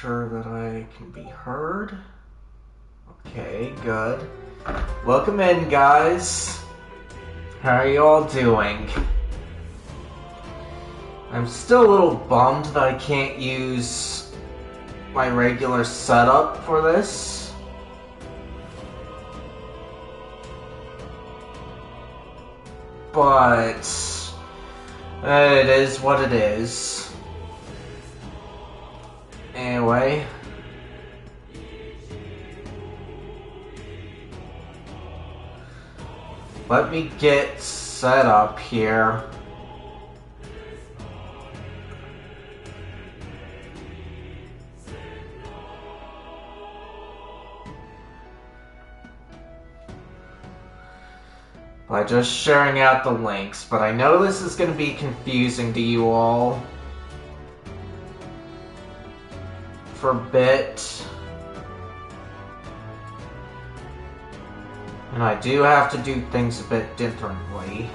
sure that I can be heard. Okay, good. Welcome in, guys. How are you all doing? I'm still a little bummed that I can't use my regular setup for this. But it is what it is. Anyway. Let me get set up here. By just sharing out the links, but I know this is going to be confusing to you all for a bit. And I do have to do things a bit differently.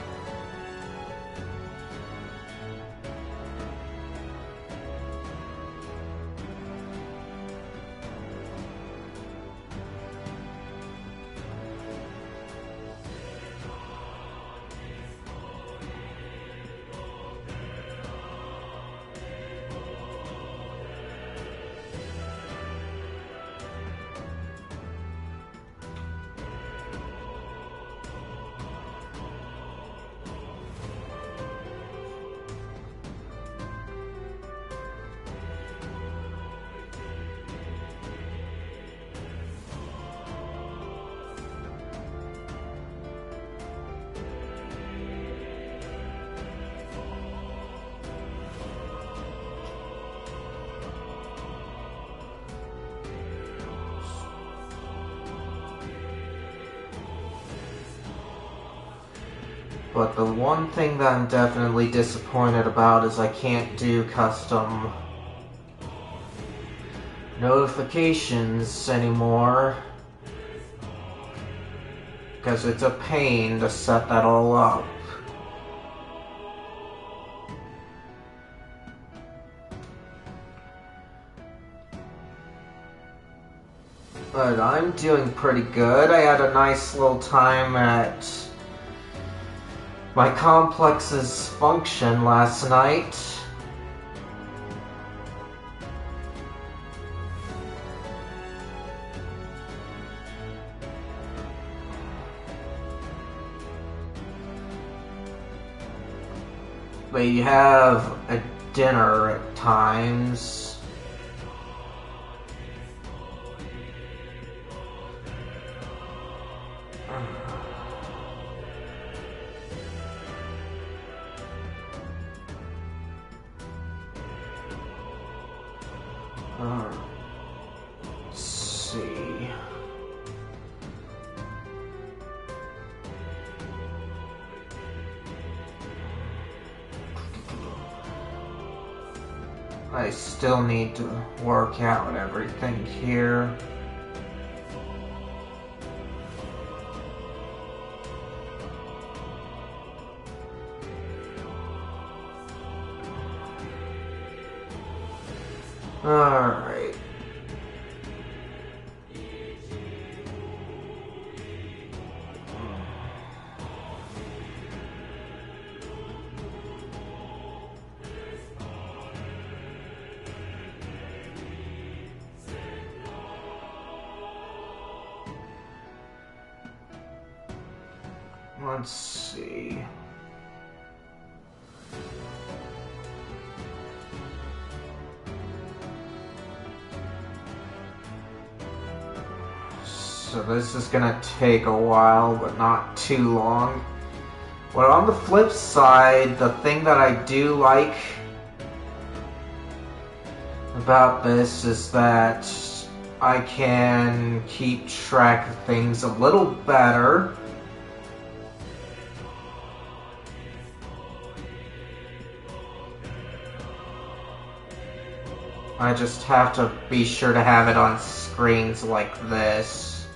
But the one thing that I'm definitely disappointed about is I can't do custom notifications anymore. Because it's a pain to set that all up. But I'm doing pretty good. I had a nice little time at my complex's function last night. But you have a dinner at times. Let's see. I still need to work out everything here. Alright. Let's see. So this is gonna take a while, but not too long. But on the flip side, the thing that I do like about this is that I can keep track of things a little better. I just have to be sure to have it on screens like this.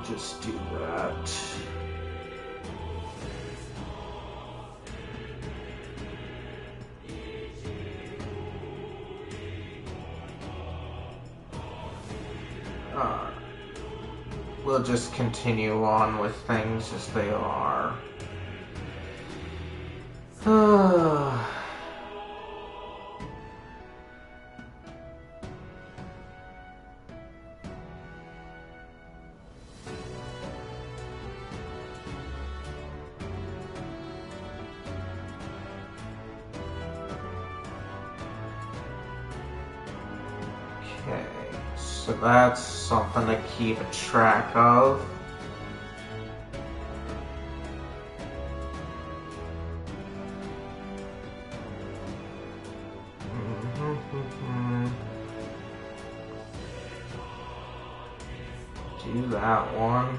just do that. We'll just continue on with things as they are. Okay, so that's something to keep a track of. Do that one.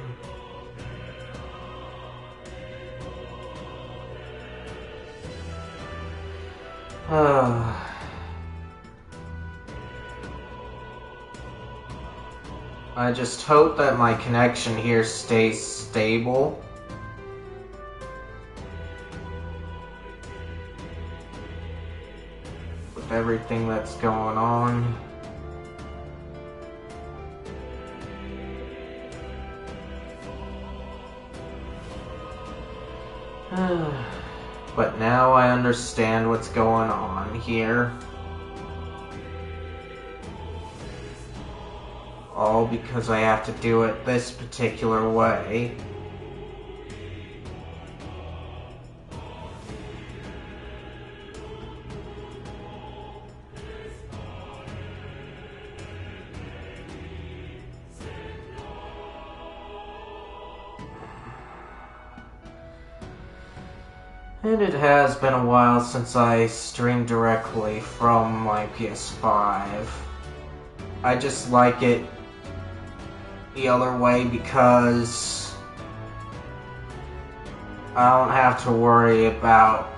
I just hope that my connection here stays stable. With everything that's going on. But now I understand what's going on here. All because I have to do it this particular way. And it has been a while since I streamed directly from my PS5. I just like it the other way because I don't have to worry about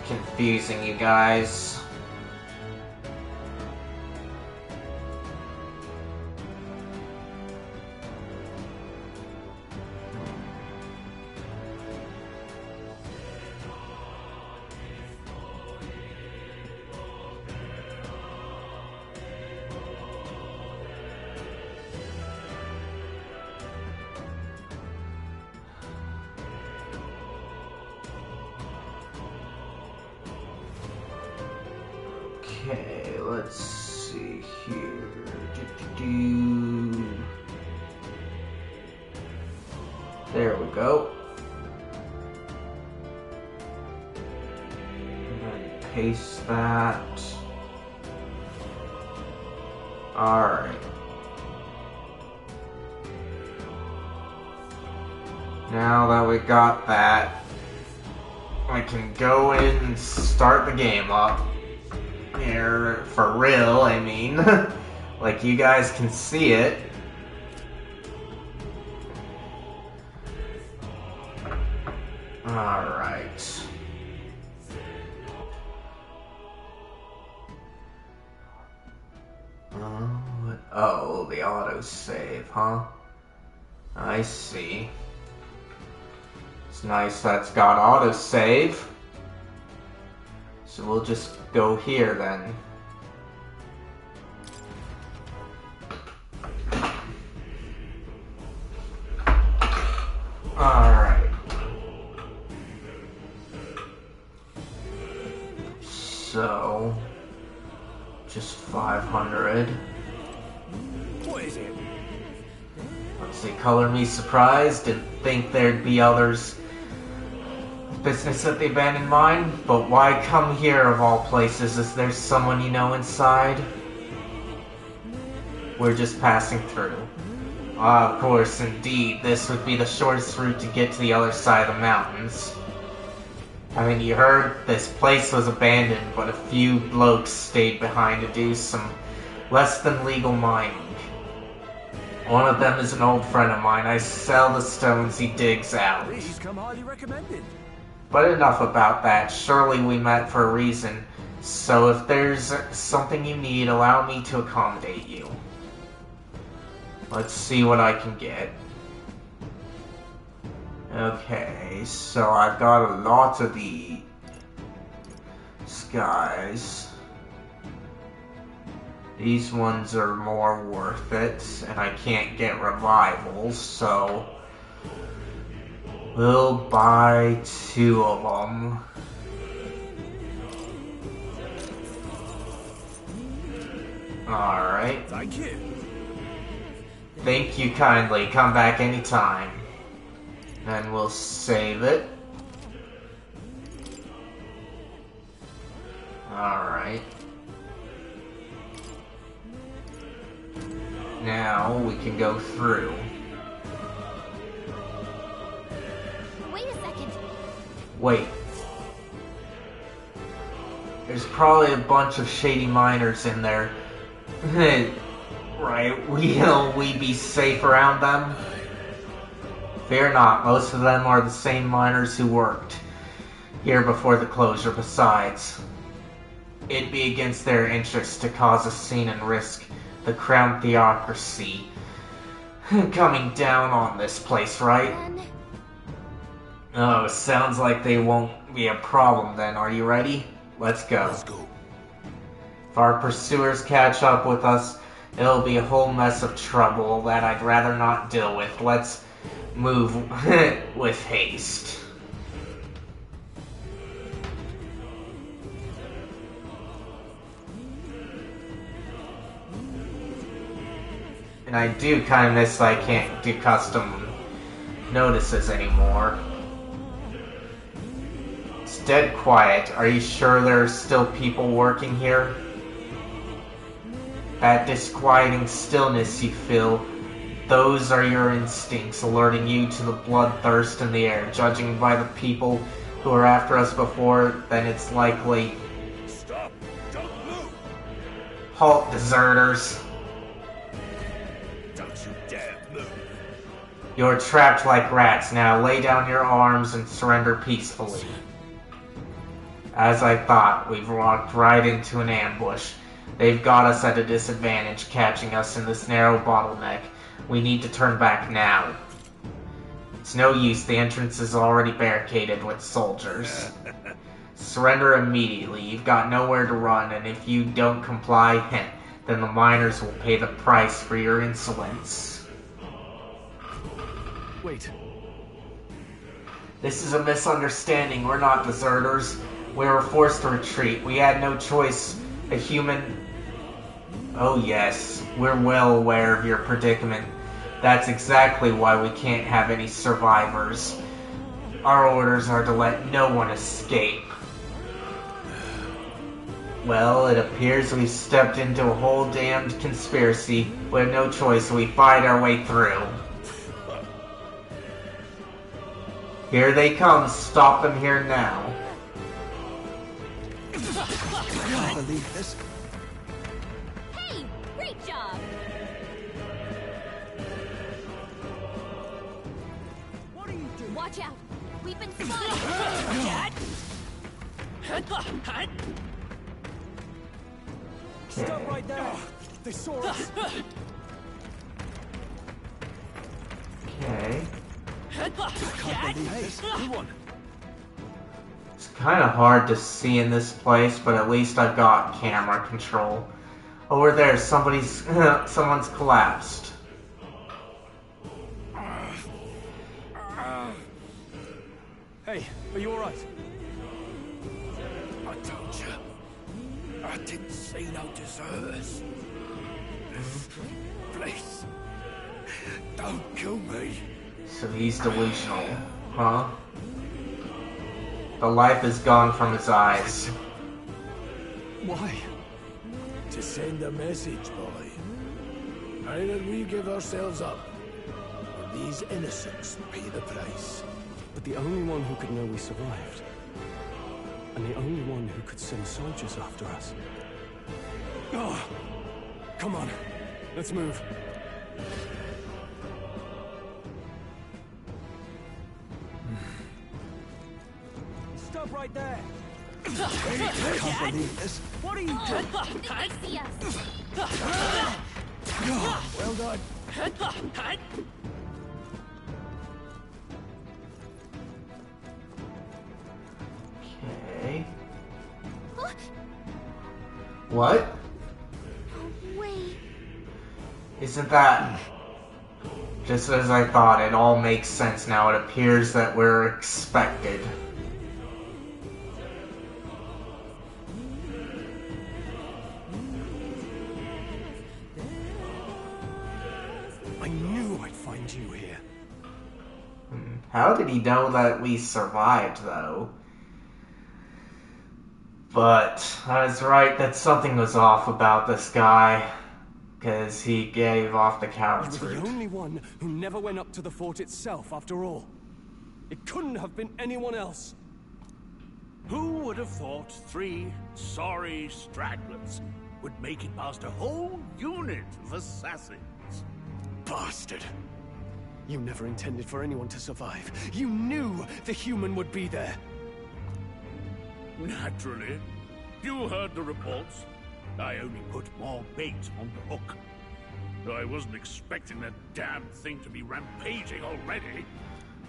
confusing you guys. Okay, let's see here. There we go. And then paste that. Alright. Now that we got that, I can go in and start the game up. Here, for real, I mean. Like you guys can see it. Alright. Oh, the autosave, huh? I see. It's nice that's got autosave. So we'll just go here then. Alright. So, just 500. What is it? Let's see, color me surprised. Didn't think there'd be others. Business at the abandoned mine, but why come here of all places? Is there someone you know inside? We're just passing through. Ah, of course, indeed. This would be the shortest route to get to the other side of the mountains. Haven't you heard? This place was abandoned, but a few blokes stayed behind to do some less than legal mining. One of them is an old friend of mine. I sell the stones he digs out. Please come highly recommended. But enough about that. Surely we met for a reason. So if there's something you need, allow me to accommodate you. Let's see what I can get. Okay, so I've got a lot of these guys. These ones are more worth it, and I can't get revivals, so we'll buy 2 of them. Alright. Thank you. Thank you kindly. Come back anytime. And we'll save it. Alright. Now we can go through. Wait a second. Wait. There's probably a bunch of shady miners in there. Right, will we be safe around them? Fear not, most of them are the same miners who worked here before the closure. Besides, it'd be against their interests to cause a scene and risk the crown theocracy coming down on this place, right? Oh, sounds like they won't be a problem then. Are you ready? Let's go. Let's go. If our pursuers catch up with us, it'll be a whole mess of trouble that I'd rather not deal with. Let's move with haste. And I do kind of miss that I can't do custom notices anymore. It's dead quiet. Are you sure there's still people working here? That disquieting stillness you feel, those are your instincts alerting you to the bloodthirst in the air. Judging by the people who were after us before, then it's likely... Stop! Don't move! Halt, deserters! Don't you dare move! You're trapped like rats. Now lay down your arms and surrender peacefully. As I thought, we've walked right into an ambush. They've got us at a disadvantage, catching us in this narrow bottleneck. We need to turn back now. It's no use, the entrance is already barricaded with soldiers. Surrender immediately, you've got nowhere to run, and if you don't comply, then the miners will pay the price for your insolence. Wait. This is a misunderstanding, we're not deserters. We were forced to retreat, we had no choice. A human... Oh yes, we're well aware of your predicament. That's exactly why we can't have any survivors. Our orders are to let no one escape. Well, it appears we've stepped into a whole damned conspiracy. We have no choice, so we fight our way through. Here they come, stop them here now. I can't believe this. Hey, great job. What are you doing? Watch out. We've been spotted. Stop right there! They saw us! Okay. I can't believe this. Who won? It's kind of hard to see in this place, but at least I've got camera control. Over there, someone's collapsed. Hey, are you alright? I told you. I didn't see no deserters. Please. Don't kill me. So he's delusional, huh? The life is gone from his eyes. Why? To send a message, boy. Either we give ourselves up, or these innocents pay the price. But the only one who could know we survived, and the only one who could send soldiers after us. Oh, come on, let's move. Stop right there! I can't believe this. What are you doing? I think they see us. Well done. What? Oh, wait. Isn't that... Just as I thought, it all makes sense now. It appears that we're expected. I knew I'd find you here. How did he know that we survived, though? But I was right that something was off about this guy. Because he gave off the coward's You were the route. only one who never went up to the fort itself, after all. It couldn't have been anyone else. Who would have thought 3 sorry stragglers would make it past a whole unit of assassins? Bastard! You never intended for anyone to survive. You knew the human would be there. Naturally. You heard the reports. I only put more bait on the hook. I wasn't expecting that damn thing to be rampaging already.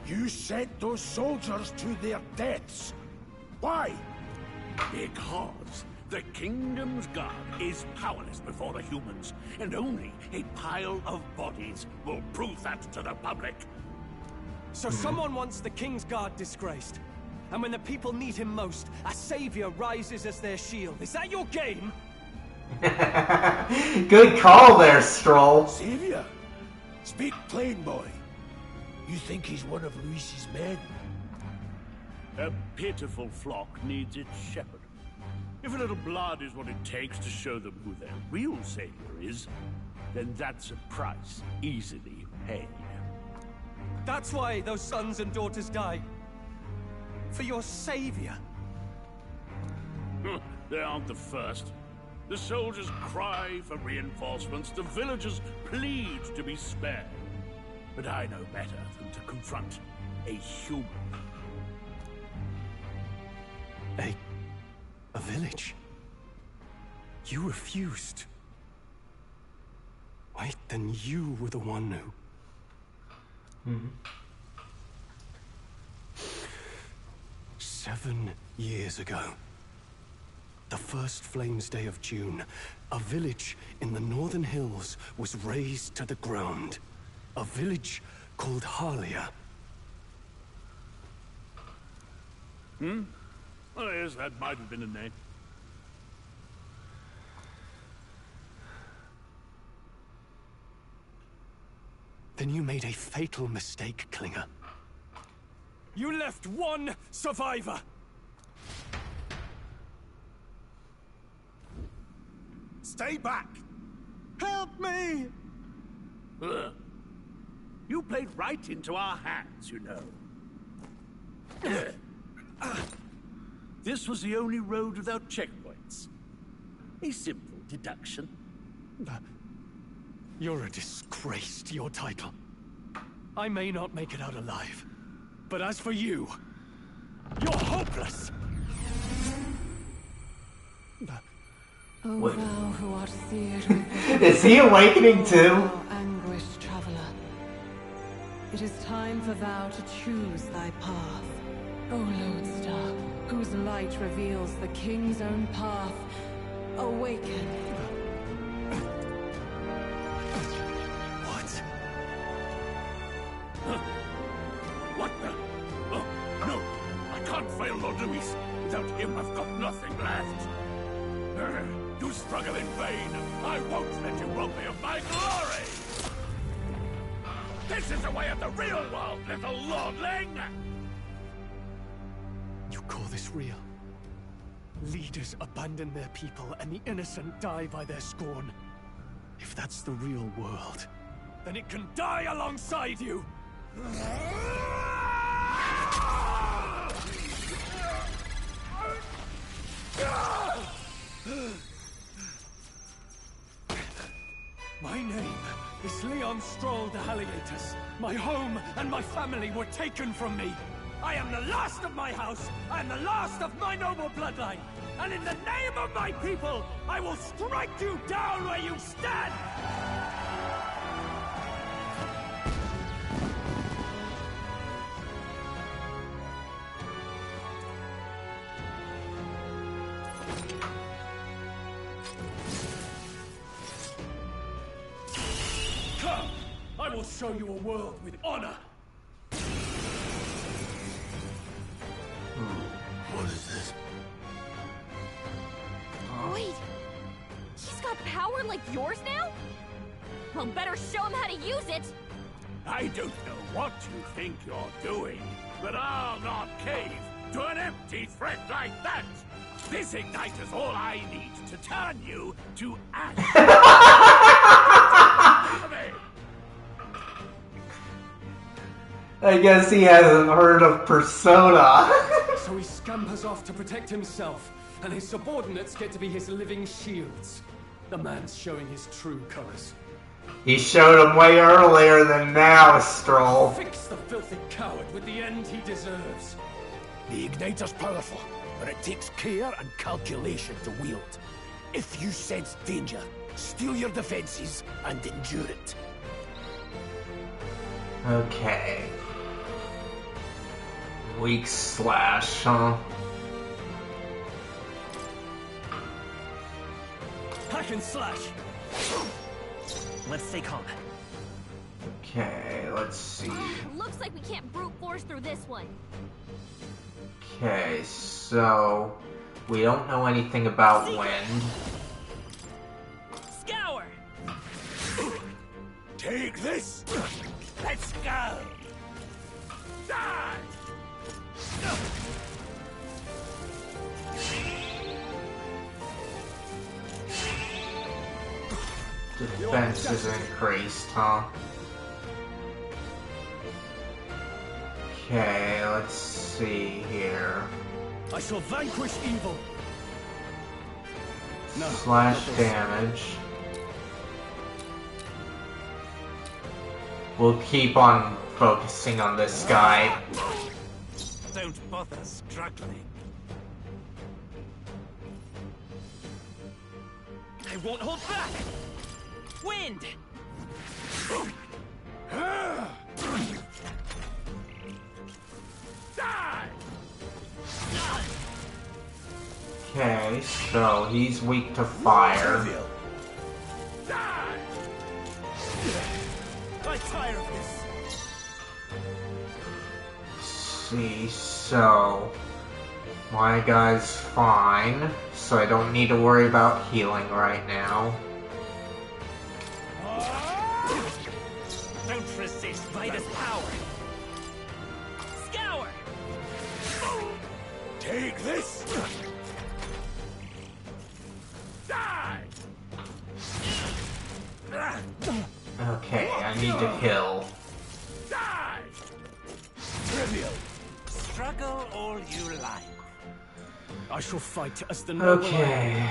You sent those soldiers to their deaths. Why? Because the Kingdom's Guard is powerless before the humans, and only a pile of bodies will prove that to the public. So someone wants the King's Guard disgraced. And when the people need him most, a savior rises as their shield. Is that your game? Good call there, Stroll. Savior? Speak plain, boy. You think he's one of Luis's men? A pitiful flock needs its shepherd. If a little blood is what it takes to show them who their real savior is, then that's a price easily paid. That's why those sons and daughters die. For your savior. They aren't the first. The soldiers cry for reinforcements, the villagers plead to be spared. But I know better than to confront a human. A village? You refused. Wait, then you were the one who... 7 years ago, the first Flames Day of June, a village in the northern hills was razed to the ground. A village called Harlia. Oh yes, that might have been a name. Then you made a fatal mistake, Klinger. You left one survivor! Stay back! Help me! Ugh. You played right into our hands, you know. This was the only road without checkpoints. A simple deduction. You're a disgrace to your title. I may not make it out alive, but as for you, you're hopeless! O What? thou who art seared with Is he awakening too? thou anguished traveler, it is time for thou to choose thy path. O lodestar, whose light reveals the king's own path, awaken. What? What the? Oh, no! I can't fail Lord Luis. Without him, I've got nothing left. You struggle in vain. I won't let you rob me of my glory! This is the way of the real world, little lordling! You call this real? Leaders abandon their people and the innocent die by their scorn. If that's the real world, then it can die alongside you! My name is Leon Stroll de Halliatus. My home and my family were taken from me. I am the last of my house. I am the last of my noble bloodline. And in the name of my people, I will strike you down where you stand! will show you a world with honor. What is this? Wait, he's got power like yours now? Well, better show him how to use it. I don't know what you think you're doing, but I'll not cave to an empty threat like that. This igniter's all I need to turn you to ash. I guess he hasn't heard of Persona. So he scampers off to protect himself, and his subordinates get to be his living shields. The man's showing his true colors. He showed him way earlier than now, Stroll. Fix the filthy coward with the end he deserves. The igniter's powerful, but it takes care and calculation to wield. If you sense danger, steel your defenses and endure it. Okay. Weak slash, huh? Hack and slash. Let's stay calm. Okay, let's see. Looks like we can't brute force through this one. Okay, so we don't know anything about wind. Scour! Take this! Let's go! Die! Defense is increased, huh? Okay, let's see here. I shall vanquish evil. No. Slash damage. We'll keep on focusing on this guy. Don't bother struggling. I won't hold back. Wind. Die! Okay, so he's weak to fire. Die! I'm tired of this. See, so my guy's fine, so I don't need to worry about healing right now. Don't resist Vida's power. Scour. Take this! Die! Okay, I need to heal. Die! Trivial. Struggle all you like. I shall fight as the noble. Okay,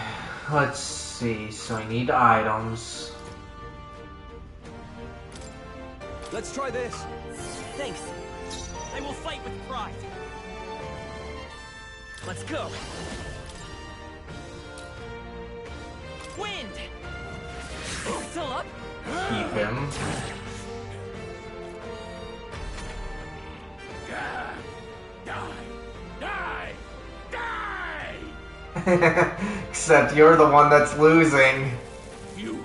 let's see, so I need items. Let's try this. Thanks. I will fight with pride. Let's go. Wind. Still up? Keep him. Die! Die! Die! Except you're the one that's losing. You!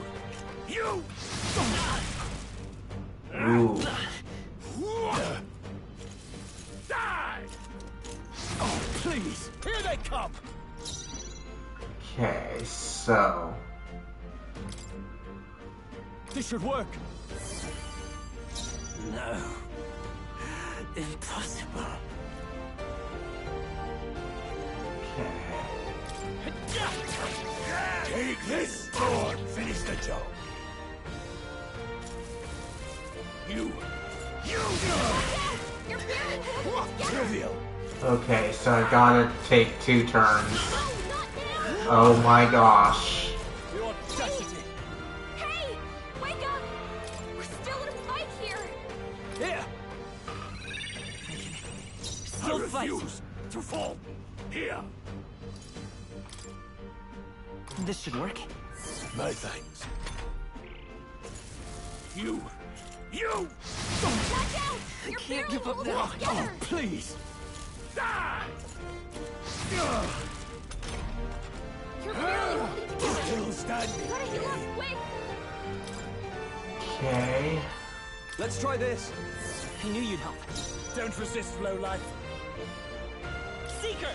Ooh. Die! Oh, please! Here they come! Okay, so This should work. No. Impossible. okay. Take this! Go on, finish the job. You! You're barely holding it together. Trivial. Okay, so I gotta take 2 turns. Oh, not now! Oh my gosh. Your audacity. Hey! Wake up! We're still in a fight here! Here. I Still fight. refuse to fall! Here! This should work. My thanks. You! Watch out! You're can't barely give up holding now. it together! Oh, please! Die! You're barely holding it together! Still standing. Gotta heal up quick! Okay. Let's try this. I knew you'd help. Don't resist, lowlife. Seeker!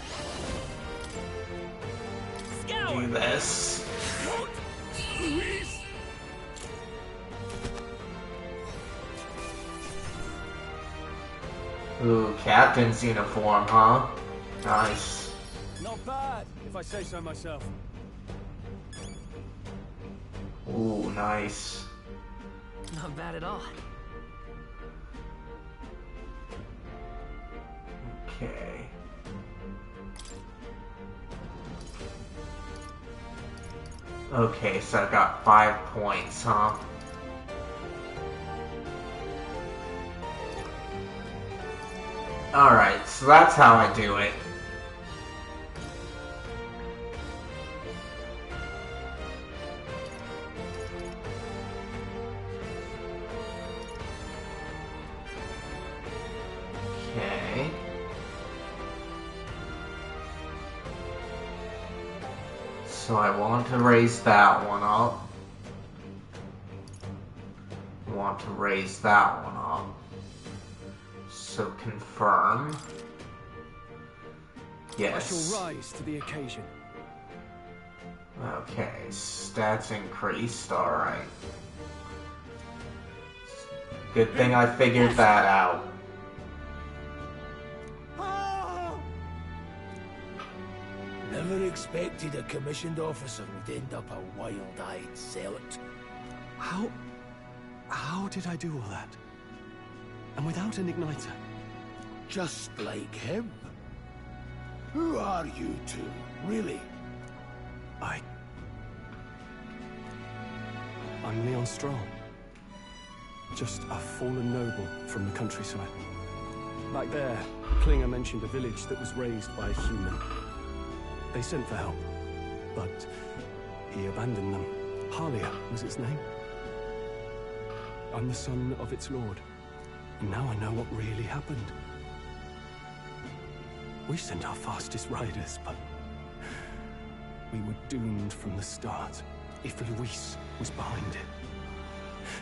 Scour! Do this. Luis! Ooh, captain's uniform, huh? Nice. Not bad, if I say so myself. Ooh, nice. Not bad at all. Okay. Okay, so I got 5 points, huh? Alright, so that's how I do it. Okay. So I want to raise that one up. Want to raise that one up. So confirm. Yes. I shall rise to the occasion. Okay, stats increased, alright. Good thing I figured that out. Never expected a commissioned officer would end up a wild-eyed zealot. How did I do all that? And without an igniter? Just like him. Who are you two, really? I'm Leon Stroll. Just a fallen noble from the countryside. Back there, Klinger mentioned a village that was raised by a human. They sent for help, but he abandoned them. Halia was its name. I'm the son of its lord, and now I know what really happened. We sent our fastest riders, but we were doomed from the start. If Luis was behind it,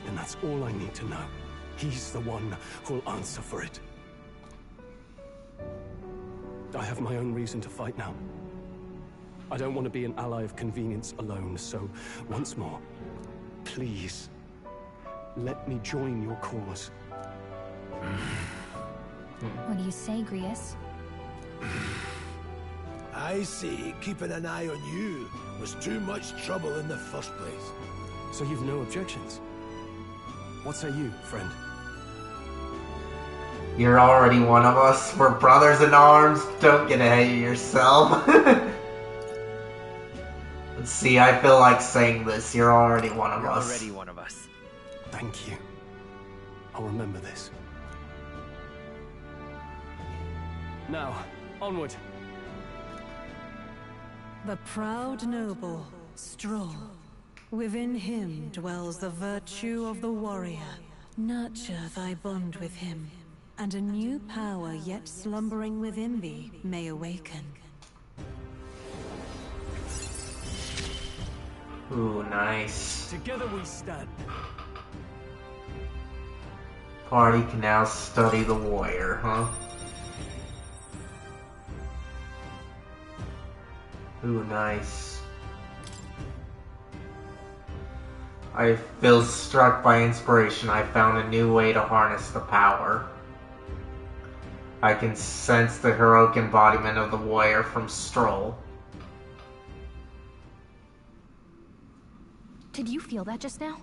then that's all I need to know. He's the one who'll answer for it. I have my own reason to fight now. I don't want to be an ally of convenience alone, so once more, please, let me join your cause. What do you say, Grius? I see keeping an eye on you was too much trouble in the first place. So you've no objections? What say you, friend? You're already one of us. We're brothers in arms. Don't get ahead of yourself. See, I feel like saying this. You're already one of us. Already one of us. Thank you. I'll remember this. Now, onward. The proud noble, Stroll. Within him dwells the virtue of the warrior. Nurture thy bond with him, and a new power yet slumbering within thee may awaken. Ooh, nice. Together we stand. Party can now study the warrior, huh? Ooh, nice. I feel struck by inspiration. I found a new way to harness the power. I can sense the heroic embodiment of the warrior from Stroll. Did you feel that just now?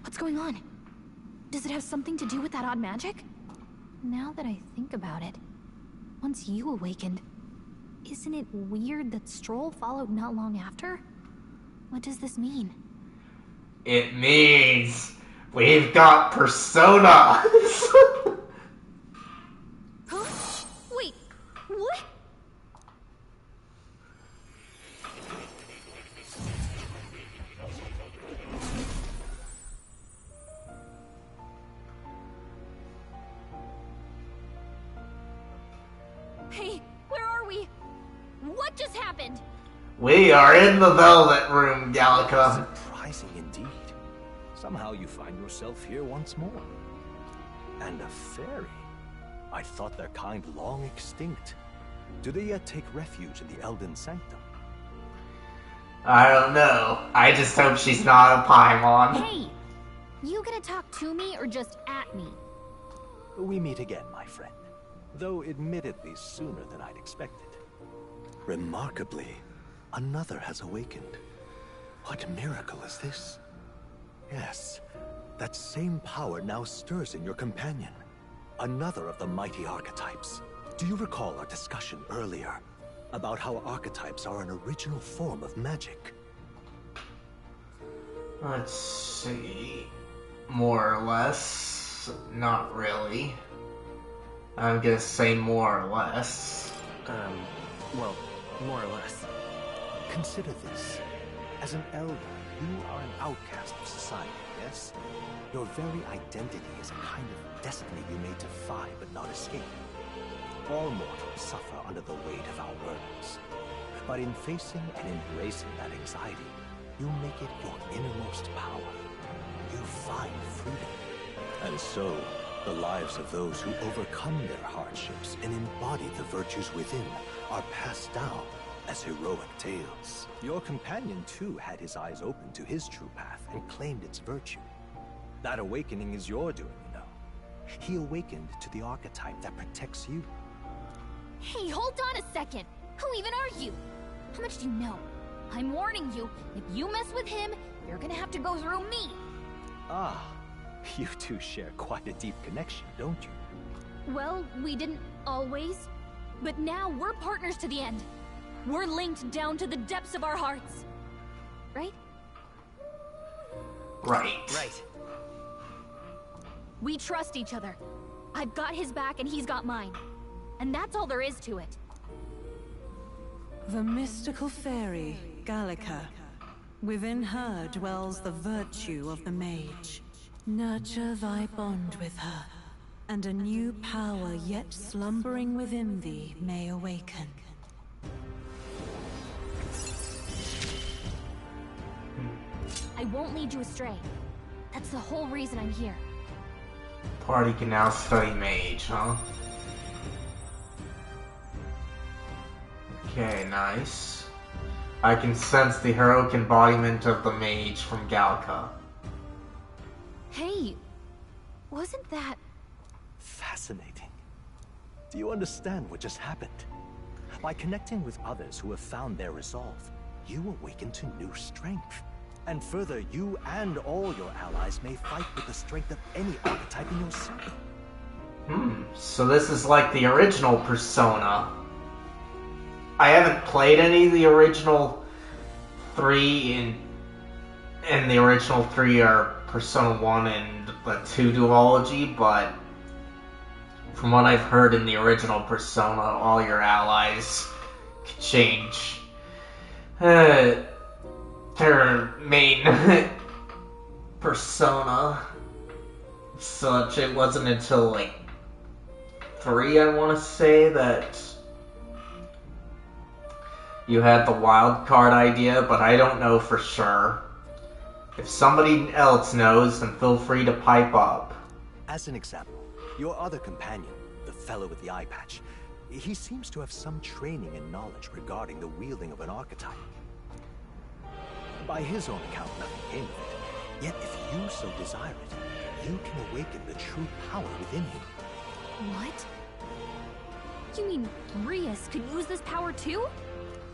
What's going on? Does it have something to do with that odd magic? Now that I think about it, once you awakened, isn't it weird that Stroll followed not long after? What does this mean? It means we've got personas! Huh? Wait, what? Hey, where are we? What just happened? We are in the Velvet Room, Gallica. Surprising indeed. Somehow you find yourself here once more. And a fairy? I thought their kind long extinct. Do they yet take refuge in the Elden Sanctum? I don't know. I just hope she's not a Paimon. Hey! You gonna talk to me or just at me? We meet again, my friend. Though admittedly sooner than I'd expected. Remarkably, another has awakened. What miracle is this? Yes, that same power now stirs in your companion. Another of the mighty archetypes. Do you recall our discussion earlier about how archetypes are an original form of magic? Let's see. More or less. Not really. I'm gonna say more or less. Well, more or less. Consider this. As an elder, you are an outcast of society, yes? Your very identity is a kind of destiny you may defy but not escape. All mortals suffer under the weight of our burdens. But in facing and embracing that anxiety, you make it your innermost power. You find freedom. And so, the lives of those who overcome their hardships and embody the virtues within are passed down as heroic tales. Your companion, too, had his eyes open to his true path and claimed its virtue. That awakening is your doing, you know. He awakened to the archetype that protects you. Hey, hold on a second! Who even are you? How much do you know? I'm warning you, if you mess with him, you're gonna have to go through me! Ah, you two share quite a deep connection, don't you? Well, we didn't always. But now we're partners to the end. We're linked down to the depths of our hearts. Right? Right. Right. We trust each other. I've got his back and he's got mine. And that's all there is to it. The mystical fairy, Gallica. Within her dwells the virtue of the mage. Nurture thy bond with her, and a new power yet slumbering within thee may awaken. I won't lead you astray. That's the whole reason I'm here. Party can now study mage, huh? Okay, nice. I can sense the heroic embodiment of the mage from Galca. Hey, wasn't that... Fascinating. Do you understand what just happened? By connecting with others who have found their resolve, you awaken to new strength. And further, you and all your allies may fight with the strength of any archetype in your circle. So this is like the original Persona. I haven't played any of the original 3, and the original 3 are Persona 1 and the 2 duology, but from what I've heard in the original Persona, all your allies could change their main persona. Such, it wasn't until like 3, I want to say, that you had the wild card idea, but I don't know for sure. If somebody else knows, then feel free to pipe up. As an example, your other companion, the fellow with the eye patch, he seems to have some training and knowledge regarding the wielding of an archetype. By his own account, nothing came of it. Yet if you so desire it, you can awaken the true power within him. What? You mean Rias could use this power too?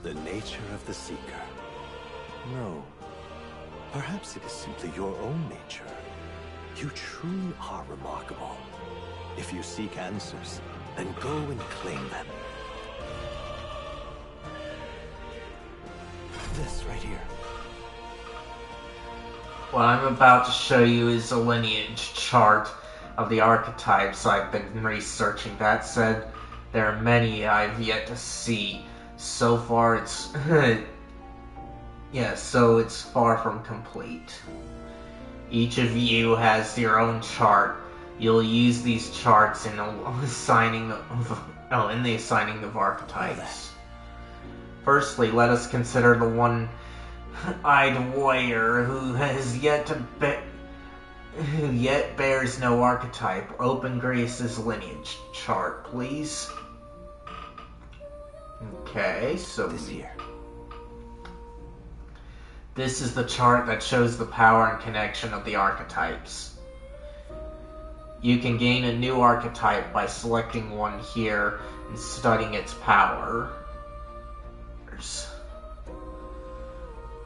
The nature of the Seeker. No. Perhaps it is simply your own nature. You truly are remarkable. If you seek answers, then go and claim them. This right here. What I'm about to show you is a lineage chart of the archetypes I've been researching. That said, there are many I've yet to see. So far, it's... yeah, so it's far from complete. Each of you has your own chart. You'll use these charts in the assigning of archetypes. Firstly, let us consider the one-eyed warrior who has yet to who yet bears no archetype. Open Grace's lineage chart, please. Okay, so This here. this is the chart that shows the power and connection of the archetypes. You can gain a new archetype by selecting one here and studying its power.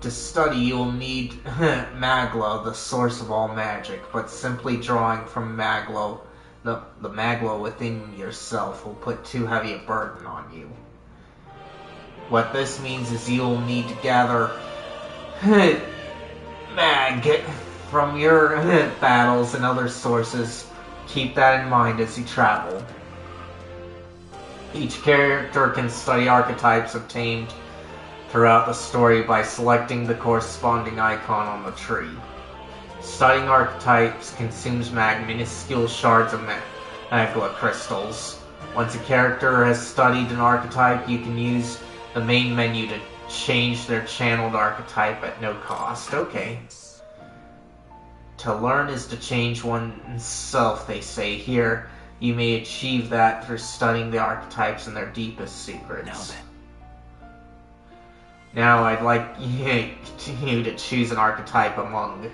To study, you will need Magla, the source of all magic, but simply drawing from Magla, the Magla within yourself, will put too heavy a burden on you. What this means is you will need to gather Mag from your battles and other sources. Keep that in mind as you travel. Each character can study archetypes obtained throughout the story by selecting the corresponding icon on the tree. Studying archetypes consumes minuscule shards of Magla crystals. Once a character has studied an archetype, you can use the main menu to change their channeled archetype at no cost. Okay. To learn is to change oneself, they say here. You may achieve that through studying the archetypes and their deepest secrets. Now then. Now I'd like you to choose an archetype among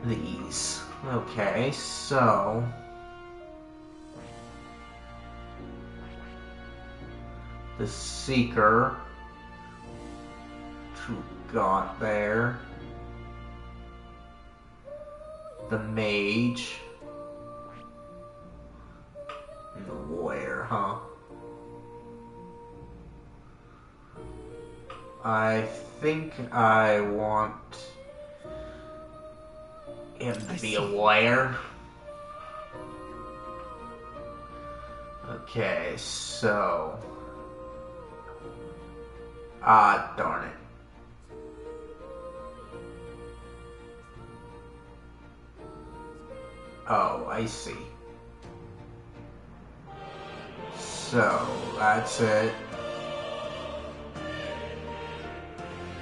these. Okay, so... the Seeker, which we got there. The Mage. And the Warrior, huh? I think I want him to be a warrior. Okay, so... ah, darn it. Oh, I see. So, that's it.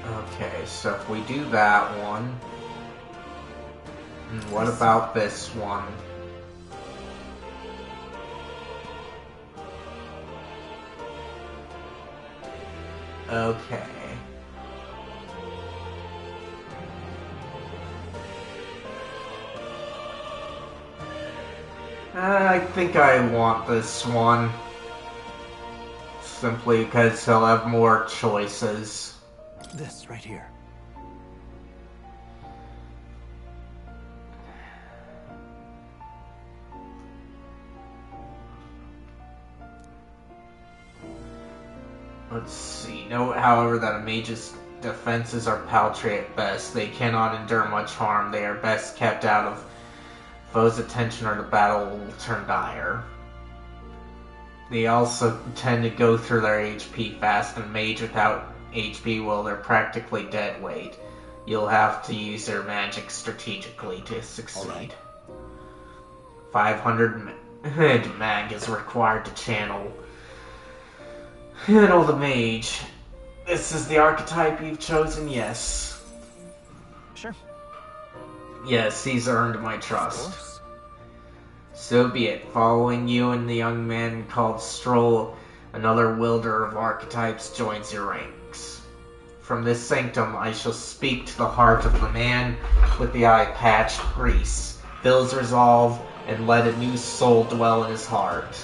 Okay, so if we do that one, and what about this one? Okay. I think I want this one. Simply because he'll have more choices. This right here. Let's see. Note, however, that a mage's defenses are paltry at best. They cannot endure much harm. They are best kept out of foes' attention or the battle will turn dire. They also tend to go through their HP fast, and mage without HP, well, they're practically dead weight. You'll have to use their magic strategically to succeed. Right. 500 mag is required to channel the mage. This is the archetype you've chosen, yes. Sure. Yes, he's earned my trust. So be it. Following you and the young man called Stroll, another wielder of archetypes joins your ranks. From this sanctum I shall speak to the heart of the man with the eye patch, Grease. Fill his resolve, and let a new soul dwell in his heart.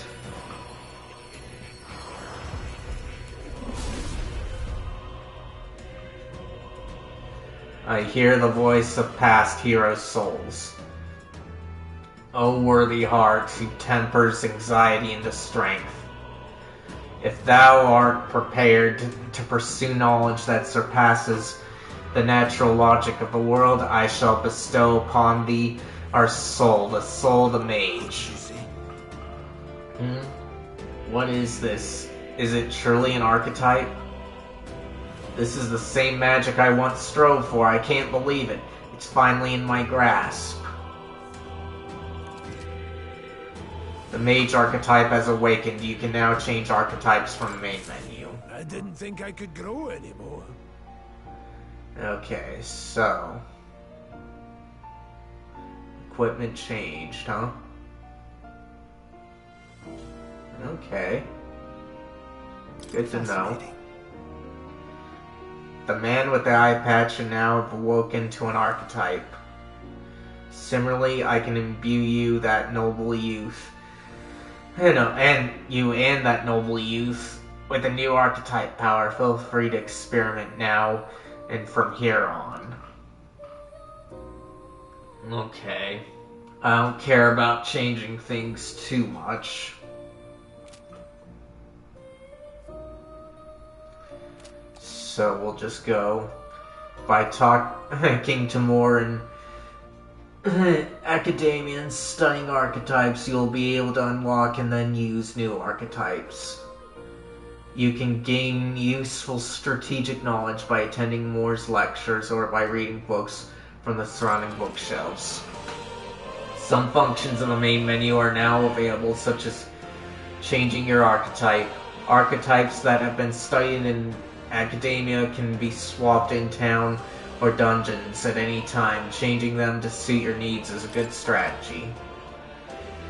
I hear the voice of past hero souls. O worthy heart who tempers anxiety into strength. If thou art prepared to pursue knowledge that surpasses the natural logic of the world, I shall bestow upon thee our soul, the soul of the mage. What is this? Is it truly an archetype? This is the same magic I once strove for. I can't believe it. It's finally in my grasp. The mage archetype has awakened. You can now change archetypes from the main menu. I didn't think I could grow anymore. Okay, so... equipment changed, huh? Okay. Good to know. The man with the eye patch and now have awoken to an archetype. Similarly, I can imbue you, that noble youth. And that noble youth with a new archetype power. Feel free to experiment now and from here on. Okay. I don't care about changing things too much. So we'll just go by talking to more and academia and studying archetypes. You'll be able to unlock and then use new archetypes. You can gain useful strategic knowledge by attending Moore's lectures or by reading books from the surrounding bookshelves. Some functions in the main menu are now available, such as changing your archetype. Archetypes that have been studied in academia can be swapped in town or dungeons at any time. Changing them to suit your needs is a good strategy.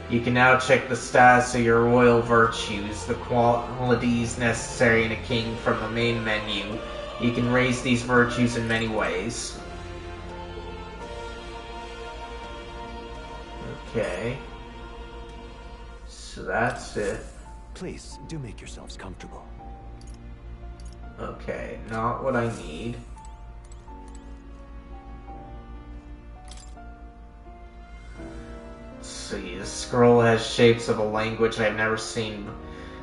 You can now check the status of your royal virtues, the qualities necessary in a king from the main menu. You can raise these virtues in many ways. Okay. So that's it. Please, do make yourselves comfortable. Okay, not what I need. Let's see, the scroll has shapes of a language I've never seen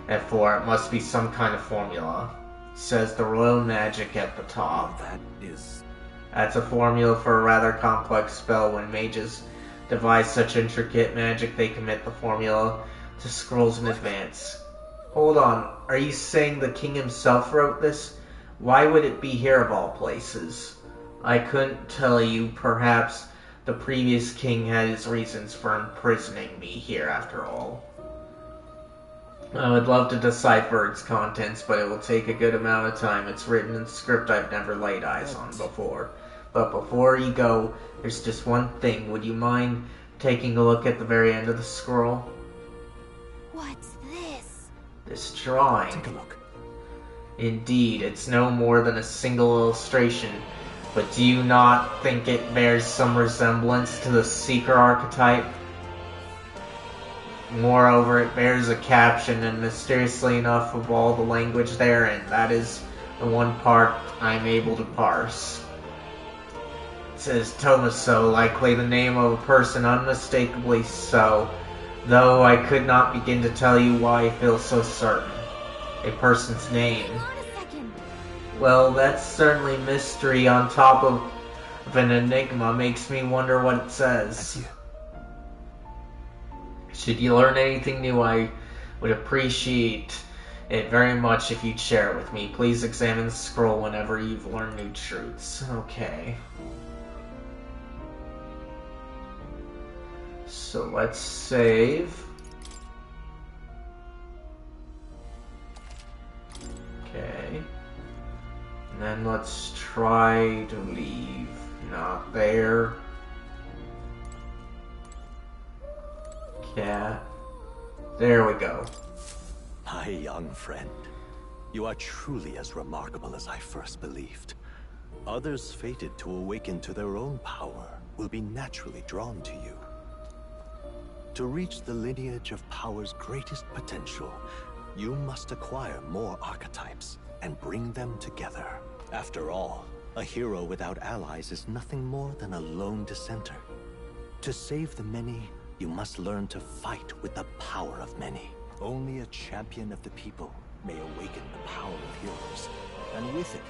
before. It must be some kind of formula. It says the royal magic at the top. That's a formula for a rather complex spell. When mages devise such intricate magic, they commit the formula to scrolls in advance. Hold on, are you saying the king himself wrote this? Why would it be here of all places? I couldn't tell you. Perhaps the previous king had his reasons for imprisoning me here after all. I would love to decipher its contents, but it will take a good amount of time. It's written in script I've never laid eyes on before. But before you go, there's just one thing. Would you mind taking a look at the very end of the scroll? What's this? This drawing. Take a look. Indeed, it's no more than a single illustration, but do you not think it bears some resemblance to the Seeker archetype? Moreover, it bears a caption, and mysteriously enough, of all the language therein, that is the one part I'm able to parse. It says Tomaso, likely the name of a person, unmistakably so, though I could not begin to tell you why I feel so certain. A person's name. Hang on a second. Well, that's certainly mystery on top of an enigma. Makes me wonder what it says. Should you learn anything new, I would appreciate it very much if you'd share it with me. Please examine the scroll whenever you've learned new truths. Okay. So let's save. Okay. And then let's try to leave. Not there. Cat. There we go. My young friend, you are truly as remarkable as I first believed. Others fated to awaken to their own power will be naturally drawn to you. To reach the lineage of power's greatest potential, you must acquire more archetypes and bring them together. After all, a hero without allies is nothing more than a lone dissenter. To save the many, you must learn to fight with the power of many. Only a champion of the people may awaken the power of heroes, and with it,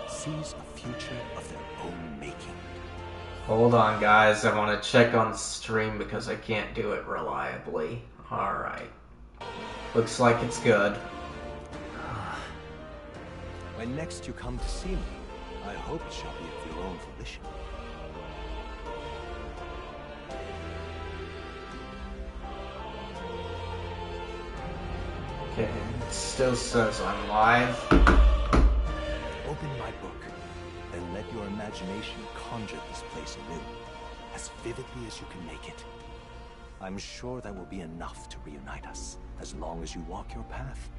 seize a future of their own making. Hold on, guys. I want to check on the stream because I can't do it reliably. Alright. Looks like it's good. When next you come to see me, I hope it shall be of your own volition. Okay, it still says I'm live. Open my book, and let your imagination conjure this place anew. as vividly as you can make it. I'm sure that will be enough to reunite us. As long as you walk your path,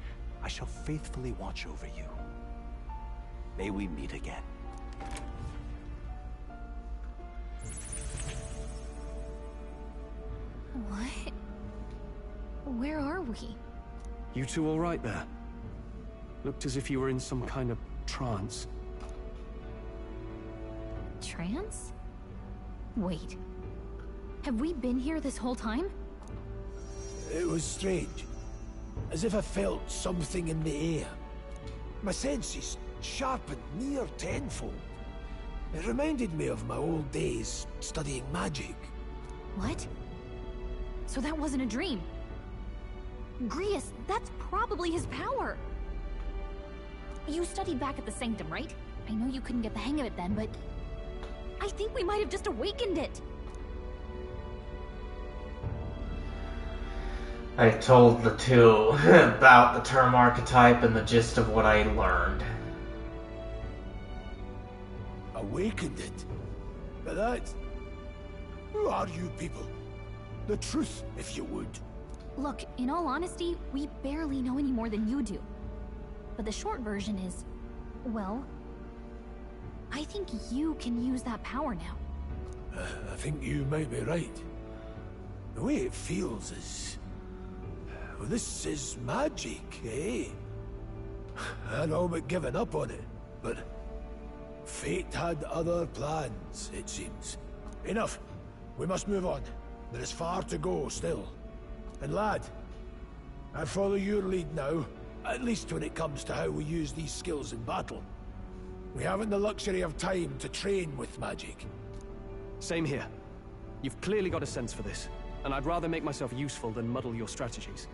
I shall faithfully watch over you. May we meet again. What? Where are we? You two all right there? Looked as if you were in some kind of trance. Trance? Wait. Have we been here this whole time? It was strange. As if I felt something in the air. My senses sharpened near tenfold. It reminded me of my old days studying magic. What? So that wasn't a dream. Grius, that's probably his power. You studied back at the Sanctum, right? I know you couldn't get the hang of it then, but I think we might have just awakened it. I told the two about the term archetype and the gist of what I learned. Awakened it? But that... Who are you people? The truth, if you would. Look, in all honesty, we barely know any more than you do. But the short version is, well, I think you can use that power now. I think you might be right. The way it feels is... Well, this is magic, eh? I'd all but given up on it, but... Fate had other plans, it seems. Enough. We must move on. There is far to go still. And lad, I follow your lead now, at least when it comes to how we use these skills in battle. We haven't the luxury of time to train with magic. Same here. You've clearly got a sense for this, and I'd rather make myself useful than muddle your strategies.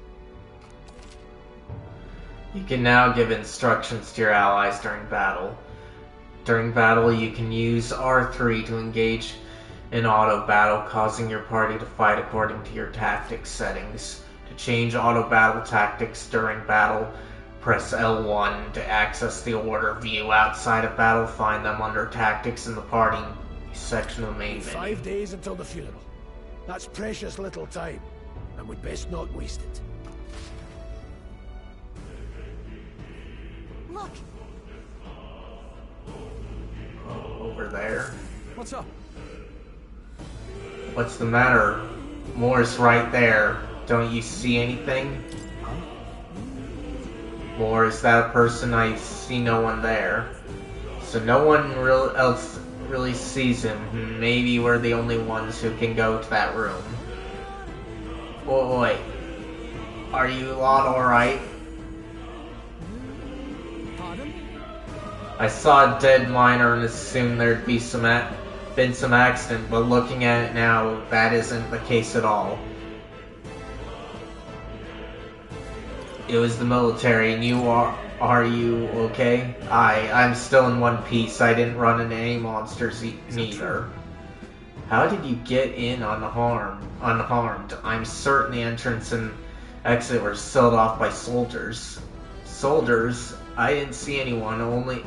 You can now give instructions to your allies during battle. During battle, you can use R3 to engage in auto battle, causing your party to fight according to your tactics settings. To change auto battle tactics during battle, press L1 to access the order view. Outside of battle, find them under tactics in the party section of the main menu. 5 days until the funeral. That's precious little time, and we'd best not waste it. Look! Over there. What's up? What's the matter? Moore's right there. Don't you see anything? Moore, is that a person? I see no one there. So no one else really sees him. Maybe we're the only ones who can go to that room. Oh, wait. Are you lot alright? Pardon? I saw a dead miner and assumed there'd be been some accident, but looking at it now, that isn't the case at all. It was the military, and you are you okay? I'm still in one piece. I didn't run into any monsters neither. How did you get in unharmed? I'm certain the entrance and exit were sealed off by soldiers. Soldiers? I didn't see anyone. Only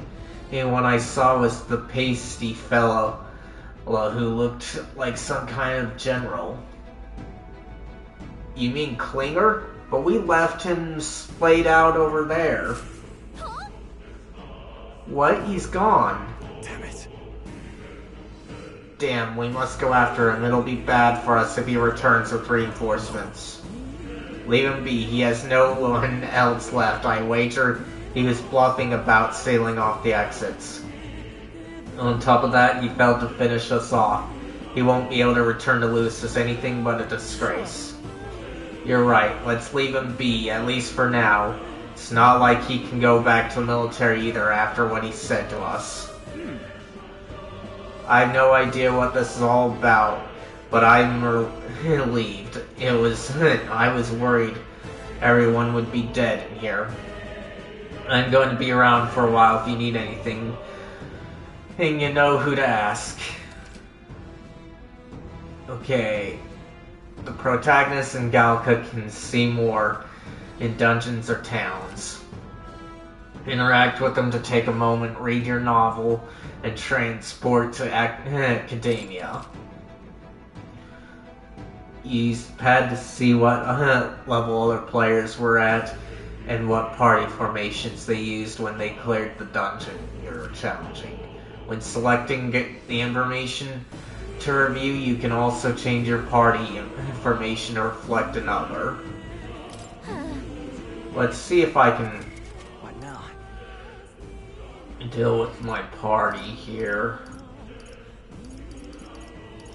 anyone I saw was the pasty fellow who looked like some kind of general. You mean Klinger? But we left him splayed out over there. Huh? What? He's gone. Damn it. Damn, we must go after him. It'll be bad for us if he returns with reinforcements. Leave him be. He has no one else left. I wager he was bluffing about sailing off the exits. On top of that, he failed to finish us off. He won't be able to return to Lewis as anything but a disgrace. You're right, let's leave him be, at least for now. It's not like he can go back to the military either after what he said to us. I have no idea what this is all about, but I'm relieved. I was worried everyone would be dead in here. I'm going to be around for a while if you need anything, and you know who to ask. Okay. The protagonist and Galka can see more in dungeons or towns. Interact with them to take a moment, read your novel, and transport to Academia. use pad to see what level other players were at and what party formations they used when they cleared the dungeon you're challenging. When selecting the information to review, you can also change your party information to reflect another. Let's see if I can What now? deal with my party here.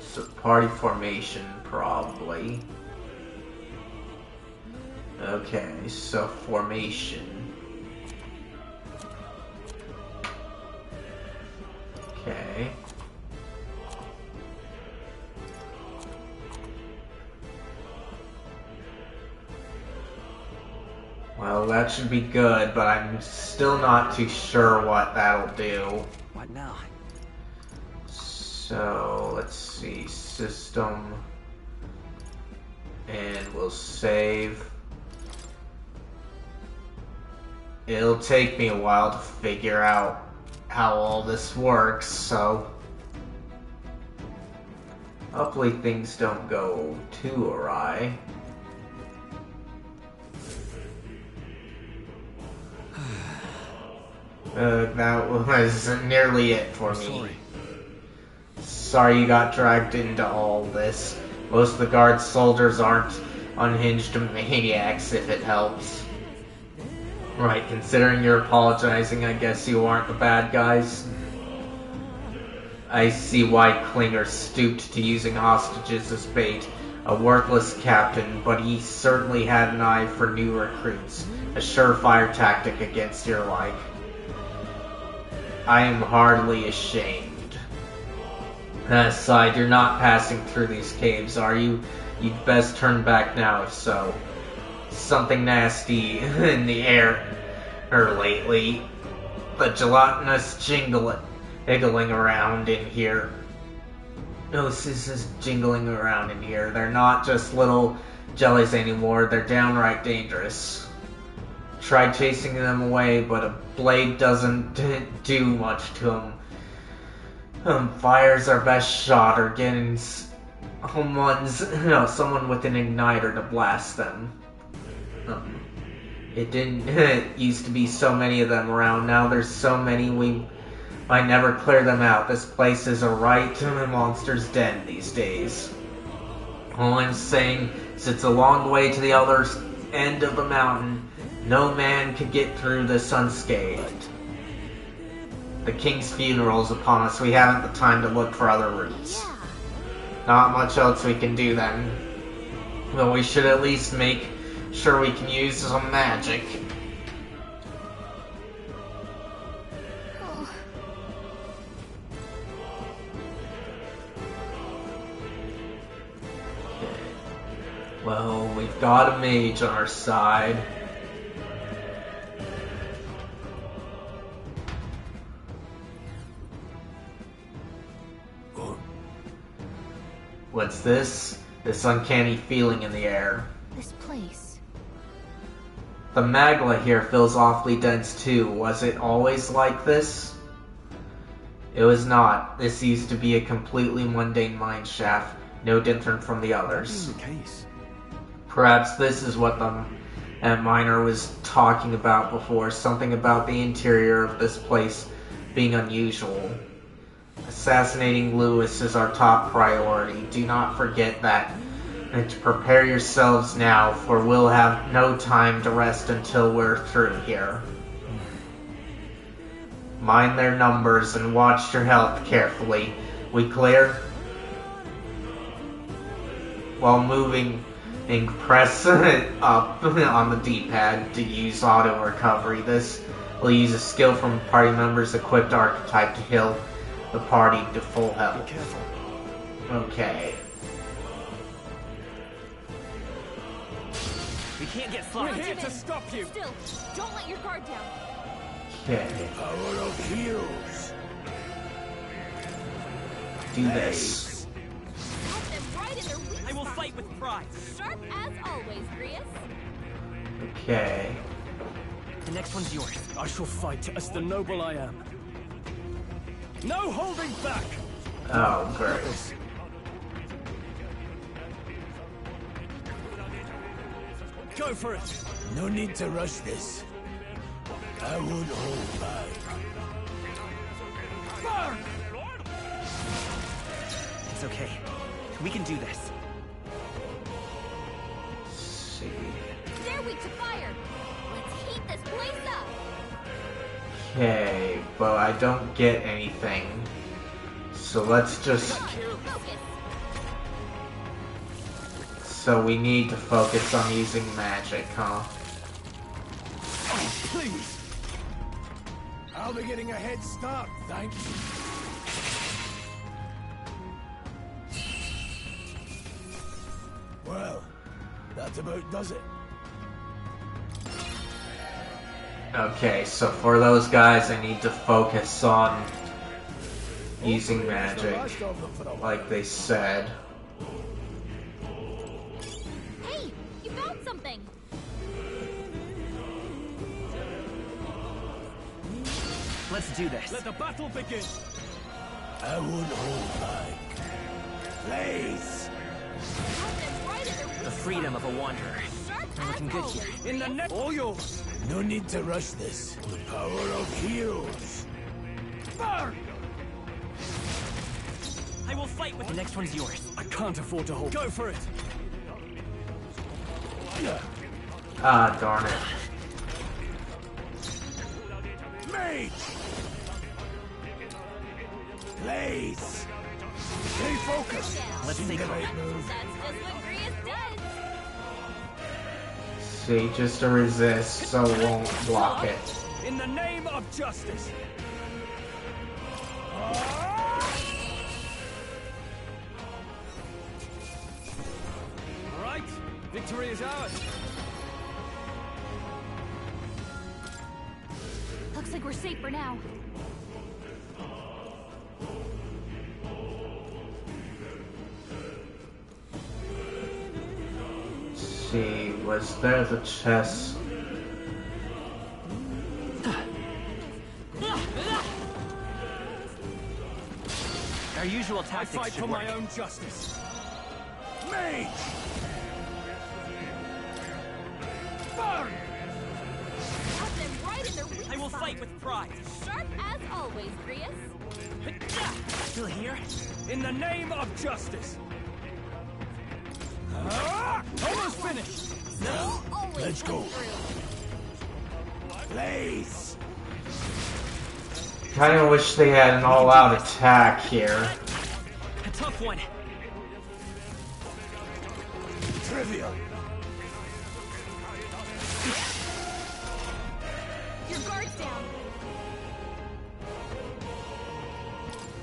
So party formation, probably. Okay, so formation. Okay. Well, that should be good, but I'm still not too sure what that'll do. What now? So, let's see, system, and we'll save. It'll take me a while to figure out how all this works, so hopefully things don't go too awry. That was nearly it for me. Sorry you got dragged into all this. Most of the guard soldiers aren't unhinged maniacs, if it helps. Right, considering you're apologizing, I guess you aren't the bad guys. I see why Klinger stooped to using hostages as bait. A worthless captain, but he certainly had an eye for new recruits. A surefire tactic against your like. I am hardly ashamed. Aside, you're not passing through these caves, are you? You'd best turn back now, if so. Something nasty in the air lately. The gelatinous jiggling around in here. No, this is jingling around in here. They're not just little jellies anymore, they're downright dangerous. Tried chasing them away, but a blade doesn't do much to them. Fire's our best shot, or getting someone with an igniter to blast them. It didn't used to be so many of them around. Now there's so many we might never clear them out. This place is a right monster's den these days. All I'm saying is it's a long way to the other end of the mountain. No man could get through this unscathed. The king's funeral is upon us. We haven't the time to look for other routes. Not much else we can do then. But we should at least make sure we can use some magic. Well, we've got a mage on our side. What's this? This uncanny feeling in the air. This place. The magma here feels awfully dense too. Was it always like this? It was not. This used to be a completely mundane mine shaft, no different from the others. Perhaps this is what the miner was talking about before, something about the interior of this place being unusual. Assassinating Lewis is our top priority. Do not forget that. And to prepare yourselves now, for we'll have no time to rest until we're through here. Mind their numbers and watch your health carefully. We clear? While moving, press up on the D-pad to use auto recovery. This will use a skill from party members equipped archetype to heal the party to full health. Be careful. Okay. We can't get We're far. here to stop you! Still, don't let your guard down. Okay. Power of heroes. Do this. Help them right in their weak I will spot. fight with pride. Sharp as always, Grius. Okay. The next one's yours. I shall fight as the noble I am. No holding back! Oh, great. Go for it! No need to rush this. I won't hold back. Burn! It's okay. We can do this. Let's see. They're weak to fire. Let's heat this place up. Okay, but I don't get anything. So let's just... Focus. So we need to focus on using magic, huh? Oh, please! I'll be getting a head start, thanks. Well, that about does it. Okay, so for those guys I need to focus on using magic, like they said. Hey, you found something. Let's do this. Let the battle begin! I won't hold back. Blaze! The freedom of a wanderer. We're looking good here. In the net, all yours! No need to rush this. The power of heroes. Burn! I will fight with the next one's yours. I can't afford to hold. Go for it! Ah, darn it. Mage! Blaze! Stay focused. Let's take the it. right move. That's just what Grius does. See, just to resist so it won't block it. In the name of justice! Alright, victory is ours! Looks like we're safe for now. See, was there the chest? Our usual I tactics fight should for work. my own justice. Mage! Burn! Got them right in their weak I will spot. fight with pride. Sharp as always, Grius. Still here? In the name of justice! Almost finished! Now, Always let's go. come through. Blaze! Kinda wish they had an all-out attack here. A tough one. Trivial. Your guard's down.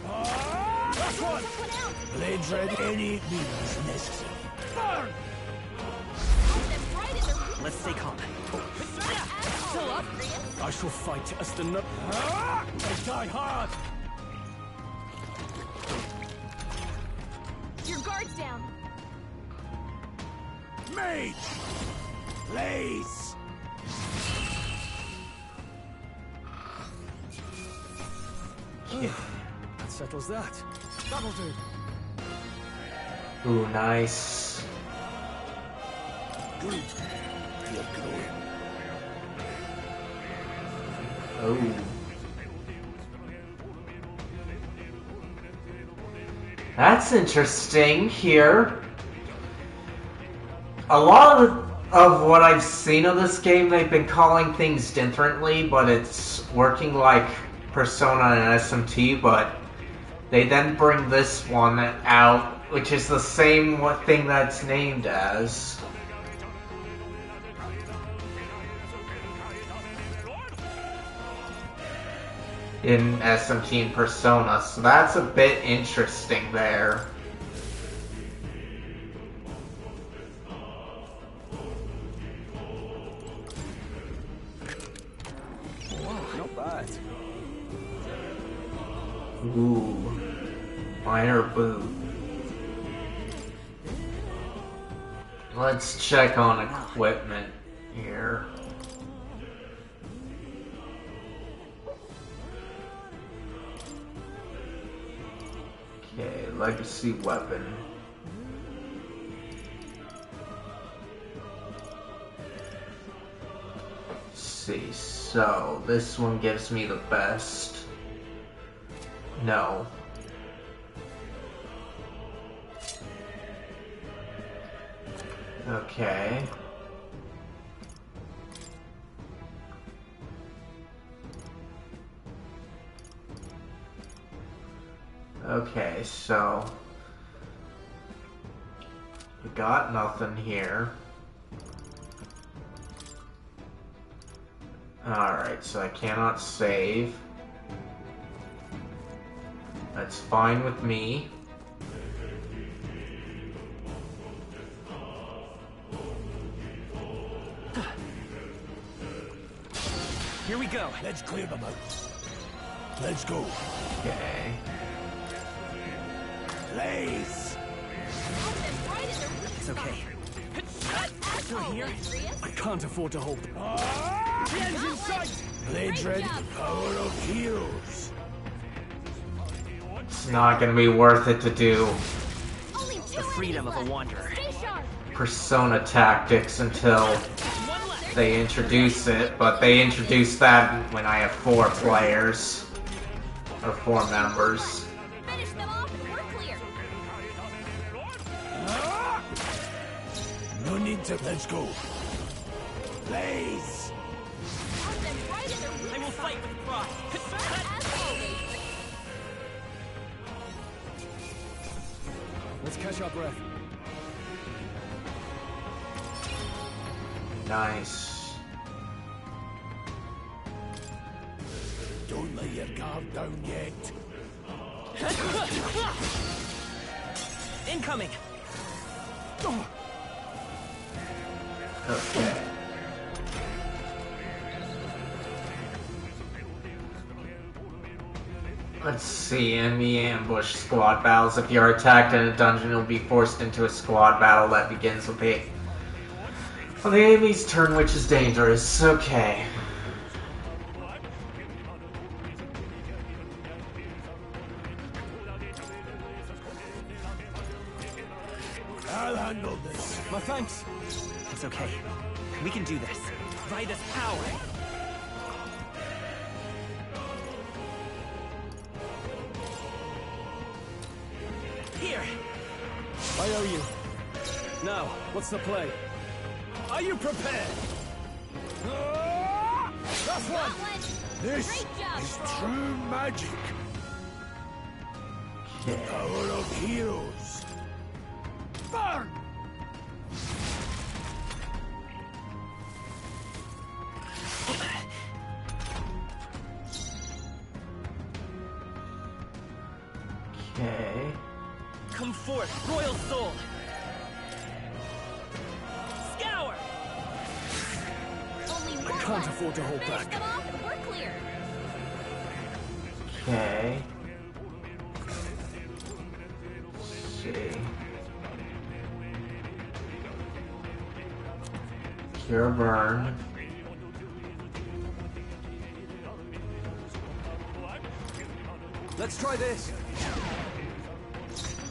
Last one! Someone out. Blades ready. Any means necessary. Burn! Got them right in their weak Let's stay calm. Still up, Grius. I shall fight as the no- I die hard! Your guard's down. Mage! Blaze! That settles that. That'll do. Ooh, nice. Good. You're growing. Oh. That's interesting here. A lot of what I've seen of this game, they've been calling things differently, but it's working like Persona and SMT, but they then bring this one out, which is the same thing that's named as. In SMT and Persona, so that's a bit interesting there. Wow, not bad. Ooh, minor boot. Let's check on equipment here. Okay, legacy weapon. see. So this one gives me the best. No. Okay. Okay, so we got nothing here. Alright, so I cannot save. That's fine with me. Here we go. Let's clear them out. Let's go. Okay. Blaze! It's okay. Still here? I can't afford to hold them. The end's in sight! Blades ready. Power of heroes. It's not gonna be worth it to do The freedom of a wanderer. Persona tactics until they introduce it, but they introduce that when I have 4 players. Or 4 members. Finish them off and we're clear. No need to. Let's go. Blaze! I will fight with pride. Let's catch our breath. Nice. Don't let your guard down yet. Incoming. Okay. Let's see, enemy ambush squad battles. If you are attacked in a dungeon, you'll be forced into a squad battle that begins with the enemy's turn, which is dangerous. Okay. I'll handle this. My thanks. It's okay. We can do this. By this power. Here. I owe you. Now, what's the play? Are you prepared? Last one! This Great job, is Troll. true magic. Okay. Power of heroes. Burn! Okay. Come forth, royal soul. Scour. Only one I can't left. afford to hold Finish back. them off and we're clear. Okay. Let's see. Cure burn. Let's try this.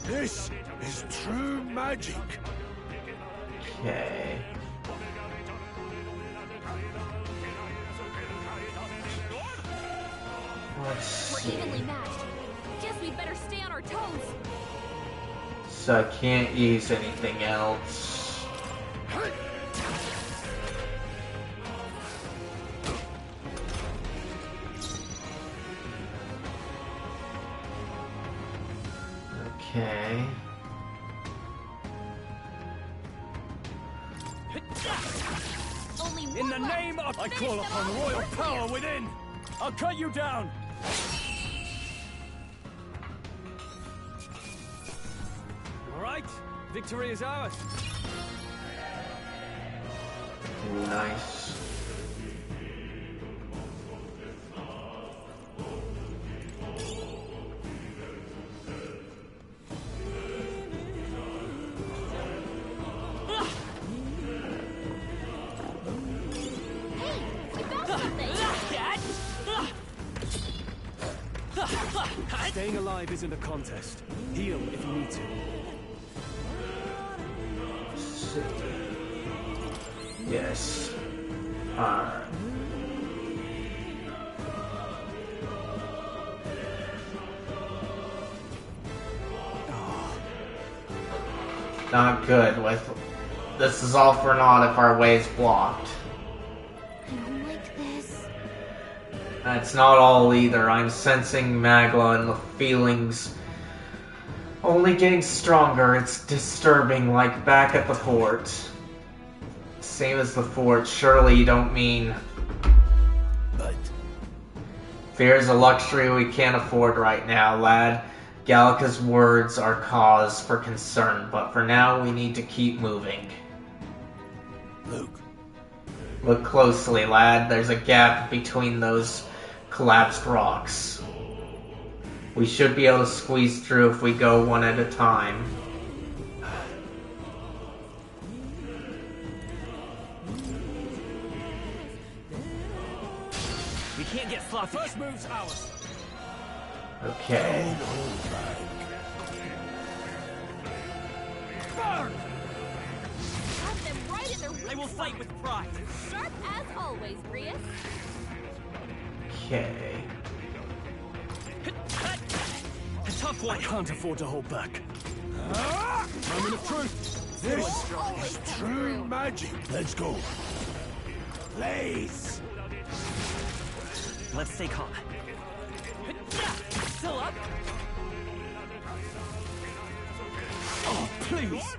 This is true magic. Okay. Let's We're see. evenly matched. Guess we better stay on our toes. So I can't use anything else. Okay. Only one In the left. name of... I Finish call them upon off and royal we're clear. power within! I'll cut you down! All right, victory is ours. Nice. We found something. Staying alive isn't a contest. Heal if you need to. Yes. Alright. not good with... This is all for naught if our way is blocked. I don't like this. That's not all either. I'm sensing Magla and the feelings only getting stronger. It's disturbing, like back at the fort. Same as the fort. Surely you don't mean... But Fear is a luxury we can't afford right now, lad. Gallica's words are cause for concern, but for now we need to keep moving. Luke, Look closely, lad. There's a gap between those collapsed rocks. We should be able to squeeze through if we go one at a time. We can't get sloppy. First move's ours. Okay. Burn! Have them right in their I will fight with pride. Sharp as always, Brius. Okay. A tough one. I can't afford to hold back. Moment of truth. this Always is come true through. magic. Let's go. Blaze! Let's stay calm. Still up? Oh, please.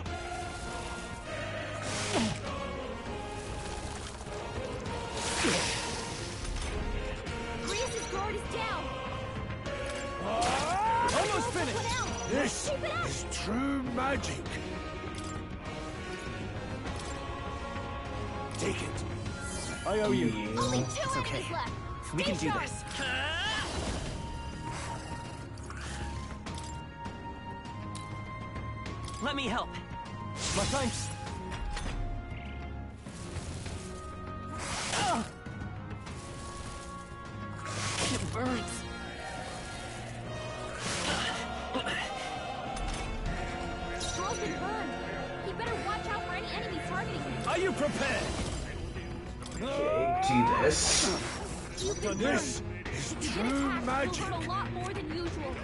Brius's guard is down. Almost finished. Put out. This Keep it up. is true magic. Take it. I owe you. Only two It's okay. enemies left. We can Stay do sharp. this. Let me help. My thanks. It burns. Stroll's been burned. He better watch out for any enemies targeting him. Are you prepared? Okay, do this. You've been This burned. is If you get true attacked, magic. you'll hurt a lot more than usual.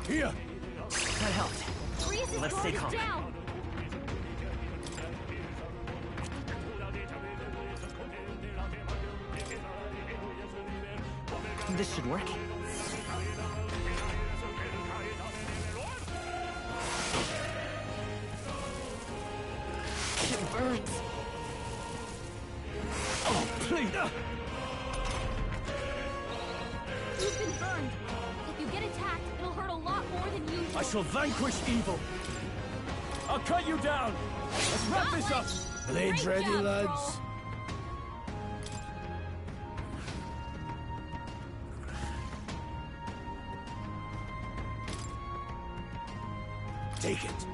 Here. That helped. Brius's Let's guard stay is calm. down. This should work. It burns. Oh, please. You've been burned. If you get attacked, it'll hurt a lot more than usual. I shall vanquish evil. I'll cut you down. Let's wrap this up. Blades Great ready, job, lads. Take it.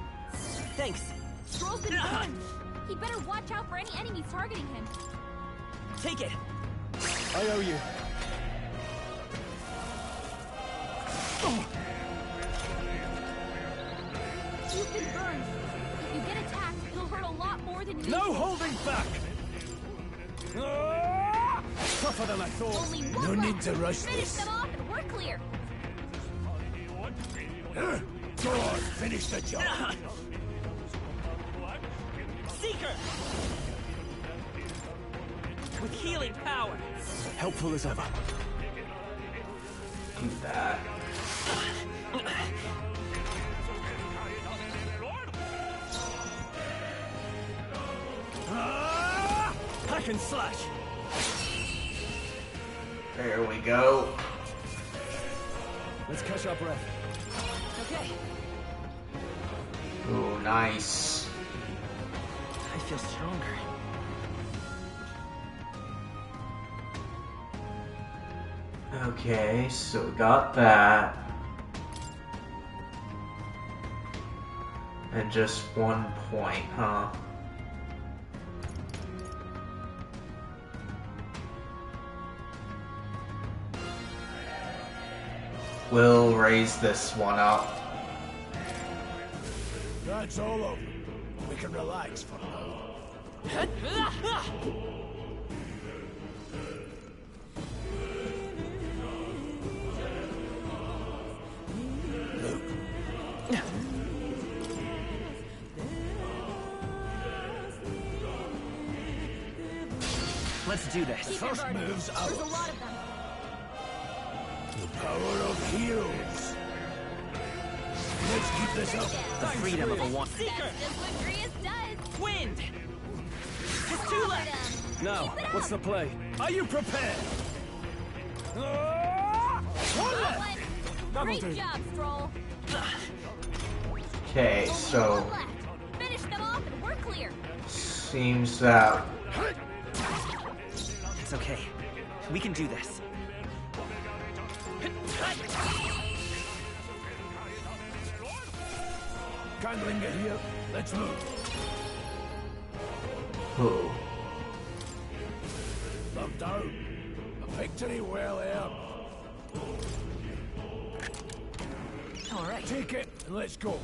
Thanks. Stroll's been burned. He better watch out for any enemies targeting him. Take it. I owe you. You've been burned. If you get attacked, it'll hurt a lot more than usual. No holding back. Ah! Tougher than I thought. Only one No left. need to rush Finish this. them off and we're clear. Go on, finish the job. Seeker! With healing power. Helpful as ever. Do that. Ah! Hack and slash. There we go. Let's catch our breath. Okay. Ooh, nice. I feel stronger. Okay, so we got that. And just 1 point, huh? We'll raise this one up. That's all over. We can relax for now. Let's do this. Keep your First guard. move's There's a ours. lot of them. The power of heroes. Let's keep this up. The freedom of a one. That's just what Grius does. Wind! Just two left! Now, what's the play? Are you prepared? One. Great job, Stroll. Okay, so One left. Finish them off and we're clear. seems that It's okay. We can do this. Candling get here. Let's move. who? Love down. A victory well earned. All right. Take it and let's go.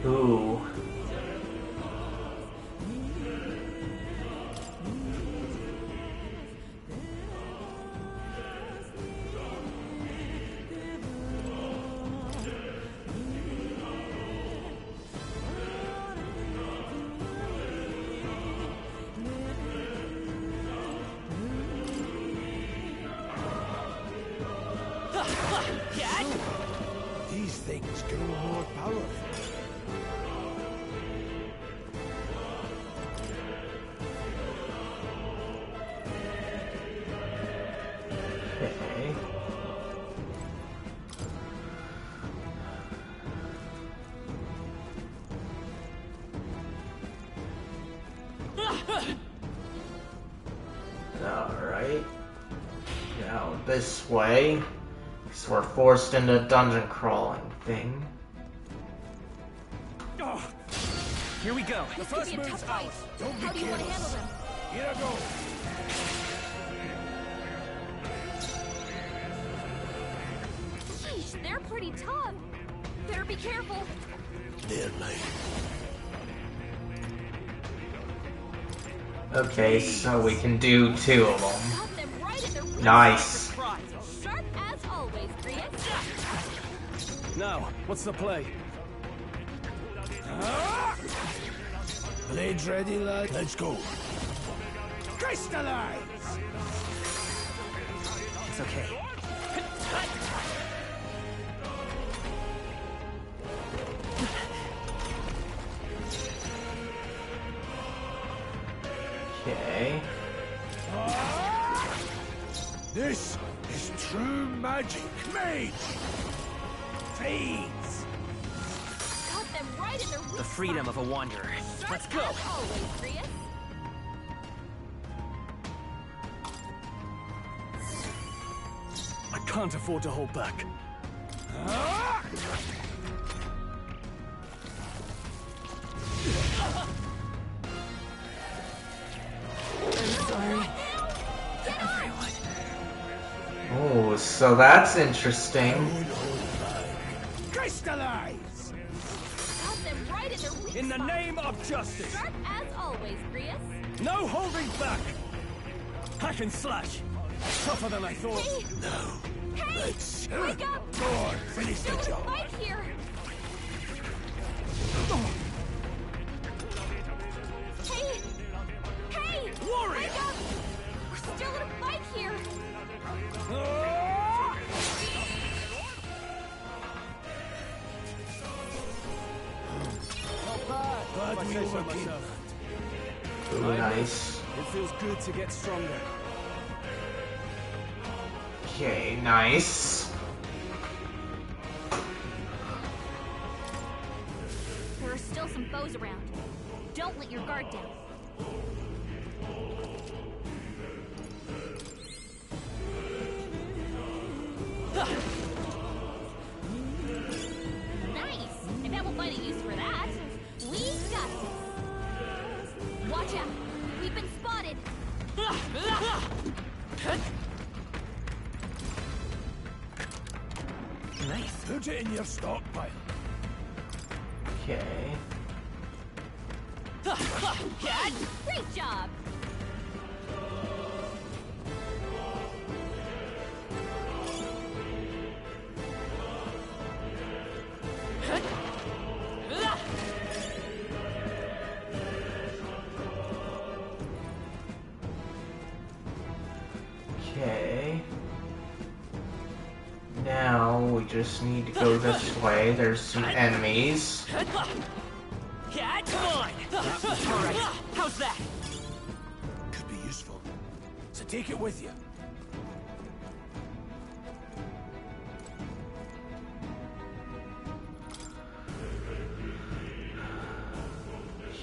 Who? These things grow more powerful. Okay. Alright. Now this way. So we're forced into a dungeon crawling thing. Here we go. This could be a tough fight. How do you want to handle them? Here I go. Sheesh, they're pretty tough. Better be careful. They're mine. Okay, so we can do 2 of them. Got them right in their wheelhouse. Nice. Sharp as always, Grius. Now, what's the play? Blades ready, lad. Let's go. Crystallize! It's okay. Okay. This is true magic. Mage! Fades! Got them right in their The freedom of a wanderer. Let's go. As always, Grius. I can't afford to hold back. Oh, so that's interesting. Crystallize! Got them right in their weak In the spot. name of justice, Sharp as always, Grius. no holding back. Hack and slash. Tougher than I thought. Hey! No. Hey! Let's Wake up! go on, finish Still the in a job. fight here. Hey! Hey! Warrior! Wake up! We're still in a fight here. Glad we overcame myself. Ooh, nice. It feels good to get stronger. Okay, nice. There are still some foes around. Don't let your guard down. Nice! I bet we'll find a use for that. We got this. Watch out! We've been spotted. Nice. Put it in your stockpile. Okay. Great job! just need to go this way. There's some enemies. Yeah, come on! Alright, how's that? Could be useful. So take it with you.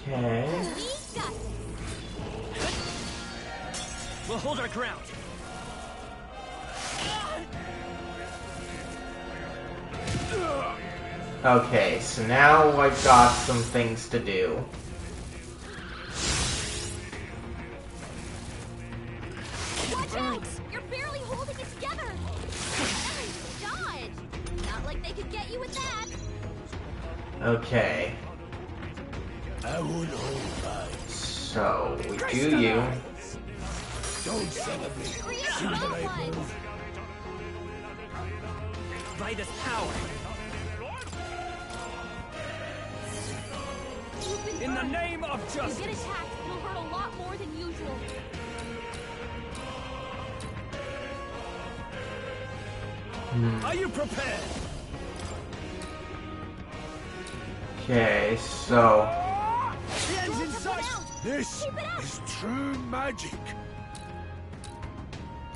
Okay. We got this. We'll hold our ground. Okay, so now I've got some things to do. Watch out! You're barely holding it together. Nice dodge. Not like they could get you with that. Okay. I won't hold back. So, we do you. Don't celebrate. See Create the right lines. move. By this power. You've been In the burned. name of If you justice. get attacked, it'll hurt a lot more than usual. Are you prepared? Okay, so... The end's in Don't sight. put out. This Keep it up. is true magic.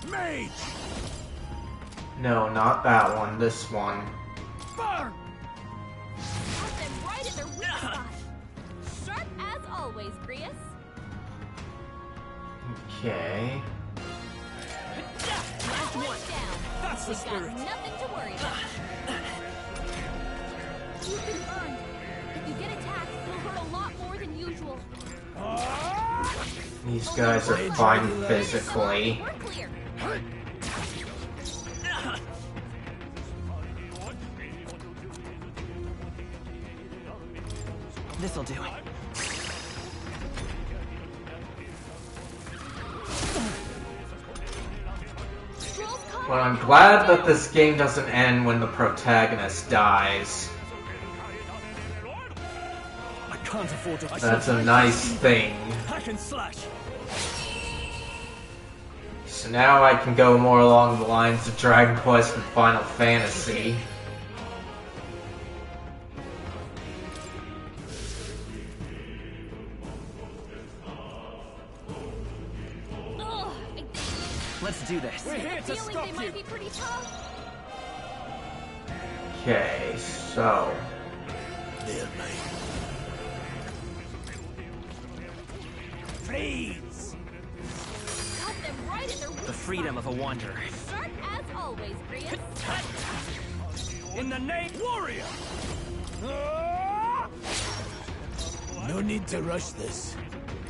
Mage! No, not that one. This one. Burn! Got them right at their weak spot. Sharp as always, Grius. Okay. Last one down. That's the We've got spirit. nothing to worry about. You've been burned. If you get attacked, it'll hurt a lot more than usual. These guys are fine physically. We're clear. This'll do. Scrolls caught Well, up. I'm glad that this game doesn't end when the protagonist dies. I can't afford to. That's a nice thing. Hack and slash. So now I can go more along the lines of Dragon Quest and Final Fantasy. Ugh, I Let's do this. We're here to feeling stop they you. might be pretty tough. Okay, so... There, mate. Freeze! Got them right at their weak The freedom of a wanderer. spot. Sharp as always, Grius. In the name warrior. No need to rush this.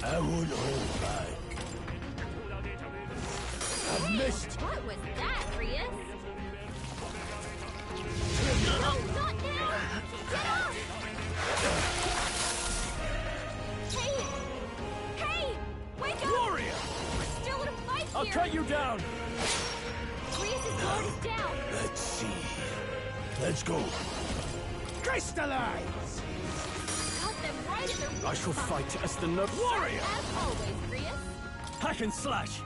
I won't hold back. I've missed. What was that, Grius? No, not now! Get off! Hey! Hey! Wake up! Warrior. We're still in a fight I'll here! cut you down. Grius' guard is down! Let's see. Let's go. Crystallize! Got them right at their weak I shall spot. fight as the no warrior. As always, Grius. Hack and slash.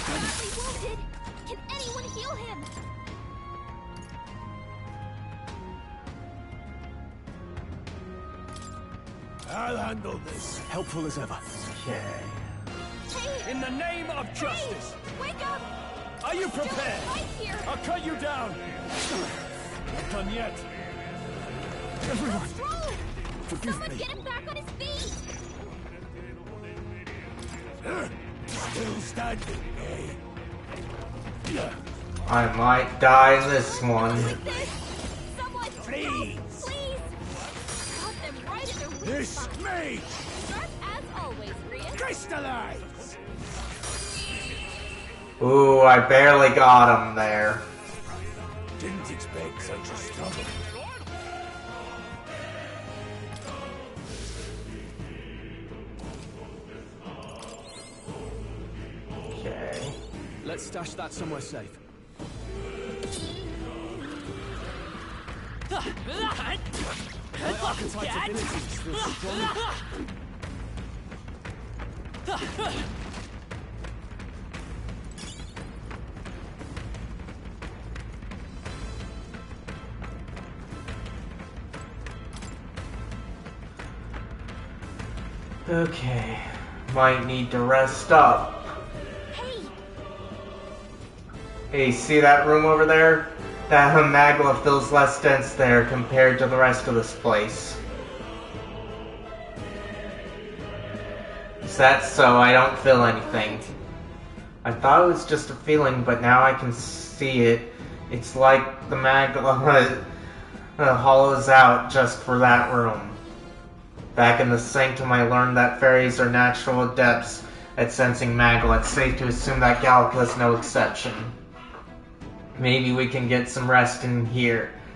Badly wounded! Can anyone heal him? I'll handle this. Helpful as ever. Okay. Hey! In the name of Hey! justice. Wake up! Are you Still in a prepared? fight here! I'll cut you down. Not done yet. Everyone, Stroll! forgive Someone me. get him back on his feet! Still standing, eh? Yeah. I might die in this one. Like this! Someone! Freeze! Please! Got them right at their weak This spot. mage! Sharp as always, Grius. Crystallize! Ooh, I barely got him there. Didn't expect such a struggle. Okay. Let's stash that somewhere safe. My archetype's abilities feel stronger. Okay. Might need to rest up. Hey! Hey, see that room over there? That Magla feels less dense there compared to the rest of this place. Is that so? I don't feel anything. I thought it was just a feeling, but now I can see it. It's like the Magla hollows out just for that room. Back in the Sanctum, I learned that fairies are natural adepts at sensing Magla. It's safe to assume that Gallica is no exception. Maybe we can get some rest in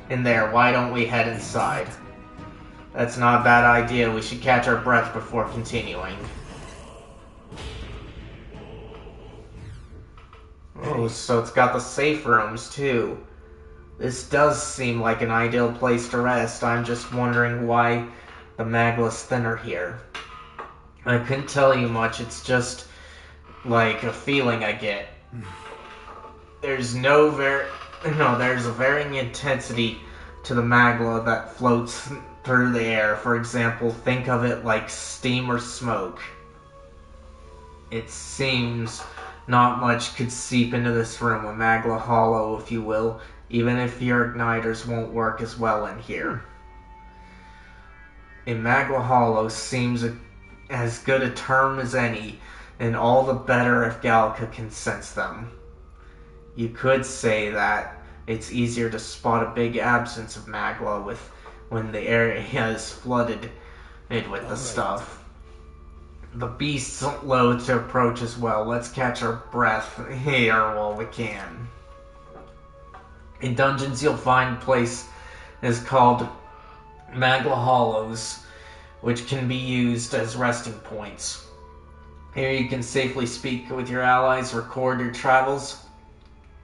there. Why don't we head inside? That's not a bad idea. We should catch our breath before continuing. Oh, so it's got the safe rooms, too. This does seem like an ideal place to rest. I'm just wondering why the Magla's thinner here. I couldn't tell you much. It's just like a feeling I get. There's a varying intensity to the Magla that floats through the air. For example, think of it like steam or smoke. It seems not much could seep into this room, a Magla hollow, if you will, even if your igniters won't work as well in here. A Magla hollow seems as good a term as any, and all the better if Gallica can sense them. You could say that it's easier to spot a big absence of Magla when the area is flooded with the stuff. The beasts loath to approach as well. Let's catch our breath here while we can. In dungeons, you'll find a place is called Magla Hollows, which can be used as resting points. Here you can safely speak with your allies, record your travels,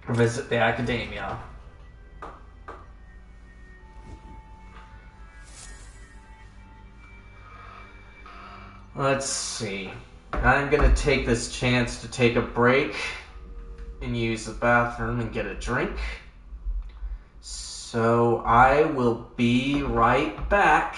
or visit the Academia. Let's see. I'm gonna take this chance to take a break and use the bathroom and get a drink. So I will be right back.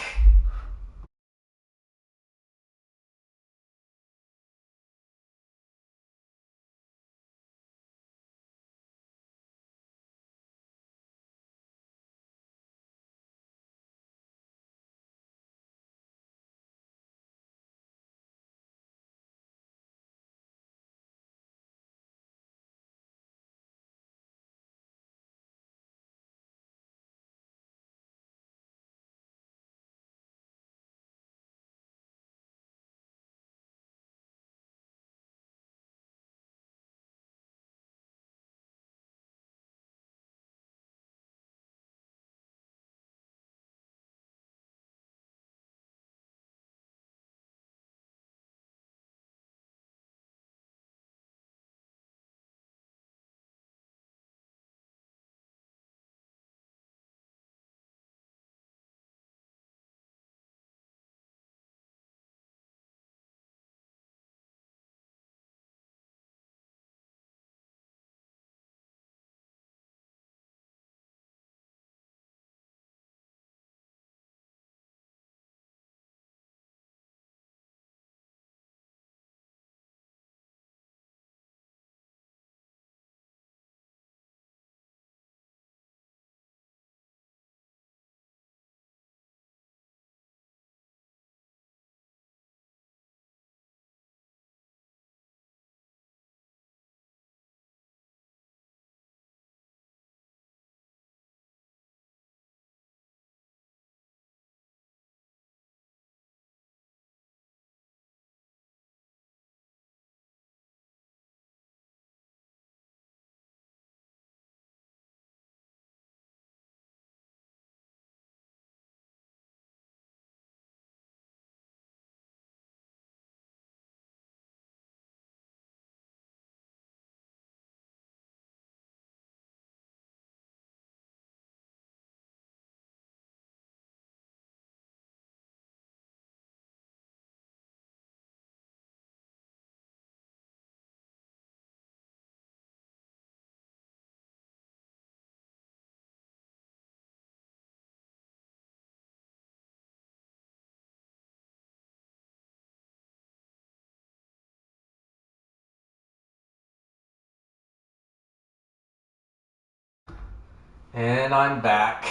And I'm back.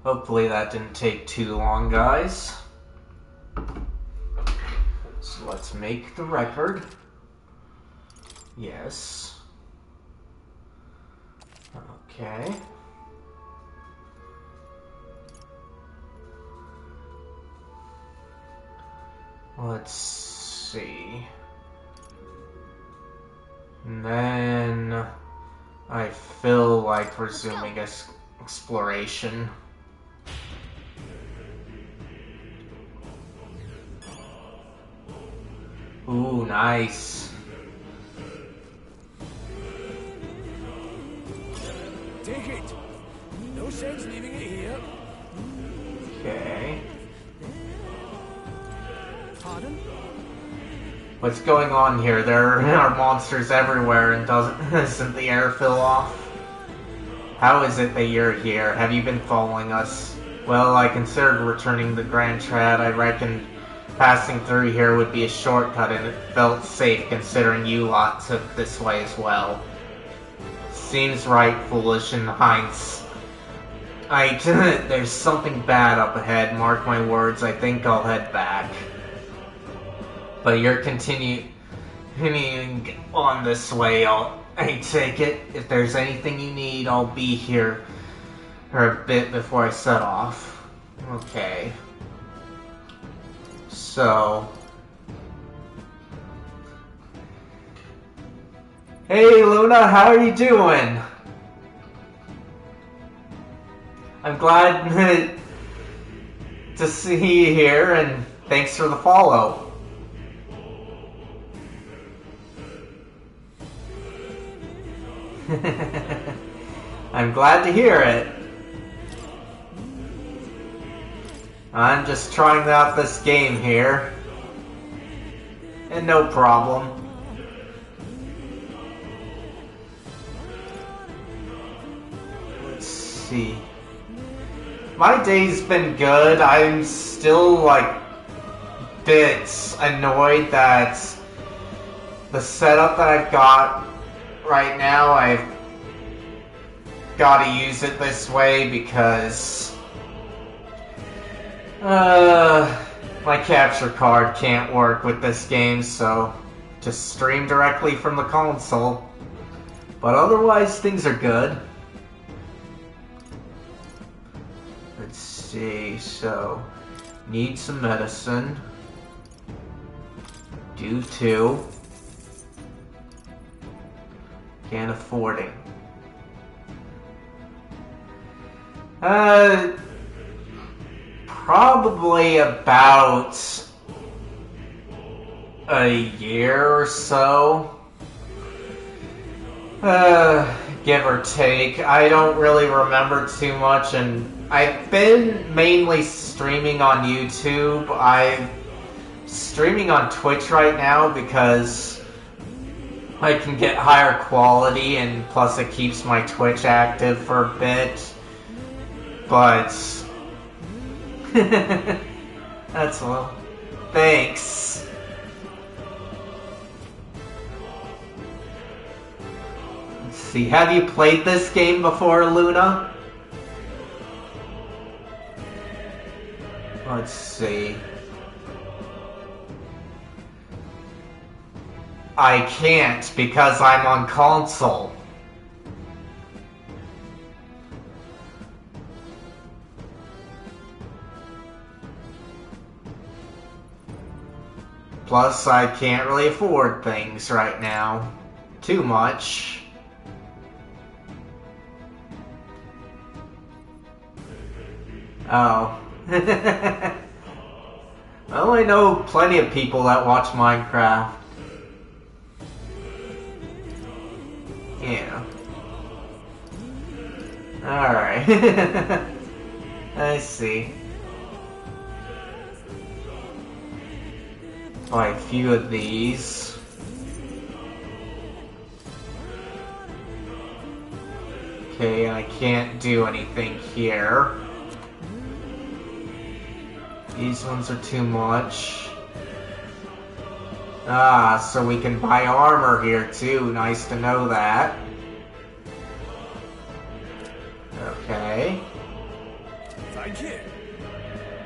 Hopefully that didn't take too long, guys. So let's make the record. Yes. Okay. Let's see. And then I feel like resuming exploration. Ooh, nice. Take it. No sense leaving it here. Okay. Pardon? What's going on here? There are monsters everywhere, and isn't the air fill off? How is it that you're here? Have you been following us? Well, I considered returning the Grand Trad. I reckoned passing through here would be a shortcut, and it felt safe considering you lot took this way as well. Seems right, foolish in hindsight. There's something bad up ahead. Mark my words, I think I'll head back. But you're continuing on this way, I take it. If there's anything you need, I'll be here for a bit before I set off. Okay. So... Hey Luna, how are you doing? I'm glad to see you here, and thanks for the follow. I'm glad to hear it. I'm just trying out this game here. And no problem. Let's see. My day's been good. I'm still like bits annoyed that the setup that I've got right now, I've got to use it this way because my capture card can't work with this game, so just stream directly from the console. But otherwise, things are good. Let's see, so need some medicine. Do too. Can't afford it. Probably about a year or so. Give or take. I don't really remember too much, and I've been mainly streaming on YouTube. I'm streaming on Twitch right now because I can get higher quality, and plus it keeps my Twitch active for a bit. But that's all. Thanks. Let's see. Have you played this game before, Luna? Let's see. I can't because I'm on console. Plus, I can't really afford things right now. Too much. Oh. Well, I know plenty of people that watch Minecraft. Yeah. Alright. I see. Buy a few of these. Okay, I can't do anything here. These ones are too much. Ah, so we can buy armor here too. Nice to know that. Okay. Thank you.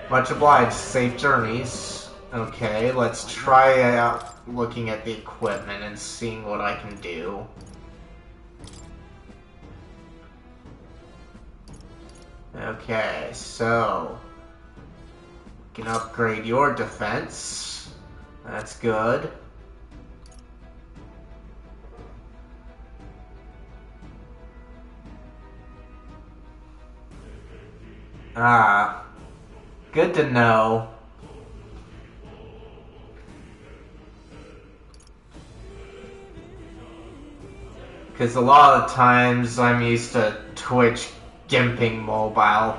Much obliged. Safe journeys. Okay, let's try out looking at the equipment and seeing what I can do. Okay, so we can upgrade your defense. That's good. Ah, good to know. Because a lot of times I'm used to Twitch gimping mobile.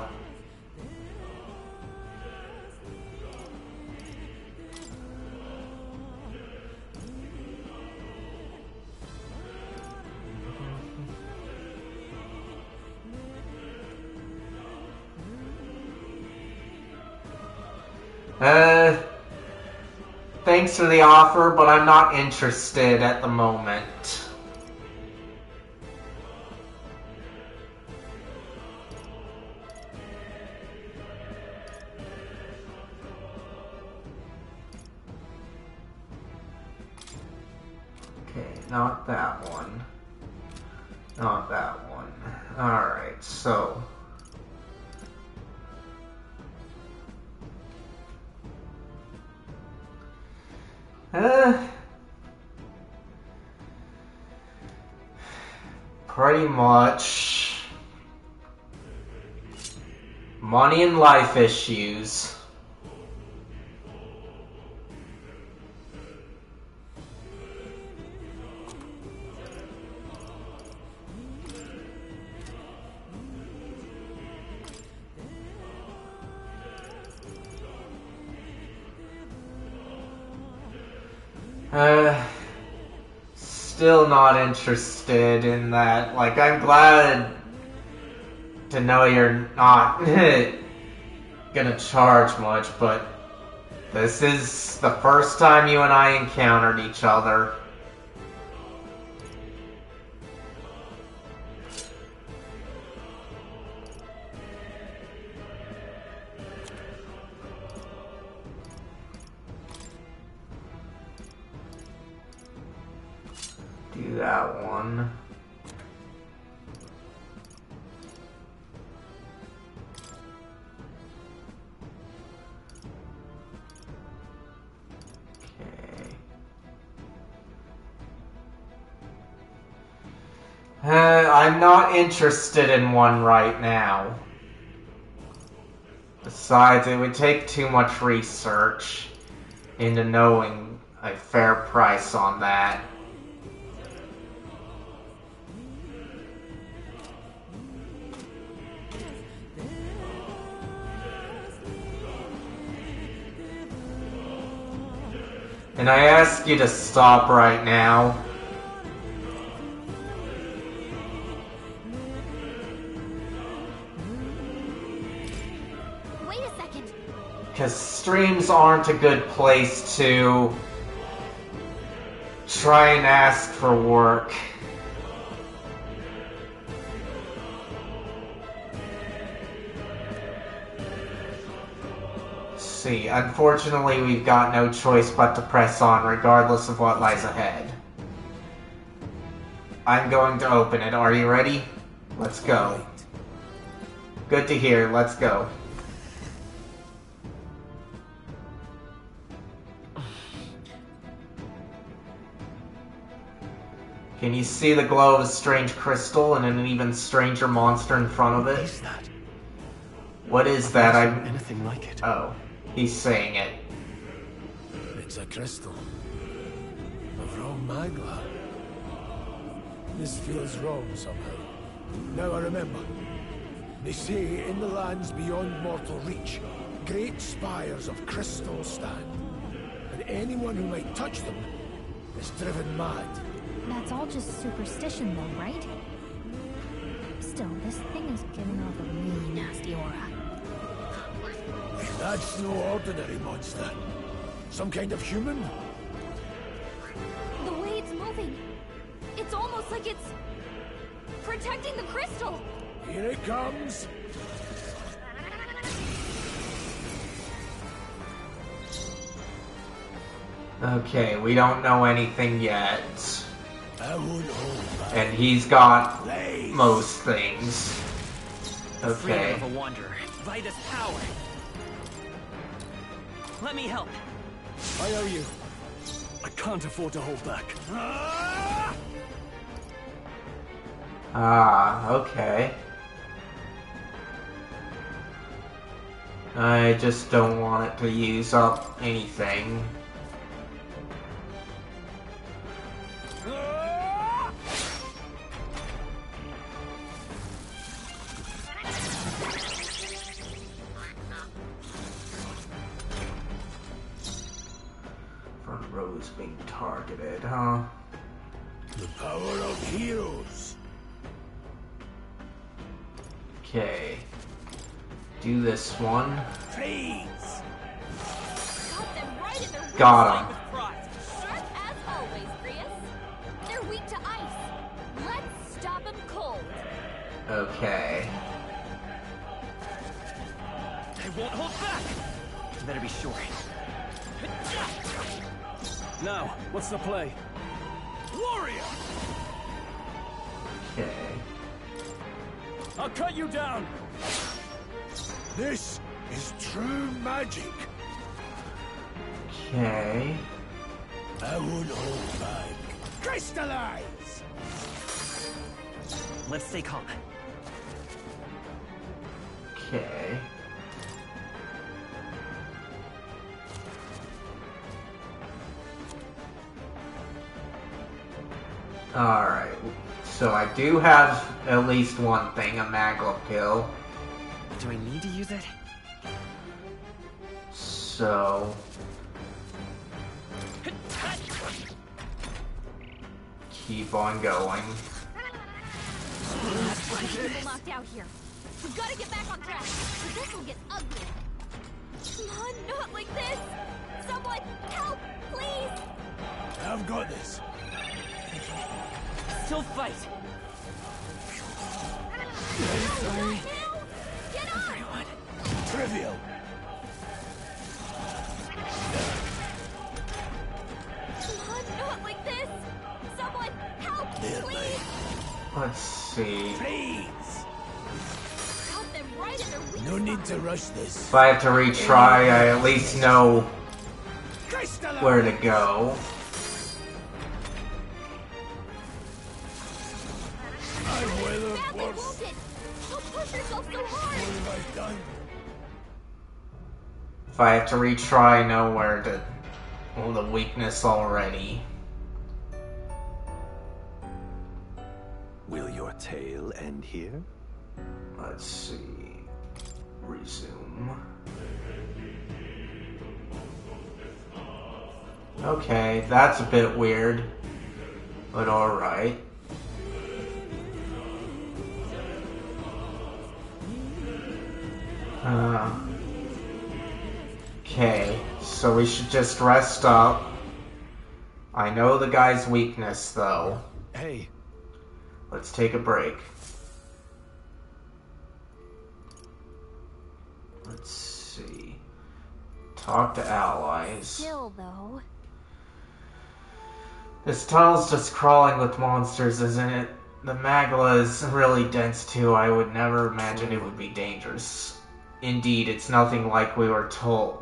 Thanks for the offer, but I'm not interested at the moment. Okay, not that one. Not that one. Alright, so... pretty much money and life issues. Still not interested in that. Like, I'm glad to know you're not gonna charge much, but this is the first time you and I encountered each other. Do that one. Okay. I'm not interested in one right now. Besides, it would take too much research into knowing a fair price on that. And I ask you to stop right now. Wait a second. Because streams aren't a good place to try and ask for work. See, unfortunately we've got no choice but to press on regardless of what lies ahead. I'm going to open it. Are you ready? Let's go. Good to hear. Let's go. Can you see the glow of a strange crystal and an even stranger monster in front of it? What is that? What is that? I'm... anything like it. Oh. He's saying it. It's a crystal. Of wrong Magla. This feels wrong somehow. Now I remember. They say in the lands beyond mortal reach, great spires of crystal stand. And anyone who might touch them is driven mad. That's all just superstition though, right? Still, this thing is giving off a really nasty aura. That's no ordinary monster. Some kind of human? The way it's moving. It's almost like it's protecting the crystal. Here it comes. Okay, we don't know anything yet. I won't hold back. And he's got most things. Okay. Freedom of a wanderer. By this power. Let me help. I owe you. I can't afford to hold back. Ah, okay. I just don't want it to use up anything. Front row's being targeted, huh? The power of heroes. Okay. Do this one. Please. Got them right in their Got him. with pride. Sharp as always, Prius. They're weak to ice. Let's stop them cold. Okay. I won't hold back. You better be sure. Now, what's the play? Warrior! Okay. I'll cut you down! This is true magic. Okay. I won't hold back. Crystallize! Let's stay calm. Okay. Alright. So I do have at least one thing, a Magla pill. Do I need to use it? So... keep on going. People knocked out here. We gotta get back on track. Or this will get ugly. Come on, not like this. Someone, help, please. I've got this. Still fight. Sorry. Get on. Everyone. Trivial. Come on, not like this. Someone, help, please. Let's see. Please. Got them right in their weak No need to rush this. If I have to retry, I at least know where to go. I've weathered badly worse. wounded. Don't push yourself so What hard. have I done? If I have to retry, I know where to... well, the weakness already. Will your tale end here? Let's see. Resume. Okay, that's a bit weird. But alright. Okay, so we should just rest up. I know the guy's weakness, though. Hey. Let's take a break. Let's see. Talk to allies. Still, though. This tunnel's just crawling with monsters, isn't it? The Magla is really dense too. I would never imagine it would be dangerous. Indeed, it's nothing like we were told.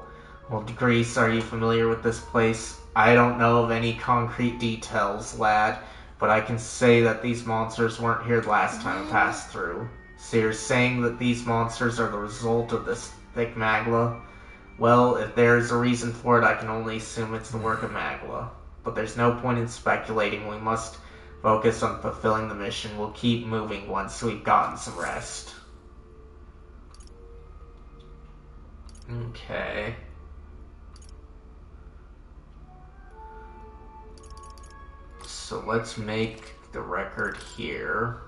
Well, Grease, are you familiar with this place? I don't know of any concrete details, lad, but I can say that these monsters weren't here last time I passed through. So you're saying that these monsters are the result of this thick Magla? Well, if there's a reason for it, I can only assume it's the work of Magla. But there's no point in speculating. We must focus on fulfilling the mission. We'll keep moving once we've gotten some rest. Okay. So let's make the record here.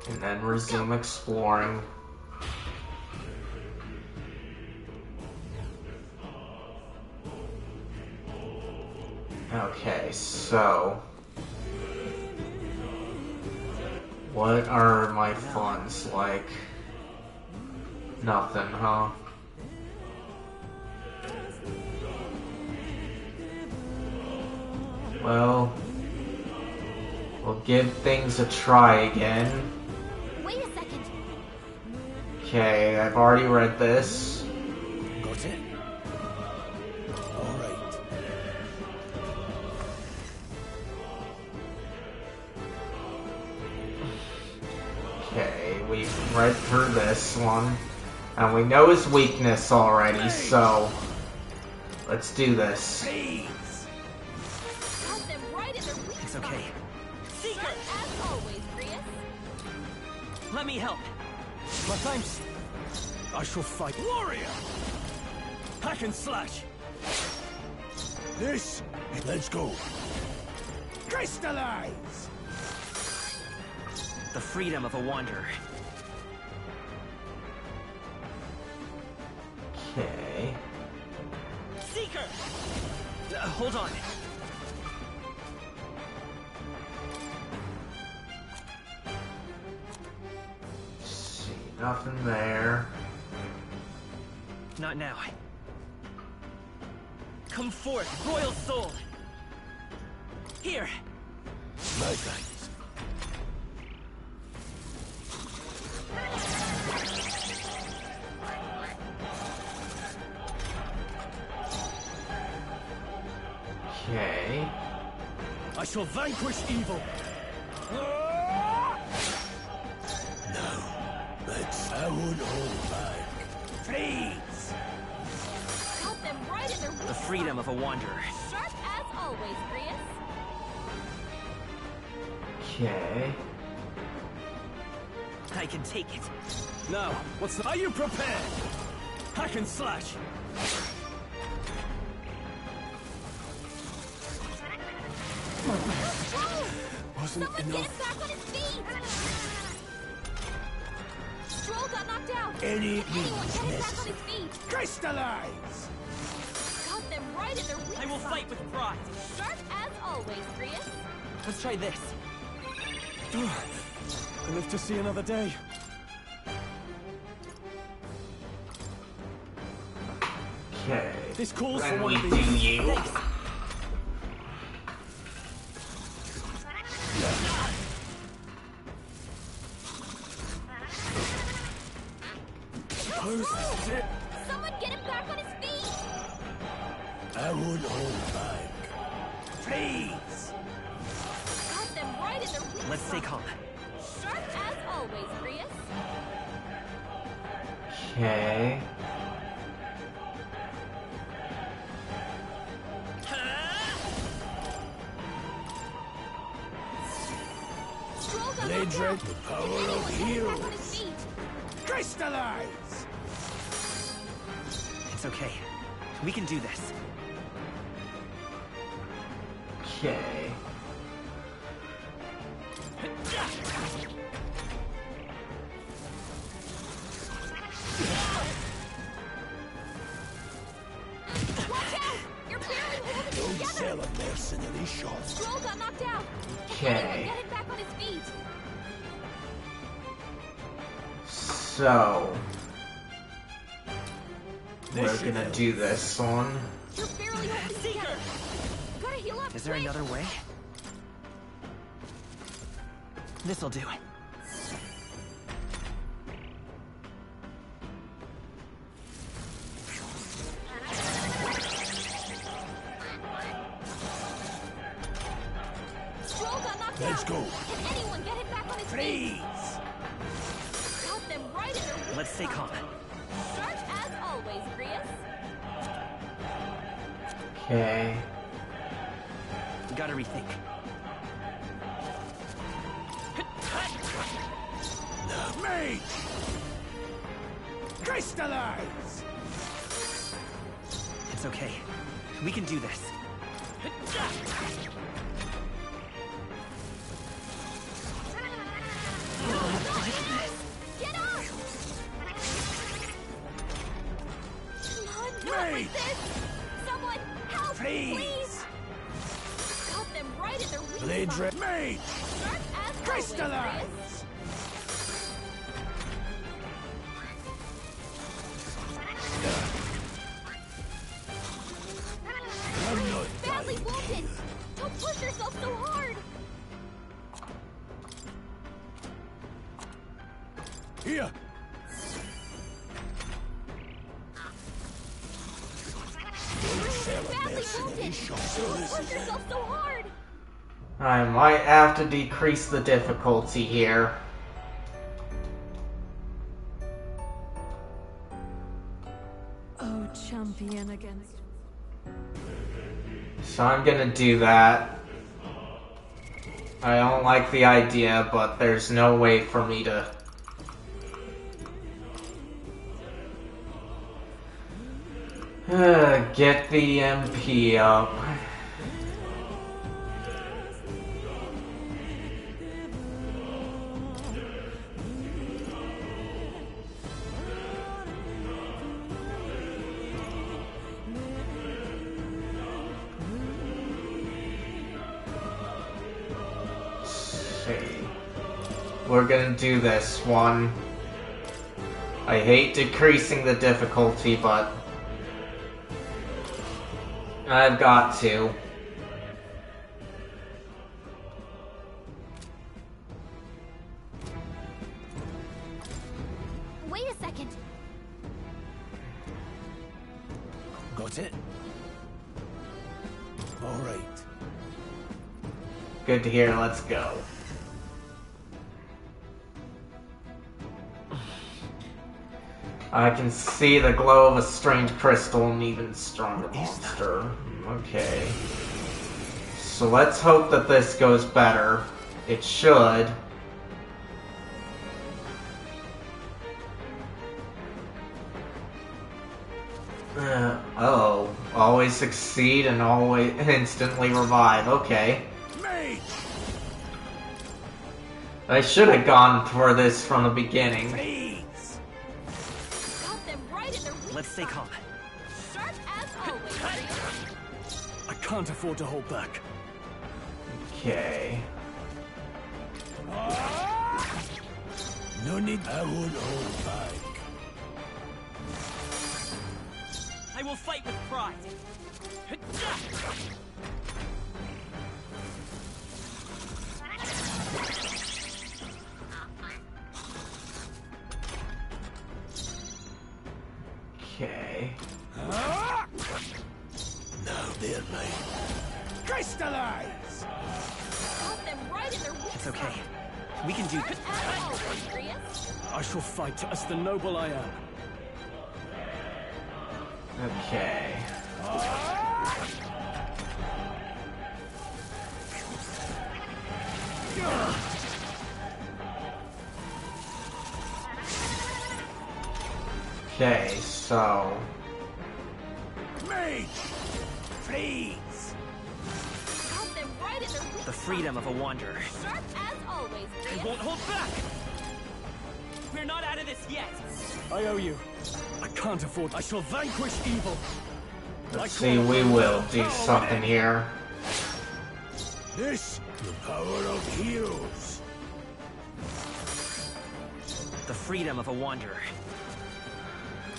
And then resume exploring. Okay, so What are my funds like? Nothing, huh? Well, we'll give things a try again. Wait a second. Okay, I've already read this. Got it? All right. Okay, we've read through this one. And we know his weakness already, so let's do this. Got them right in their weak It's okay. Seeker! As always, Prius. Let me help. My thanks. I shall fight. Warrior! Hack and slash! This, let's go. Crystallize! The freedom of a wanderer. Okay. Seeker! Hold on. See, nothing there. Not now. Come forth, royal soul! Here! My thanks. Okay. I shall vanquish evil! I won't hold back. Please! Got them right in their weak The freedom of a wanderer. Sharp as always, Prius. Okay. I can take it. Now, what's the... Are you prepared? Hack and slash! Wasn't Someone get enough. him back on his feet! Stroll got knocked out! Any Anyone means get him back on necessary. his feet! Crystallize! Got them right in their weak I will spot. fight with pride. Sharp as always, Prius. Let's try this. I live to see another day. Okay. This calls for Then one we of do these. you. Suppose this is it. Someone get him back on his feet! I won't hold back. Please! Got them right in their weak Let's stay spot. calm. Sharp as always, Prius. Okay. Stroll got Blade knocked Red, out. the power of Anyone get him back on heroes. his feet! Crystallize! It's okay. We can do this. Okay. Watch out! You're barely holding it Don't together! sell a mercenary shot. Stroll got knocked out! Okay. Anyone get him back on his feet! So we're gonna do this one. You're barely holding it together! Gotta heal up! Is there quick. another way? This'll do. Stroll got knocked Let's out! go. Can anyone get him back on his feet? Please! Got them right in their weak Let's stay spot. calm. Sharp as always, Prius. Okay. Gotta rethink. Mage! Crystallize! It's okay. We can do this. Get up! Come on, not Mate! like this! Someone, help, Please! Got them right in their weak Blade spot. Red. Mage! Sharp as always, Crystallize! Prius. Here! Badly wounded. Don't push yourself so hard. I might have to decrease the difficulty here. Oh, champion against... So I'm gonna do that. I don't like the idea, but there's no way for me to... get the MP up. We're gonna do this one. I hate decreasing the difficulty, but I've got to. Wait a second. Got it? All right. Good to hear, let's go. I can see the glow of a strange crystal and even stronger monster. Okay. So let's hope that this goes better. It should. Oh. Always succeed and always instantly revive. Okay. I should have gone for this from the beginning. Let's stay calm. Sharp as always. I can't afford to hold back. Okay. No need. I won't hold back. I will fight with pride. Okay. Now they're mine. Crystallize! Got them right in their weak It's okay. spot. We can do Sharp this. as always, Grius. I shall fight as the noble I am. Okay. Okay, so... Mage! Please! Got them right in their weak The freedom of a wanderer. spot. Sharp as always, I Grius. won't hold back! We're not out of this yet! I owe you. I can't afford... I shall vanquish evil. Let's see, we will do something here. This, the power of heroes. The freedom of a wanderer.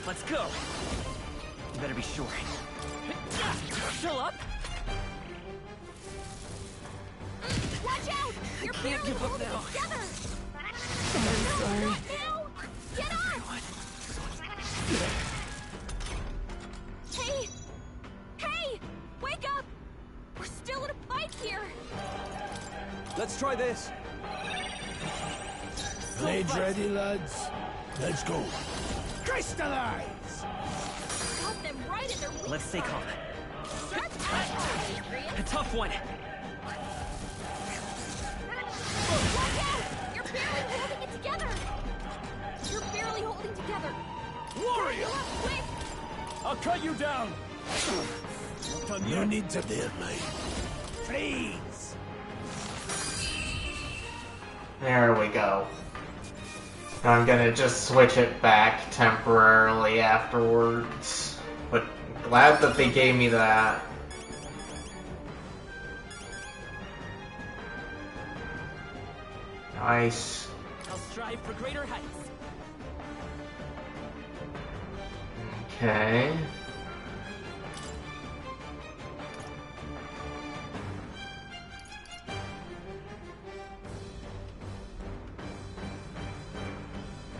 Let's go! You better be sure. Chill up! Watch out! You're can't barely give up holding now. it together. I'm sorry. Not now. Get up! Hey! Hey! Wake up! We're still in a fight here! Let's try this. Blades ready, lads? Let's go. Crystallize! Got them right in their weak Let's stay calm. Sharp as always, Grius. A tough one! Watch out! You're barely holding it together! You're barely holding together! Warrior! Quick! I'll cut you down. Not done No yet. need to bear mine. Please! There we go. I'm gonna just switch it back temporarily afterwards. But glad that they gave me that. Nice. I'll strive for greater heights. Okay.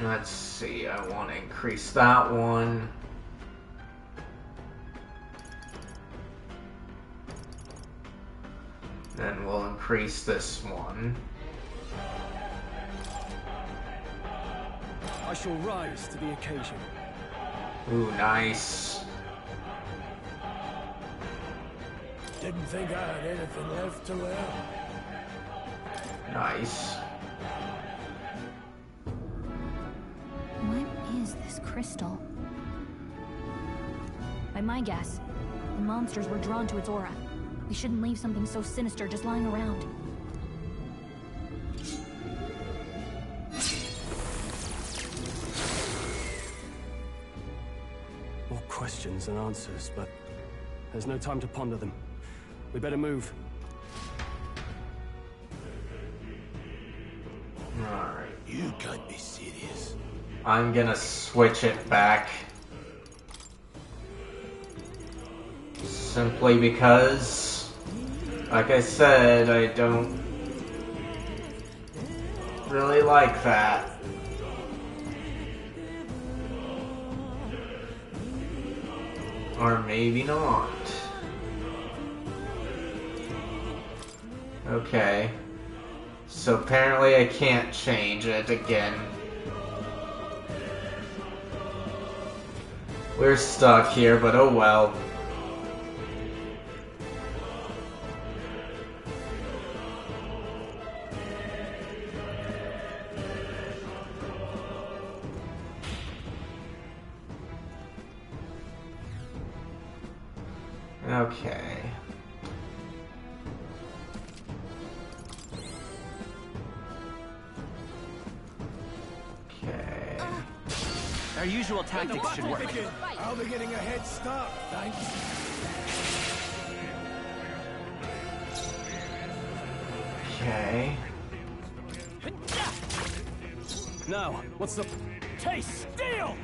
Let's see, I want to increase that one. Then we'll increase this one. I shall rise to the occasion. Ooh, nice. Didn't think I had anything left to wear. Nice. What is this crystal? By my guess, the monsters were drawn to its aura. We shouldn't leave something so sinister just lying around. More questions than answers, but there's no time to ponder them. We better move. Alright. You can't be serious. I'm gonna switch it back. Simply because, like I said, I don't really like that. Or maybe not. Okay. So apparently I can't change it again. We're stuck here, but oh well. Okay. Okay. Our usual tactics should work. I'll be getting a head start, thanks. Okay. Now, what's the... Taste steel!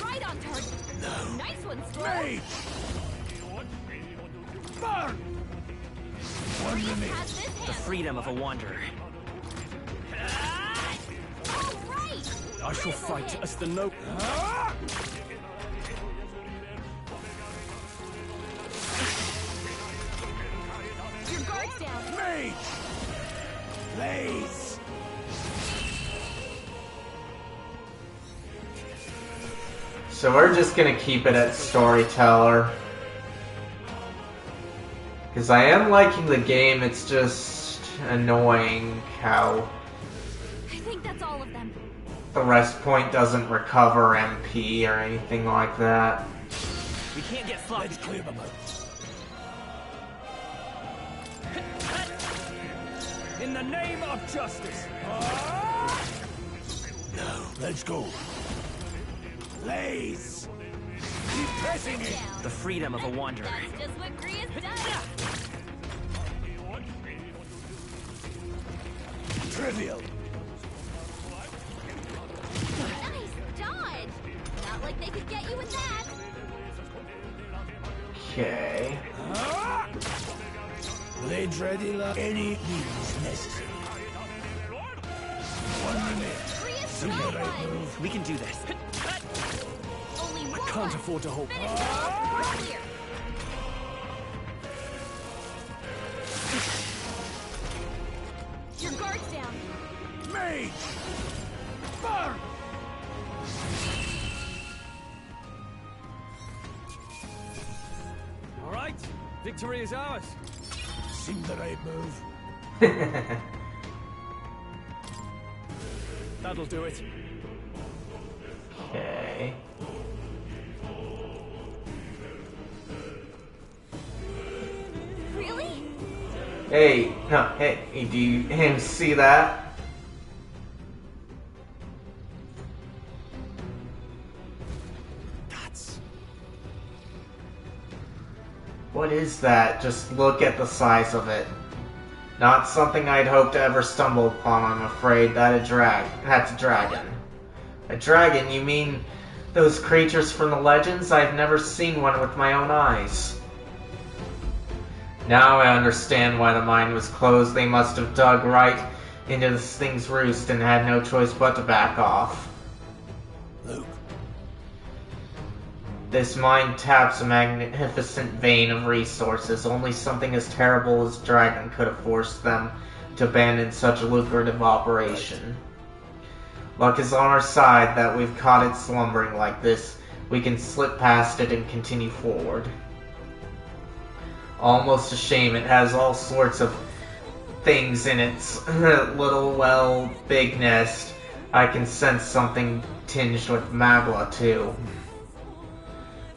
Right on target. No. Nice one, Storm. Mage! Burn! One Has minute. this The handled. freedom of a wanderer. All right. I shall fight as the no... Your guard's down. Mage! Blaze! So we're just gonna keep it at storyteller. Because I am liking the game, it's just annoying how I think that's all of them. the rest point doesn't recover MP or anything like that. We can't get sloppy. Let's clear them out. In the name of justice. No, let's go. Blaze! Keep pressing it! The freedom of a wanderer. That's just what Gria's done. Trivial. Nice dodge. Not like they could get you with that. Okay. Blades ready, love. Any means necessary. 1 minute. Gria's See the not right one. move. We can do this. Only one. Can't afford to hold... Finish it off. We're clear. Your guard's down. Mage! Burn! All right, victory is ours. Seemed the right move. That'll do it. Okay. Really? Hey, no, hey, do you him see that? That's... What is that? Just look at the size of it. Not something I'd hope to ever stumble upon, I'm afraid. That's a dragon. A dragon? You mean those creatures from the legends? I've never seen one with my own eyes. Now I understand why the mine was closed. They must have dug right into this thing's roost and had no choice but to back off. This mine taps a magnificent vein of resources. Only something as terrible as Dragon could have forced them to abandon such a lucrative operation. Luck is on our side that we've caught it slumbering like this. We can slip past it and continue forward. Almost a shame it has all sorts of things in its little, well, big nest. I can sense something tinged with magla too.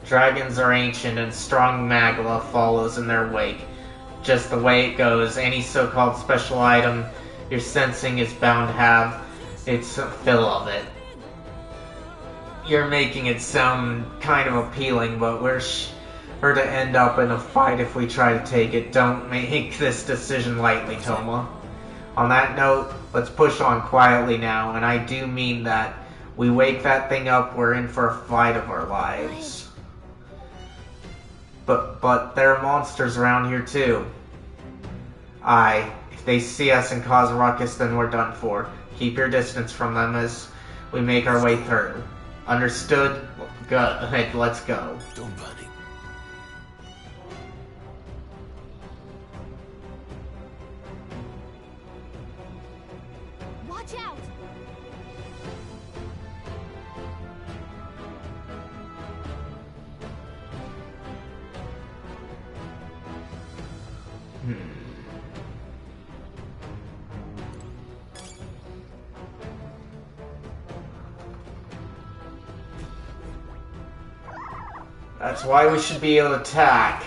Dragons are ancient and strong magla follows in their wake. Just the way it goes, any so-called special item you're sensing is bound to have its fill of it. You're making it sound kind of appealing, but we're sure to end up in a fight if we try to take it. Don't make this decision lightly, Toma. On that note, let's push on quietly now, and I do mean that. We wake that thing up, we're in for a fight of our lives. But there are monsters around here too. Aye, if they see us and cause a ruckus, then we're done for. Keep your distance from them as we make our way through. Understood? Good. Let's go. Don't panic. Watch out! That's why we should be able to attack.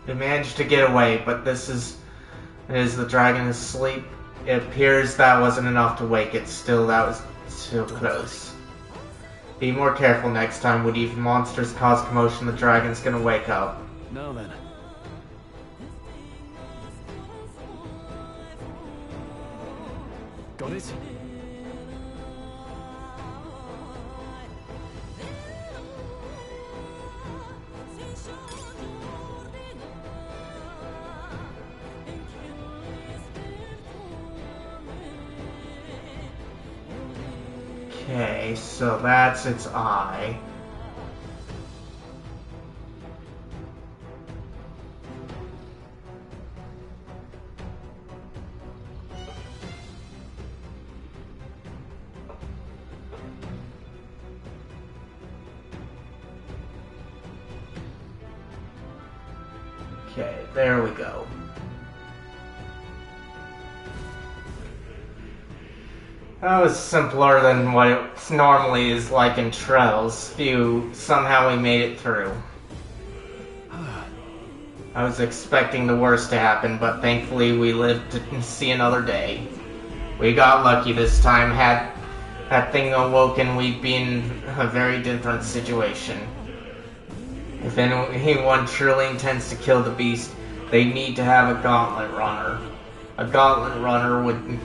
We managed to get away, but is the dragon asleep? It appears that wasn't enough to wake it. Still, that was too close. Be more careful next time, Woody. If monsters cause commotion, the dragon's gonna wake up. Now then. Got it? Okay, so that's its eye. Okay, there we go. That was simpler than what it normally is like in Trails. Somehow we made it through. I was expecting the worst to happen, but thankfully we lived to see another day. We got lucky this time. Had that thing awoken, we'd be in a very different situation. If anyone truly intends to kill the beast, they need to have a gauntlet runner. A gauntlet runner would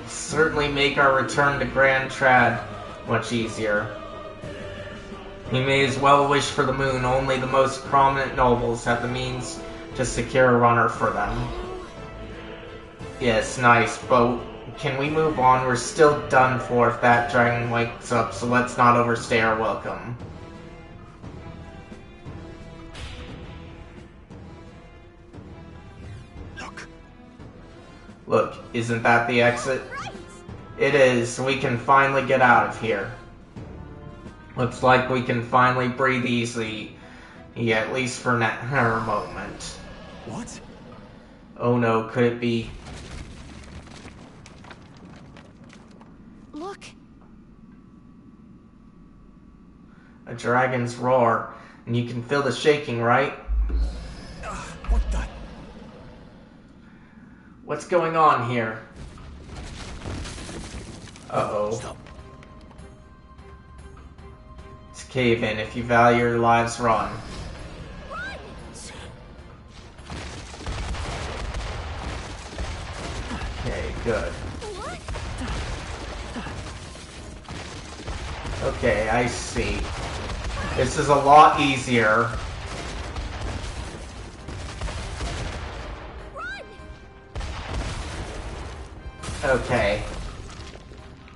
certainly make our return to Grand Trad much easier. We may as well wish for the moon. Only the most prominent nobles have the means to secure a runner for them. Yes, nice, but can we move on? We're still done for if that dragon wakes up, so let's not overstay our welcome. Look, isn't that the exit? It is. We can finally get out of here. Looks like we can finally breathe easily. Yeah, at least for a moment. What? Oh no, could it be? Look. A dragon's roar. And you can feel the shaking, right? What the? What's going on here? Uh-oh. Stop. It's cave in. If you value your lives, run. Okay, good. Okay, I see. This is a lot easier. Okay.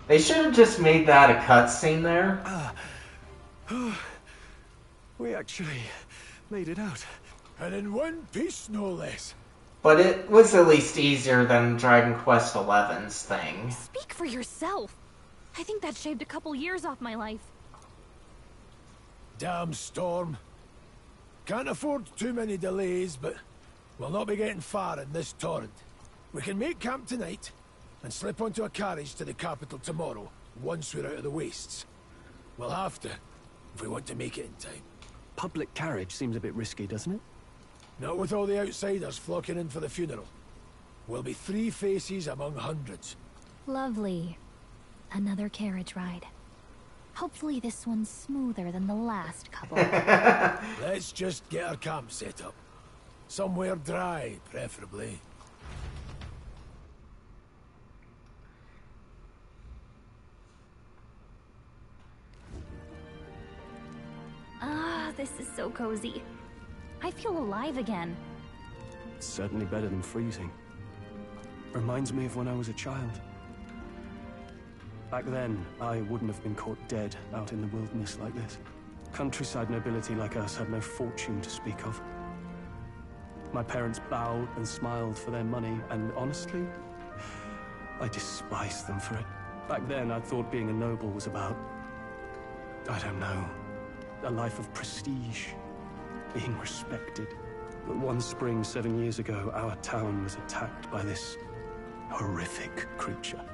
They should have just made that a cutscene there. actually made it out. And in one piece, no less. But it was at least easier than Dragon Quest XI's thing. Speak for yourself. I think that shaved a couple years off my life. Damn storm. Can't afford too many delays, but we'll not be getting far in this torrent. We can make camp tonight, and slip onto a carriage to the capital tomorrow, once we're out of the wastes. We'll have to, if we want to make it in time. Public carriage seems a bit risky, doesn't it? Not with all the outsiders flocking in for the funeral. We'll be 3 faces among hundreds. Lovely. Another carriage ride. Hopefully this one's smoother than the last couple. Let's just get our camp set up. Somewhere dry, preferably. Ah, this is so cozy. I feel alive again. It's certainly better than freezing. Reminds me of when I was a child. Back then, I wouldn't have been caught dead out in the wilderness like this. Countryside nobility like us had no fortune to speak of. My parents bowed and smiled for their money, and honestly, I despised them for it. Back then, I thought being a noble was about, I don't know, a life of prestige, being respected. But one spring 7 years ago, our town was attacked by this horrific creature.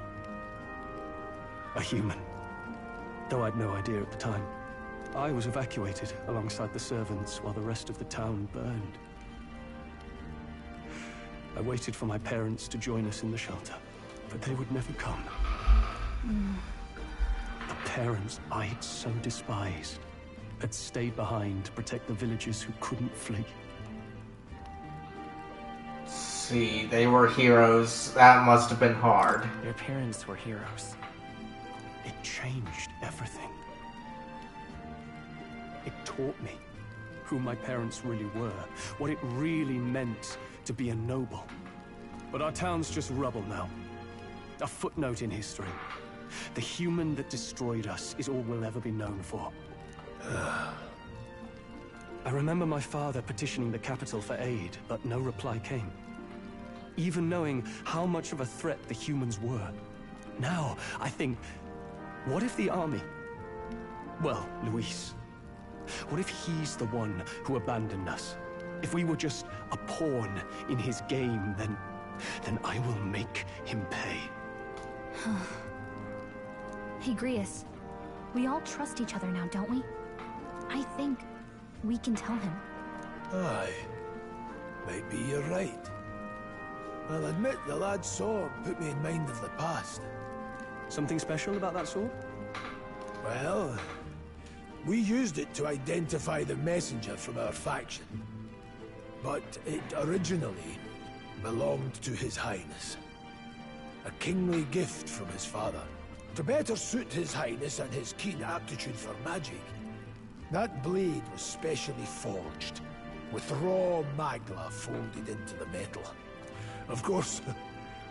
A human. Though I'd no idea at the time. I was evacuated alongside the servants while the rest of the town burned. I waited for my parents to join us in the shelter, but they would never come. The parents I'd so despised had stayed behind to protect the villagers who couldn't flee. See, they were heroes. That must have been hard. Your parents were heroes. It changed everything. It taught me who my parents really were, what it really meant to be a noble. But our town's just rubble now. A footnote in history. The human that destroyed us is all we'll ever be known for. I remember my father petitioning the capital for aid, but no reply came. Even knowing how much of a threat the humans were. Now, I think, what if the army... Well, Luis. What if he's the one who abandoned us? If we were just a pawn in his game, then I will make him pay. Hey, Grius. We all trust each other now, don't we? I think we can tell him. Aye. Maybe you're right. I'll admit the lad's sword put me in mind of the past. Something special about that sword? Well, we used it to identify the messenger from our faction. But it originally belonged to His Highness. A kingly gift from his father. To better suit His Highness and his keen aptitude for magic, that blade was specially forged, with raw magla folded into the metal. Of course,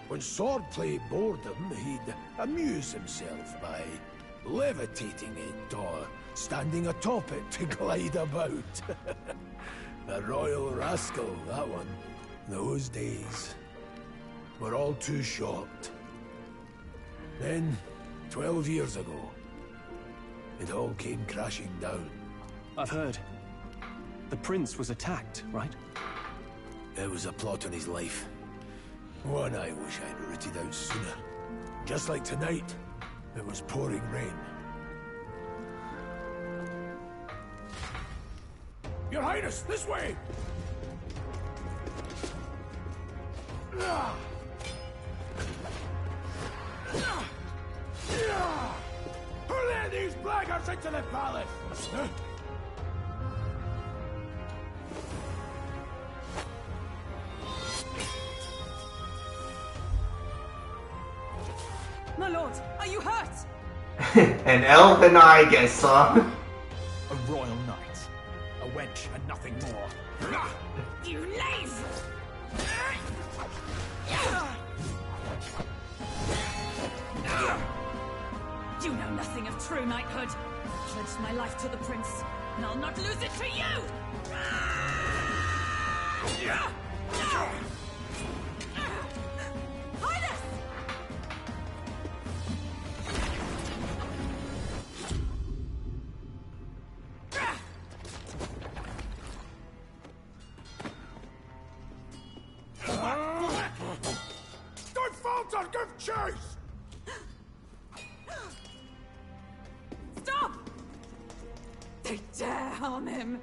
when swordplay bored him, he'd amuse himself by levitating it or standing atop it to glide about. A royal rascal, that one. Those days were all too short. Then, 12 years ago, it all came crashing down. I've heard. The prince was attacked, right? It was a plot on his life. One I wish I'd rooted out sooner. Just like tonight, it was pouring rain. Your Highness, this way! Who let these blackguards into the palace? My lord, are you hurt? An elven Igus, huh? A royal knight. A wench and nothing more. You knave! You know nothing of true knighthood. Pledged my life to the prince. and I'll not lose it to you! Highness! Don't falter! Give chase! Stop! They dare harm him!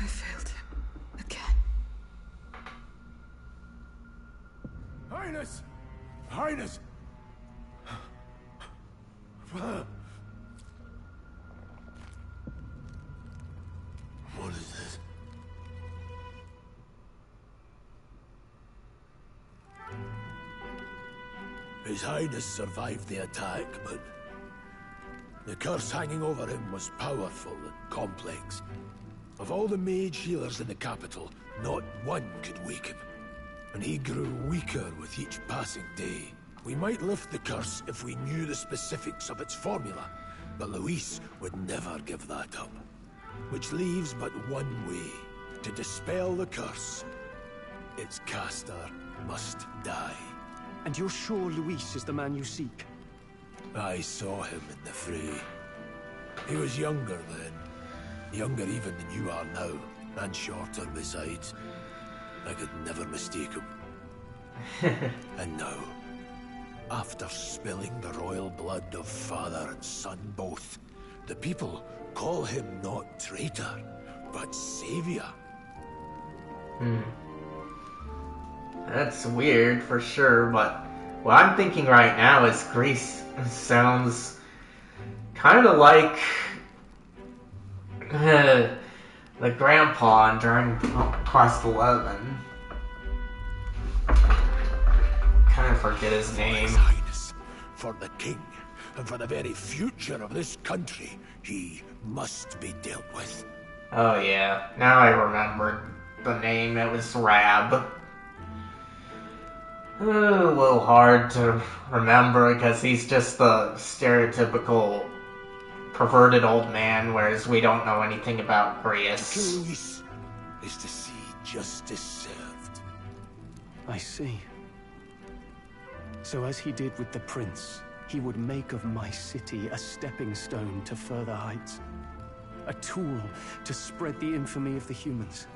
I failed him. Again. Highness! Highness! What is this? His Highness survived the attack, but the curse hanging over him was powerful and complex. Of all the mage healers in the capital, not one could wake him. And he grew weaker with each passing day. We might lift the curse if we knew the specifics of its formula, but Luis would never give that up. Which leaves but one way, to dispel the curse. Its caster must die. And you're sure Luis is the man you seek? I saw him in the fray. He was younger then. Younger even than you are now, and shorter besides. I could never mistake him. And now, after spilling the royal blood of father and son both, the people call him not traitor, but savior. That's weird for sure, but what I'm thinking right now is Greece sounds kind of like the grandpa in Dragon Quest 11. Kind of forget his name. His Highness, for the king, and for the very future of this country, he must be dealt with. Oh yeah, now I remembered the name. It was Rab. A little hard to remember because he's just the stereotypical perverted old man, whereas we don't know anything about Greece. Luis is to see justice served. I see. So as he did with the prince, he would make of my city a stepping stone to further heights. A tool to spread the infamy of the humans.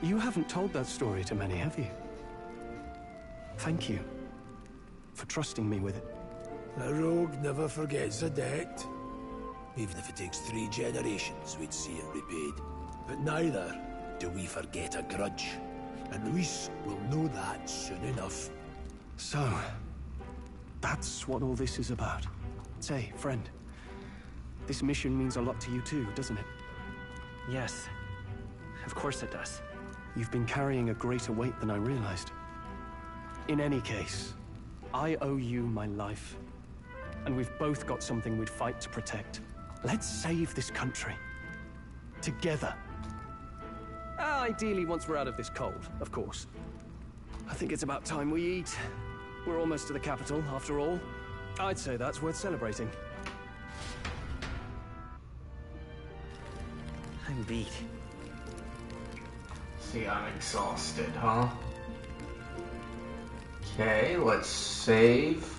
You haven't told that story to many, have you? Thank you for trusting me with it. A rogue never forgets a debt. Even if it takes 3 generations, we'd see it repaid. But neither do we forget a grudge. And Luis will know that soon enough. So, that's what all this is about. Say, friend, this mission means a lot to you too, doesn't it? Yes. Of course it does. You've been carrying a greater weight than I realized. In any case, I owe you my life. And we've both got something we'd fight to protect. Let's save this country. Together. Ideally, once we're out of this cold, of course. I think it's about time we eat. We're almost to the capital, after all. I'd say that's worth celebrating. I'm beat. See, I'm exhausted, huh? Okay, let's save.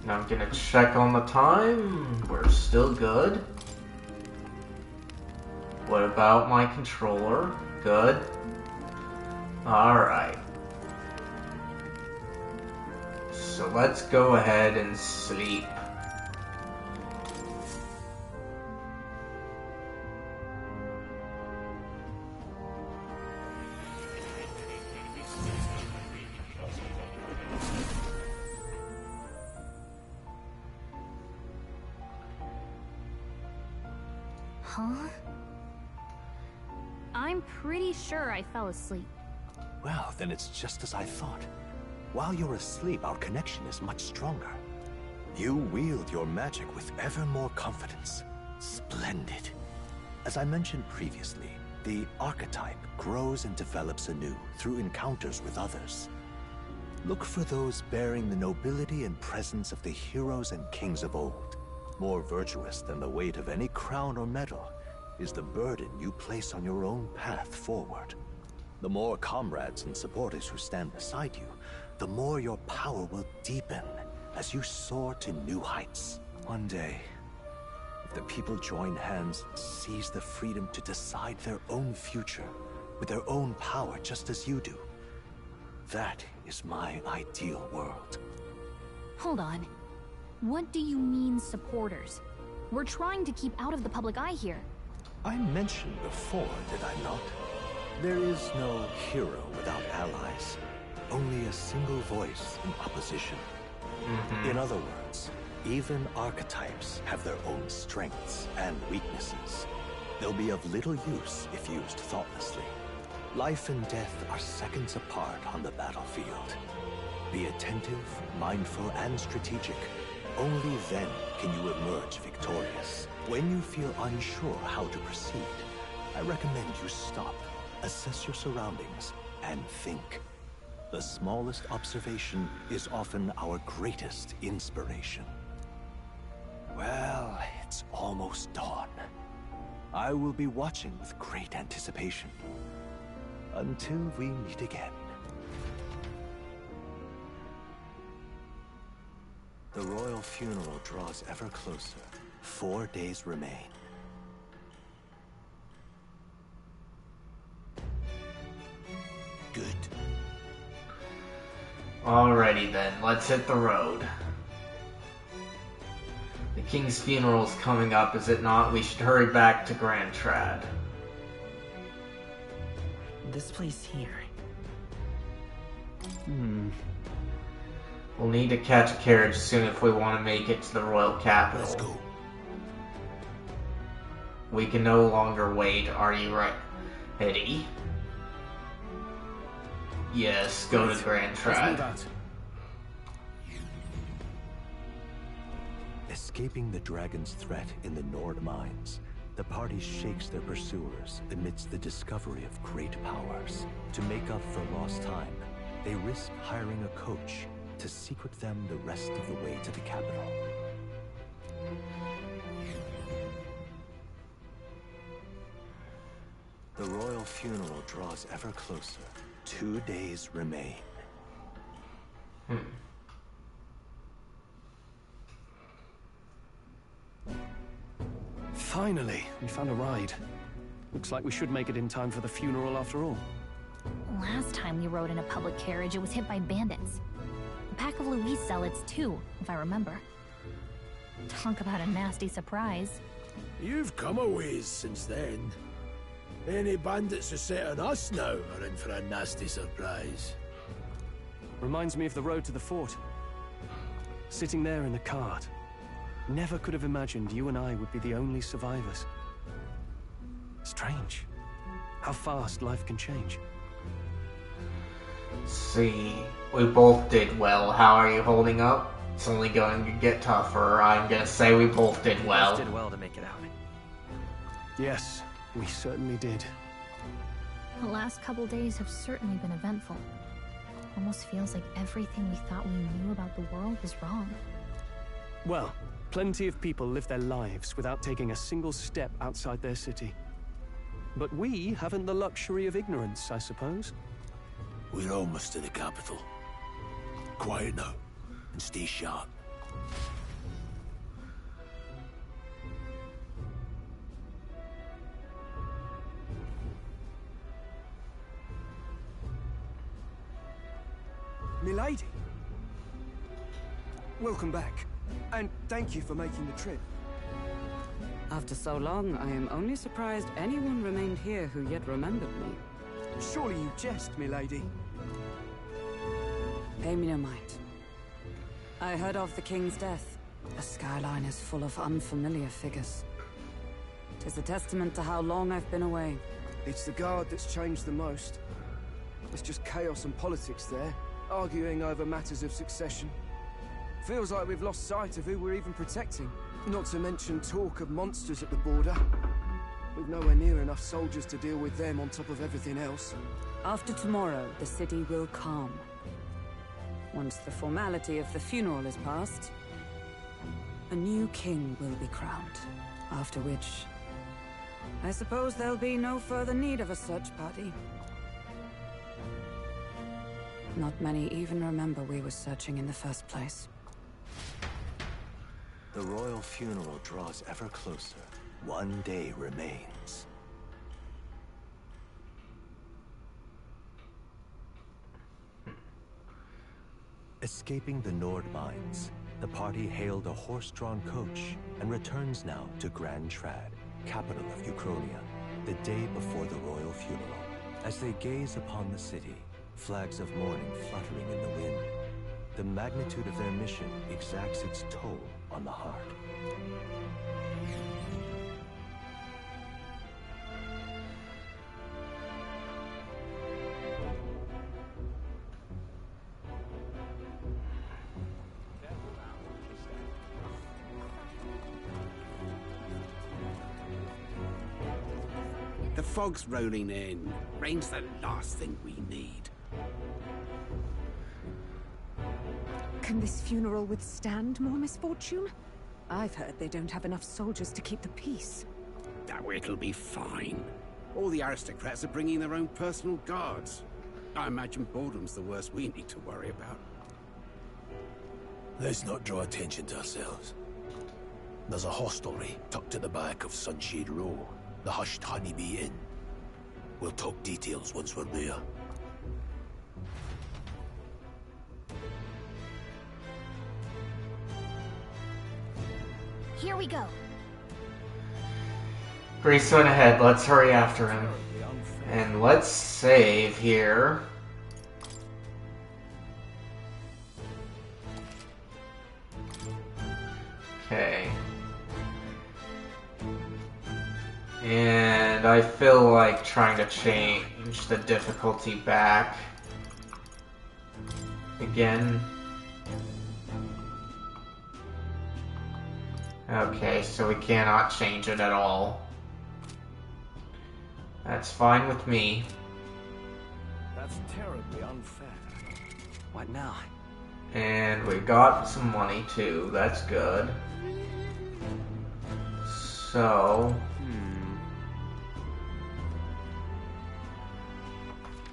Now I'm gonna check on the time. We're still good. What about my controller? Good. Alright. So let's go ahead and sleep. Huh? I'm pretty sure I fell asleep. Well, then it's just as I thought. While you're asleep, our connection is much stronger. You wield your magic with ever more confidence. Splendid. As I mentioned previously, the archetype grows and develops anew through encounters with others. Look for those bearing the nobility and presence of the heroes and kings of old. More virtuous than the weight of any crown or medal is the burden you place on your own path forward. The more comrades and supporters who stand beside you, the more your power will deepen as you soar to new heights. One day, if the people join hands and seize the freedom to decide their own future with their own power just as you do, that is my ideal world. Hold on. What do you mean, supporters? We're trying to keep out of the public eye here. I mentioned before, did I not? There is no hero without allies. Only a single voice in opposition. In other words, even archetypes have their own strengths and weaknesses. They'll be of little use if used thoughtlessly. Life and death are seconds apart on the battlefield. Be attentive, mindful, and strategic. Only then can you emerge victorious. When you feel unsure how to proceed, I recommend you stop, assess your surroundings, and think. The smallest observation is often our greatest inspiration. Well, it's almost dawn. I will be watching with great anticipation. Until we meet again. The royal funeral draws ever closer. 4 days remain. Good. Alrighty then, let's hit the road. The king's funeral's coming up, is it not? We should hurry back to Grand Trad. This place here. We'll need to catch a carriage soon if we want to make it to the royal capital. Let's go. We can no longer wait. Are you right, Eddie? Yes, go to Grand Trad. Escaping the dragon's threat in the Nord mines, the party shakes their pursuers amidst the discovery of great powers. To make up for lost time, they risk hiring a coach to secret them the rest of the way to the capital. The royal funeral draws ever closer. 2 days remain. Finally, we found a ride. Looks like we should make it in time for the funeral after all. Last time we rode in a public carriage, it was hit by bandits. A pack of Louise zealots, too, if I remember. Talk about a nasty surprise. You've come a ways since then. Any bandits who set on us now are in for a nasty surprise. Reminds me of the road to the fort. Sitting there in the cart. Never could have imagined you and I would be the only survivors. Strange. How fast life can change. See, we both did well. How are you holding up? It's only going to get tougher. I'm gonna say we both did well. We both did well to make it out. Yes, we certainly did. The last couple days have certainly been eventful. Almost feels like everything we thought we knew about the world was wrong. Well, plenty of people live their lives without taking a single step outside their city. But we haven't the luxury of ignorance, I suppose. We're almost to the capital. Quiet now, and stay sharp. Milady! Welcome back, and thank you for making the trip. After so long, I am only surprised anyone remained here who yet remembered me. Surely you jest, milady. Pay me no mind. I heard of the king's death. The skyline is full of unfamiliar figures. 'Tis a testament to how long I've been away. It's the guard that's changed the most. It's just chaos and politics there, arguing over matters of succession. Feels like we've lost sight of who we're even protecting. Not to mention talk of monsters at the border. We've nowhere near enough soldiers to deal with them on top of everything else. After tomorrow, the city will calm. Once the formality of the funeral is past, a new king will be crowned. After which, I suppose there'll be no further need of a search party. Not many even remember we were searching in the first place. The royal funeral draws ever closer. One day remains. Escaping the Nord mines, the party hailed a horse-drawn coach and returns now to Grand Trad, capital of Uchronia, the day before the royal funeral. As they gaze upon the city, flags of mourning fluttering in the wind, the magnitude of their mission exacts its toll on the heart. The fog's rolling in. Rain's the last thing we need. Can this funeral withstand more misfortune? I've heard they don't have enough soldiers to keep the peace. Oh, it'll be fine. All the aristocrats are bringing their own personal guards. I imagine boredom's the worst we need to worry about. Let's not draw attention to ourselves. There's a hostelry tucked at the back of Sunshade Row, the Hushed Honeybee Inn. We'll talk details once we're there. Here we go. Grace went ahead. Let's hurry after him. And let's save here. Okay. And I feel like trying to change the difficulty back again. Okay, so we cannot change it at all. That's fine with me. That's terribly unfair. What now? And we got some money too, that's good. So...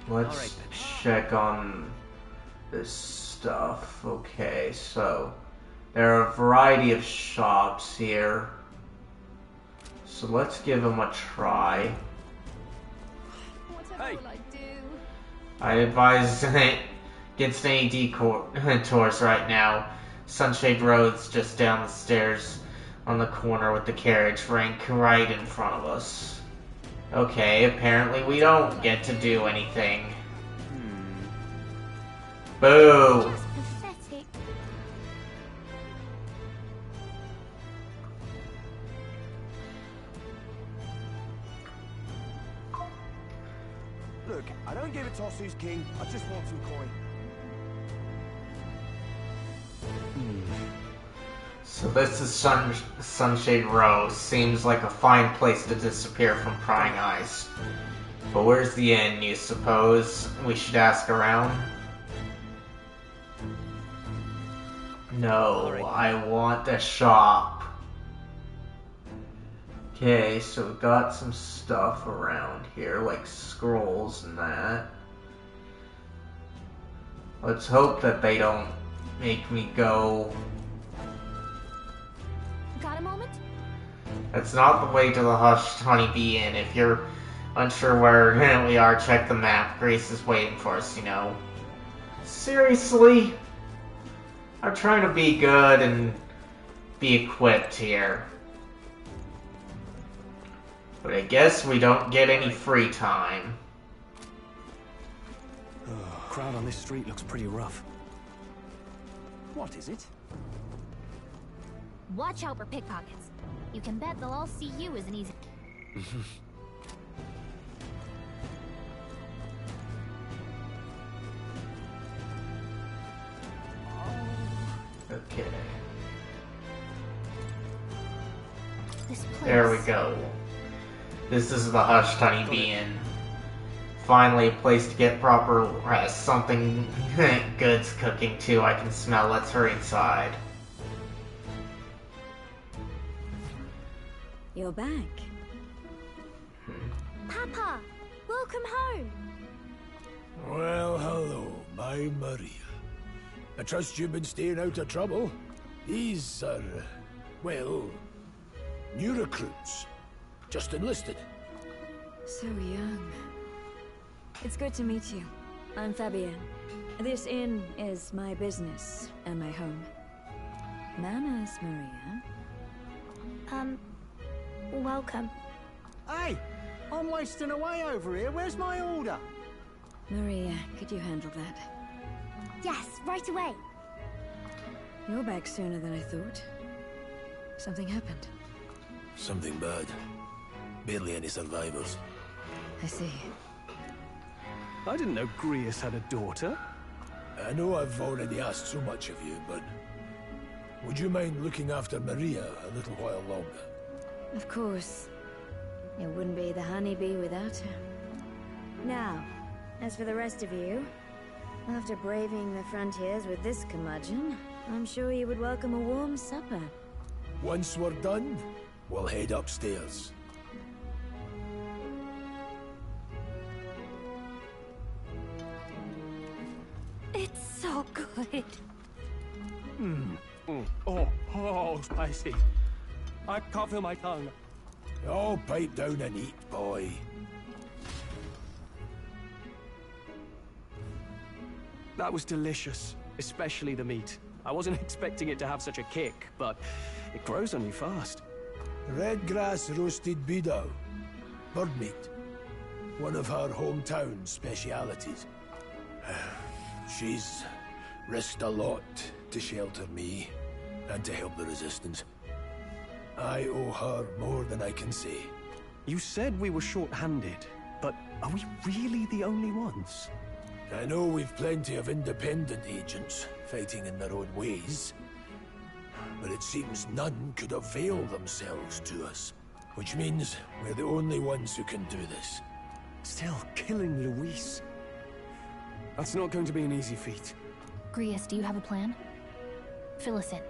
let's check on this stuff. Okay, so... there are a variety of shops here. So let's give them a try. Whatever will I do? I advise against any detours right now. Sunshade Road's just down the stairs on the corner with the carriage rank right in front of us. Okay, apparently we don't get to do anything. Boo! Just pathetic. Look, I don't give a toss who's king. I just want some coin. So this is Sunshade Row. Seems like a fine place to disappear from prying eyes. But where's the inn, you suppose? We should ask around? No, I want a shop. Okay, so we got some stuff around here, like scrolls and that. Let's hope that they don't make me go... Got a moment? That's not the way to the Hushed Honeybee Inn. If you're unsure where we are, check the map. Grace is waiting for us, you know. Seriously? I'm trying to be good and be equipped here. But I guess we don't get any free time. Crowd on this street looks pretty rough. What is it? Watch out for pickpockets. You can bet they'll all see you as an easy... Okay. This place. There we go. This is the Hushed Honeybee Inn. Finally a place to get proper rest. Something good's cooking too, I can smell. Let's hurry inside. You're back. Papa, welcome home. Well, hello, my Maria. I trust you've been staying out of trouble. These are, well, new recruits. Just enlisted. So young. It's good to meet you. I'm Fabienne. This inn is my business and my home. Manners, Maria. Welcome. Hey, I'm wasting away over here. Where's my order? Maria, could you handle that? Yes, right away. You're back sooner than I thought. Something happened. Something bad. Barely any survivors. I see. I didn't know Grius had a daughter. I know I've already asked so much of you, but would you mind looking after Maria a little while longer? Of course. It wouldn't be the honeybee without her. Now, as for the rest of you, after braving the frontiers with this curmudgeon, I'm sure you would welcome a warm supper. Once we're done, we'll head upstairs. It's so good. Oh, spicy. I can't feel my tongue. Oh, pipe down and eat, boy. That was delicious, especially the meat. I wasn't expecting it to have such a kick, but it grows on you fast. Red grass roasted beedou. Bird meat. One of her hometown specialities. She's risked a lot to shelter me and to help the resistance. I owe her more than I can say. You said we were short-handed, but are we really the only ones? I know we've plenty of independent agents fighting in their own ways, but it seems none could avail themselves to us, which means we're the only ones who can do this. Still, killing Luis. That's not going to be an easy feat. Grius, do you have a plan? Fill us in.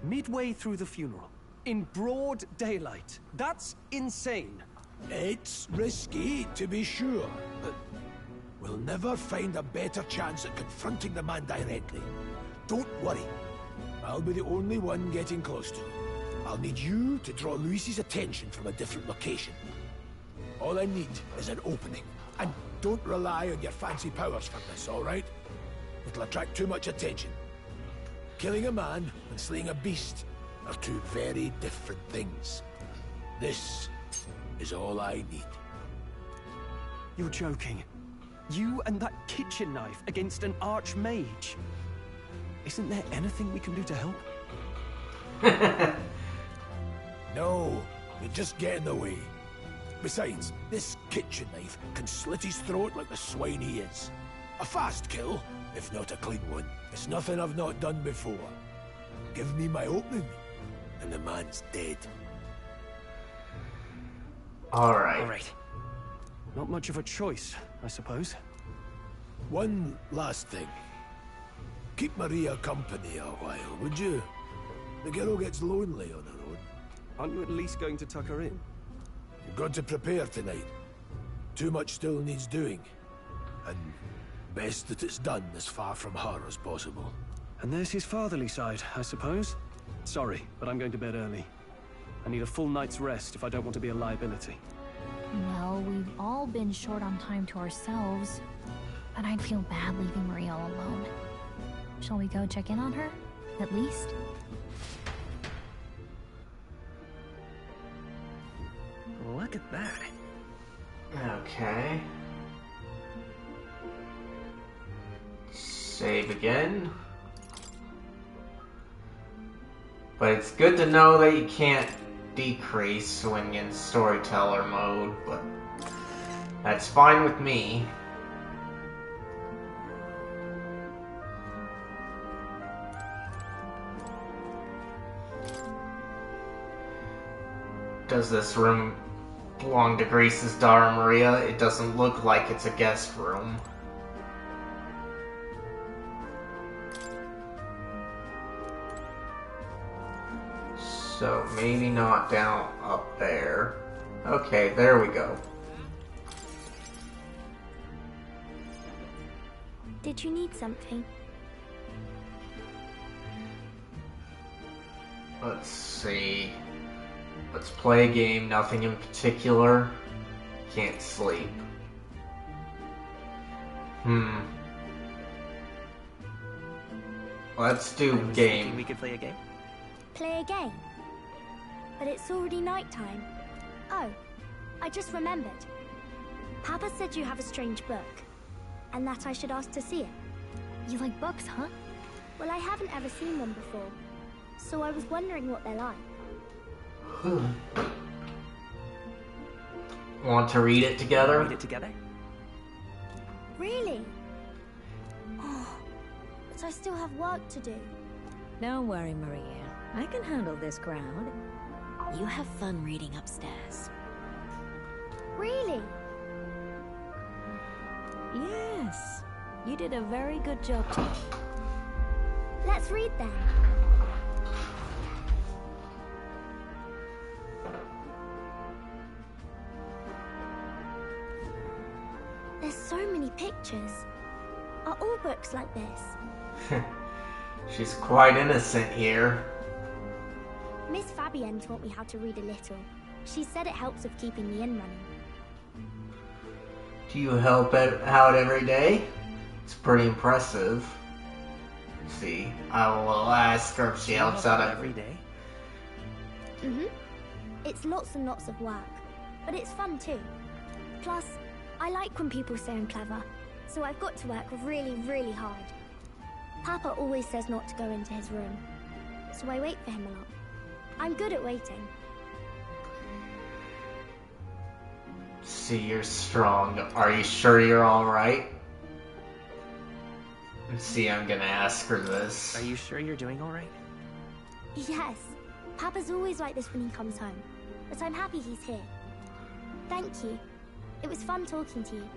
Midway through the funeral, in broad daylight. That's insane. It's risky, to be sure, but we'll never find a better chance at confronting the man directly. Don't worry. I'll be the only one getting close to him. I'll need you to draw Luis's attention from a different location. All I need is an opening. And don't rely on your fancy powers for this, all right? It'll attract too much attention. Killing a man and slaying a beast are two very different things. This is all I need. You're joking. You and that kitchen knife against an archmage. Isn't there anything we can do to help? No, you just get in the way. Besides, this kitchen knife can slit his throat like the swine he is. A fast kill, if not a clean one. It's nothing I've not done before. Give me my opening, and the man's dead. Alright. Not much of a choice, I suppose. One last thing. Keep Maria company a while, would you? The girl gets lonely on her own. Aren't you at least going to tuck her in? You've got to prepare tonight. Too much still needs doing. And best that it's done as far from her as possible. And there's his fatherly side, I suppose. Sorry, but I'm going to bed early. I need a full night's rest if I don't want to be a liability. Well, we've all been short on time to ourselves, but I'd feel bad leaving Maria all alone. Shall we go check in on her, at least? Look at that. Okay. Save again. But it's good to know that you can't decrease when in storyteller mode, but that's fine with me. Does this room belong to Grace's daughter Maria? It doesn't look like it's a guest room. So maybe not down up there. Okay, there we go. Did you need something? Let's see. Let's play a game, nothing in particular. Can't sleep. Let's do game. We could play a game? Play a game? But it's already nighttime. Oh, I just remembered. Papa said you have a strange book, and that I should ask to see it. You like books, huh? Well, I haven't ever seen one before, so I was wondering what they're like. Want to read it together? Read it together? Really? Oh, but I still have work to do. Don't worry, Maria. I can handle this crowd. You have fun reading upstairs. Really? Yes. You did a very good job today. Let's read then. There's so many pictures. Are all books like this? She's quite innocent here. Miss Fabienne taught me how to read a little. She said it helps with keeping the inn running. Do you help it out every day? It's pretty impressive. Let's see, I will ask her if she helps out every day. It's lots and lots of work, but it's fun too. Plus, I like when people say I'm clever, so I've got to work really, really hard. Papa always says not to go into his room, so I wait for him a lot. I'm good at waiting. See, you're strong. Are you sure you're alright? See, I'm gonna ask her this. Are you sure you're doing alright? Yes. Papa's always like this when he comes home, but I'm happy he's here. Thank you. It was fun talking to you.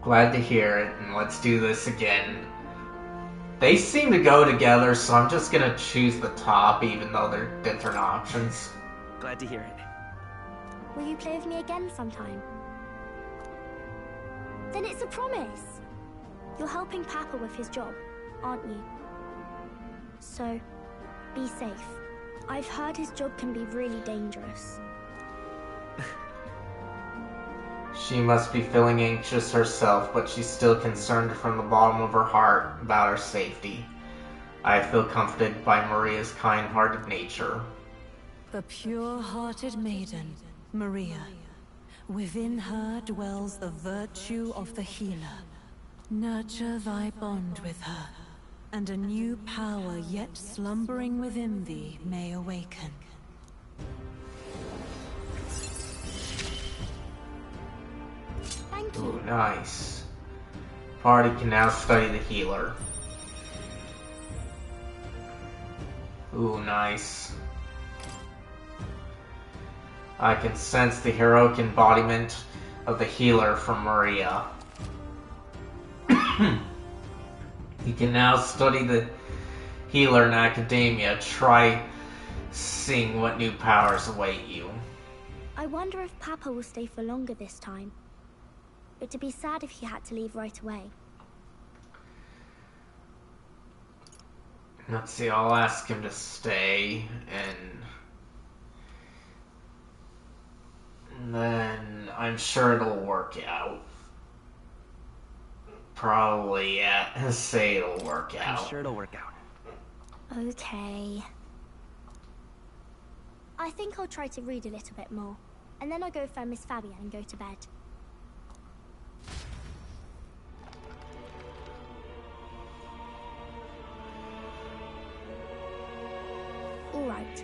Glad to hear it, and let's do this again. They seem to go together, so I'm just gonna choose the top, even though they're different options. Glad to hear it. Will you play with me again sometime? Then it's a promise. You're helping Papa with his job, aren't you? So, be safe. I've heard his job can be really dangerous. She must be feeling anxious herself, but she's still concerned from the bottom of her heart about her safety. I feel comforted by Maria's kind-hearted nature. The pure-hearted maiden, Maria. Within her dwells the virtue of the healer. Nurture thy bond with her, and a new power yet slumbering within thee may awaken. Thank you. Ooh, nice. Party can now study the healer. Ooh, nice. I can sense the heroic embodiment of the healer from Maria. You can now study the healer in academia. Try seeing what new powers await you. I wonder if Papa will stay for longer this time. It'd be sad if he had to leave right away. Let's see, I'll ask him to stay, and then I'm sure it'll work out. Probably, yeah. Say it'll work out. I'm sure it'll work out. Okay. I think I'll try to read a little bit more, and then I'll go find Miss Fabienne and go to bed. Alright.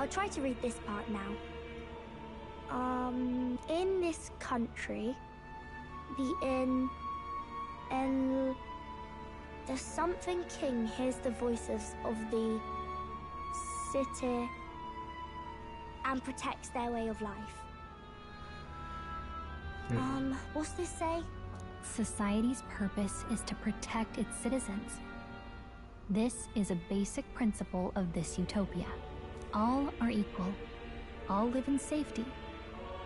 I'll try to read this part now. In this country, the something king hears the voices of the city and protects their way of life. What's this say? Society's purpose is to protect its citizens. This is a basic principle of this utopia. All are equal, all live in safety,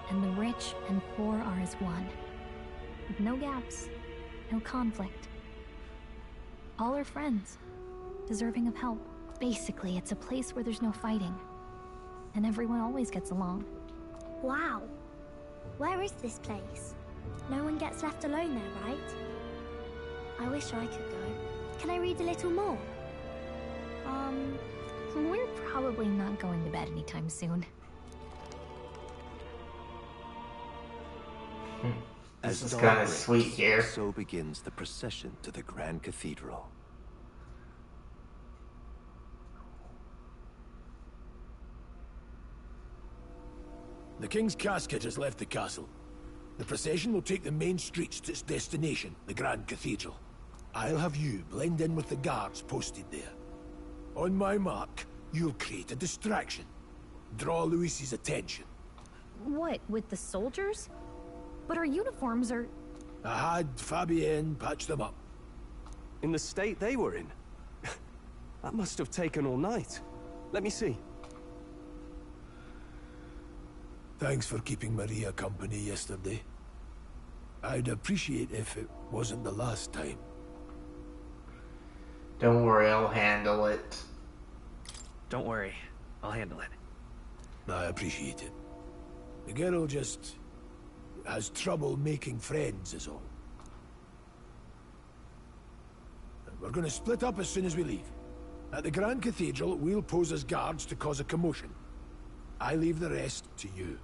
and the rich and poor are as one. With no gaps, no conflict. All are friends, deserving of help. Basically, it's a place where there's no fighting, and everyone always gets along. Wow. Where is this place? No one gets left alone there, right? I wish I could go. Can I read a little more? We're probably not going to bed anytime soon. This is dawn kind of breaks, sweet here. So begins the procession to the Grand Cathedral. The King's casket has left the castle. The procession will take the main streets to its destination, the Grand Cathedral. I'll have you blend in with the guards posted there. On my mark, you'll create a distraction. Draw Luis's attention. What, with the soldiers? But our uniforms are... I had Fabienne patch them up. In the state they were in? That must have taken all night. Let me see. Thanks for keeping Maria company yesterday. I'd appreciate if it wasn't the last time. Don't worry, I'll handle it. Don't worry, I'll handle it. I appreciate it. The girl just has trouble making friends is all. We're gonna split up as soon as we leave. At the Grand Cathedral, we'll pose as guards to cause a commotion. I leave the rest to you.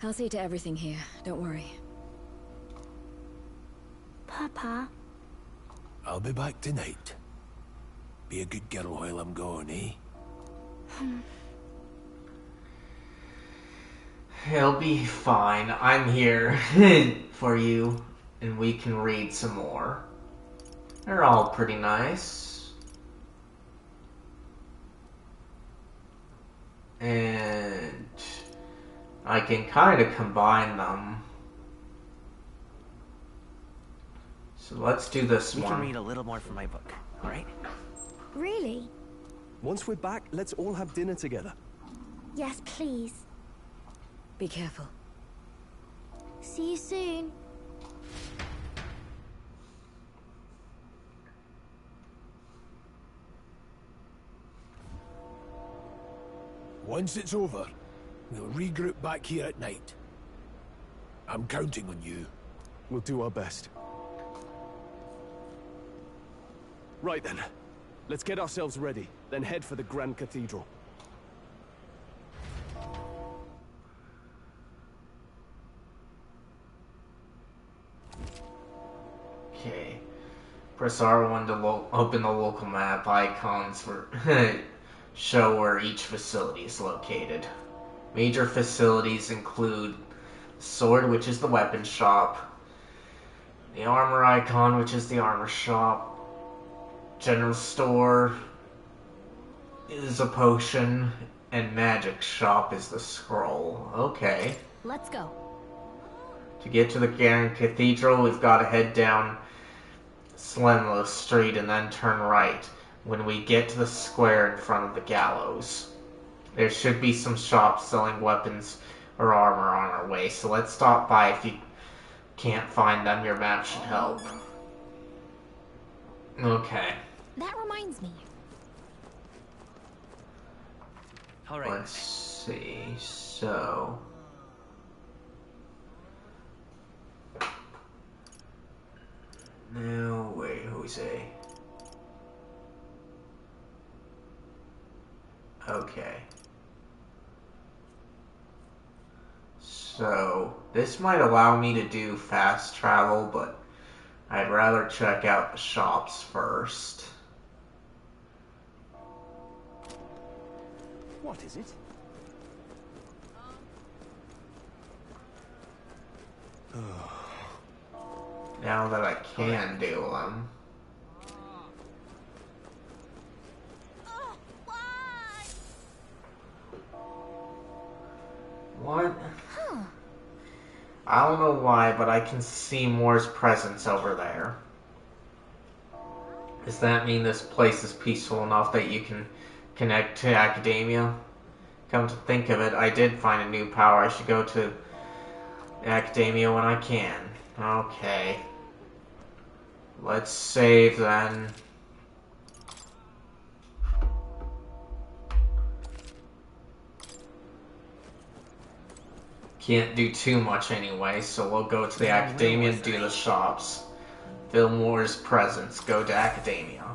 I'll see to everything here, don't worry. Papa? I'll be back tonight. Be a good girl while I'm gone, eh? He'll be fine. I'm here for you, and we can read some more. They're all pretty nice. And I can kind of combine them. So let's do this We one. can read a little more from my book, alright? Really? Once we're back, let's all have dinner together. Yes, please. Be careful. See you soon. Once it's over, we'll regroup back here at night. I'm counting on you. We'll do our best. Right then. Let's get ourselves ready, then head for the Grand Cathedral. Okay. Press R1 to open the local map. Icons for show where each facility is located. Major facilities include Sword, which is the weapon shop, the Armor icon, which is the armor shop, General Store is a potion, and Magic Shop is the scroll. Okay. Let's go. To get to the Grand Cathedral, we've got to head down Slemlo Street and then turn right when we get to the square in front of the gallows. There should be some shops selling weapons or armor on our way, so let's stop by. If you can't find them, your map should help. Okay. That reminds me. Alright. Let's see. So... now, wait, who we say? Okay. So, this might allow me to do fast travel, but I'd rather check out the shops first. What is it? Now that I can do them. What? I don't know why, but I can see Moore's presence over there. Does that mean this place is peaceful enough that you can connect to Academia? Come to think of it, I did find a new power. I should go to Academia when I can. Okay. Let's save then. Can't do too much anyway, so we'll go to the Academia and do the shops. Fillmore's presence. Go to Academia.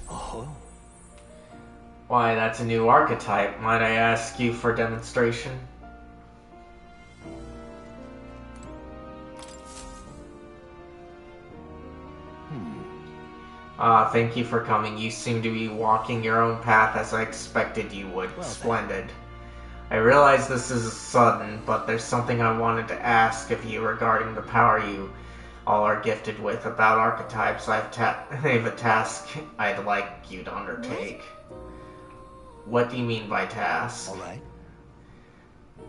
Oh. Why, that's a new archetype. Might I ask you for demonstration? Thank you for coming. You seem to be walking your own path as I expected you would. Well, splendid. I realize this is sudden, but there's something I wanted to ask of you regarding the power you all are gifted with. About archetypes, I have a task I'd like you to undertake. What do you mean by task? Alright.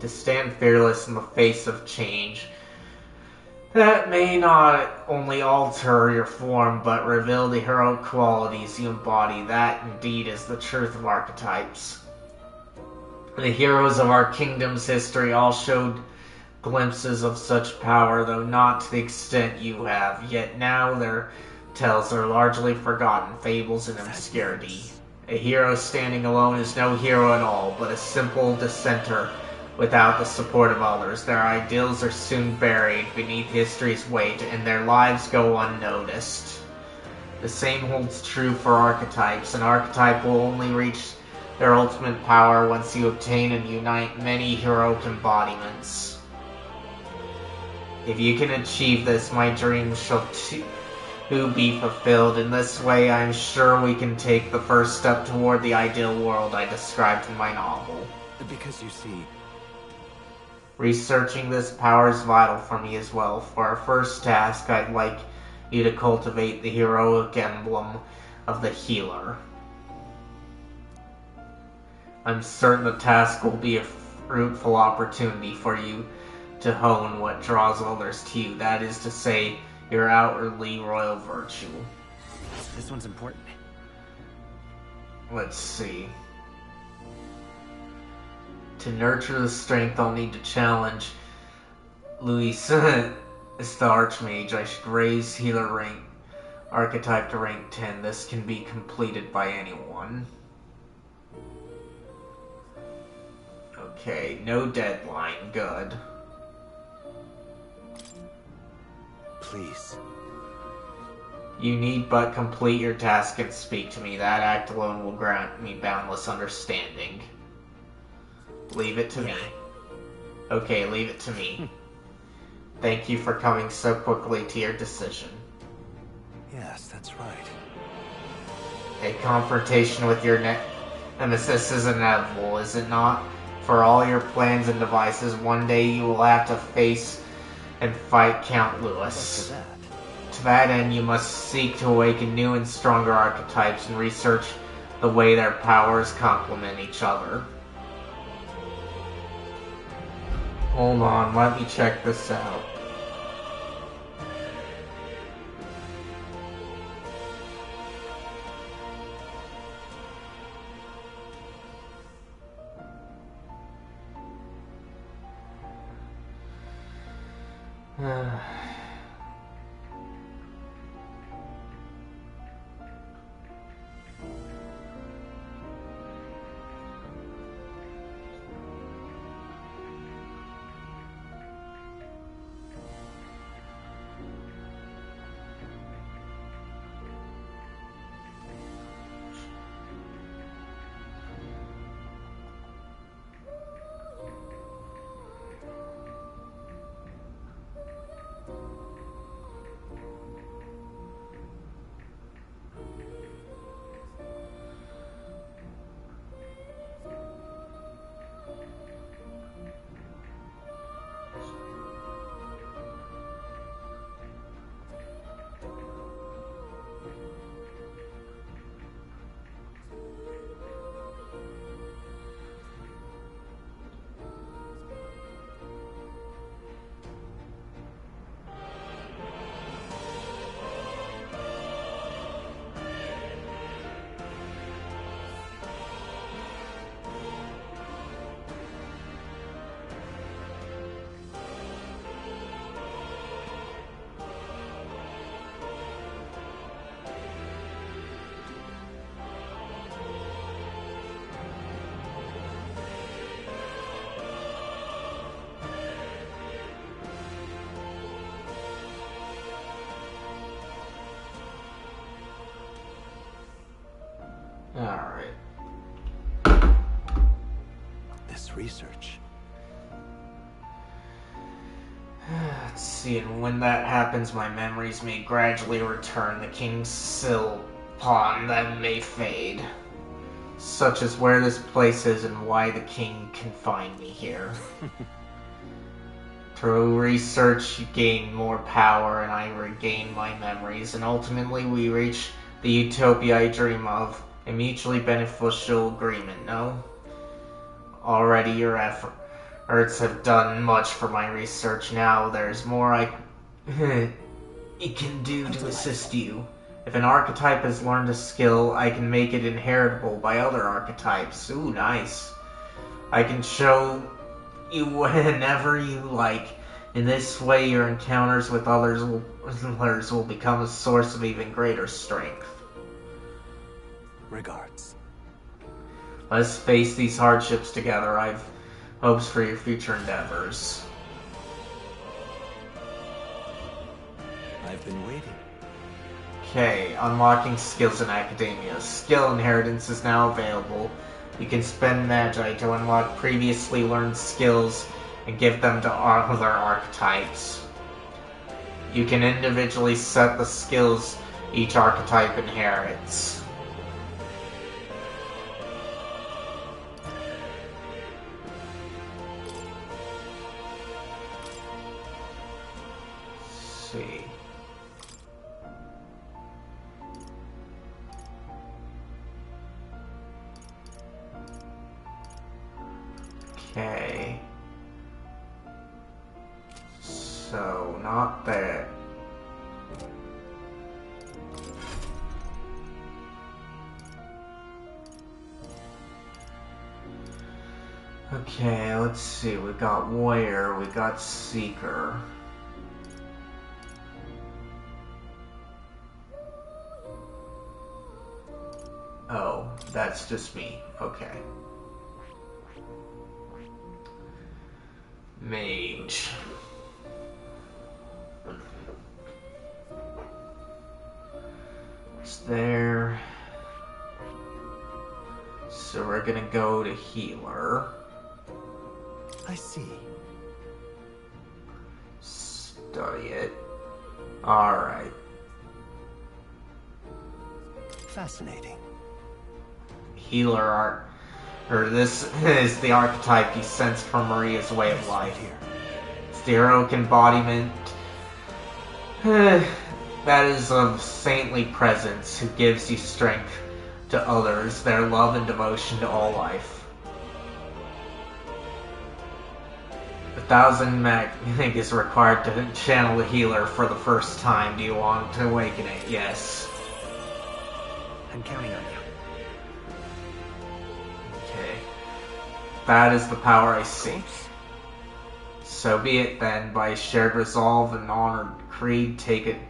To stand fearless in the face of change. That may not only alter your form, but reveal the heroic qualities you embody. That, indeed, is the truth of archetypes. The heroes of our kingdom's history all showed glimpses of such power, though not to the extent you have. Yet now their tales are largely forgotten, fables and obscurity. A hero standing alone is no hero at all, but a simple dissenter without the support of others. Their ideals are soon buried beneath history's weight, and their lives go unnoticed. The same holds true for archetypes. An archetype will only reach their ultimate power once you obtain and unite many heroic embodiments. If you can achieve this, my dreams shall be fulfilled. In this way, I am sure we can take the first step toward the ideal world I described in my novel. Because you see, researching this power is vital for me as well. For our first task, I'd like you to cultivate the heroic emblem of the healer. I'm certain the task will be a fruitful opportunity for you to hone what draws others to you. That is to say, your outwardly royal virtue. This one's important. Let's see. To nurture the strength, I'll need to challenge Luis as the Archmage. I should raise healer rank archetype to rank 10. This can be completed by anyone. Okay, no deadline. Good. Please. You need but complete your task and speak to me. That act alone will grant me boundless understanding. Leave it to me. Okay, leave it to me. Thank you for coming so quickly to your decision. Yes, that's right. A confrontation with your nemesis is inevitable, is it not? For all your plans and devices, one day you will have to face and fight Count Louis. To that end, you must seek to awaken new and stronger archetypes and research the way their powers complement each other. Hold on, let me check this out. Alright. This research. Let's see, and when that happens, my memories may gradually return. The king's still upon them may fade. Such as where this place is and why the king can find me here. Through research, you gain more power, and I regain my memories, and ultimately we reach the utopia I dream of. A mutually beneficial agreement, no? Already your efforts have done much for my research. Now there's more I can do to assist you. If an archetype has learned a skill, I can make it inheritable by other archetypes. Ooh, nice. I can show you whenever you like. In this way, your encounters with others will become a source of even greater strength. Regards. Let's face these hardships together. I've hopes for your future endeavors. I've been waiting. Okay, unlocking skills in academia. Skill inheritance is now available. You can spend Magi to unlock previously learned skills and give them to other archetypes. You can individually set the skills each archetype inherits. See. Okay. So, not that. Okay, let's see. We got Warrior, we got Seeker. Oh, that's just me. Okay. Mage. It's there. So we're gonna go to Healer. I see. Study it. Alright. Fascinating. Healer art. Or this is the archetype you sensed from Maria's way of life. It's the heroic embodiment that is of saintly presence, who gives you strength to others, their love and devotion to all life. 1,000 mag is required to channel the healer for the first time. Do you want to awaken it? Yes. I'm counting on you. That is the power I seek. So be it then, by shared resolve and honored creed, take a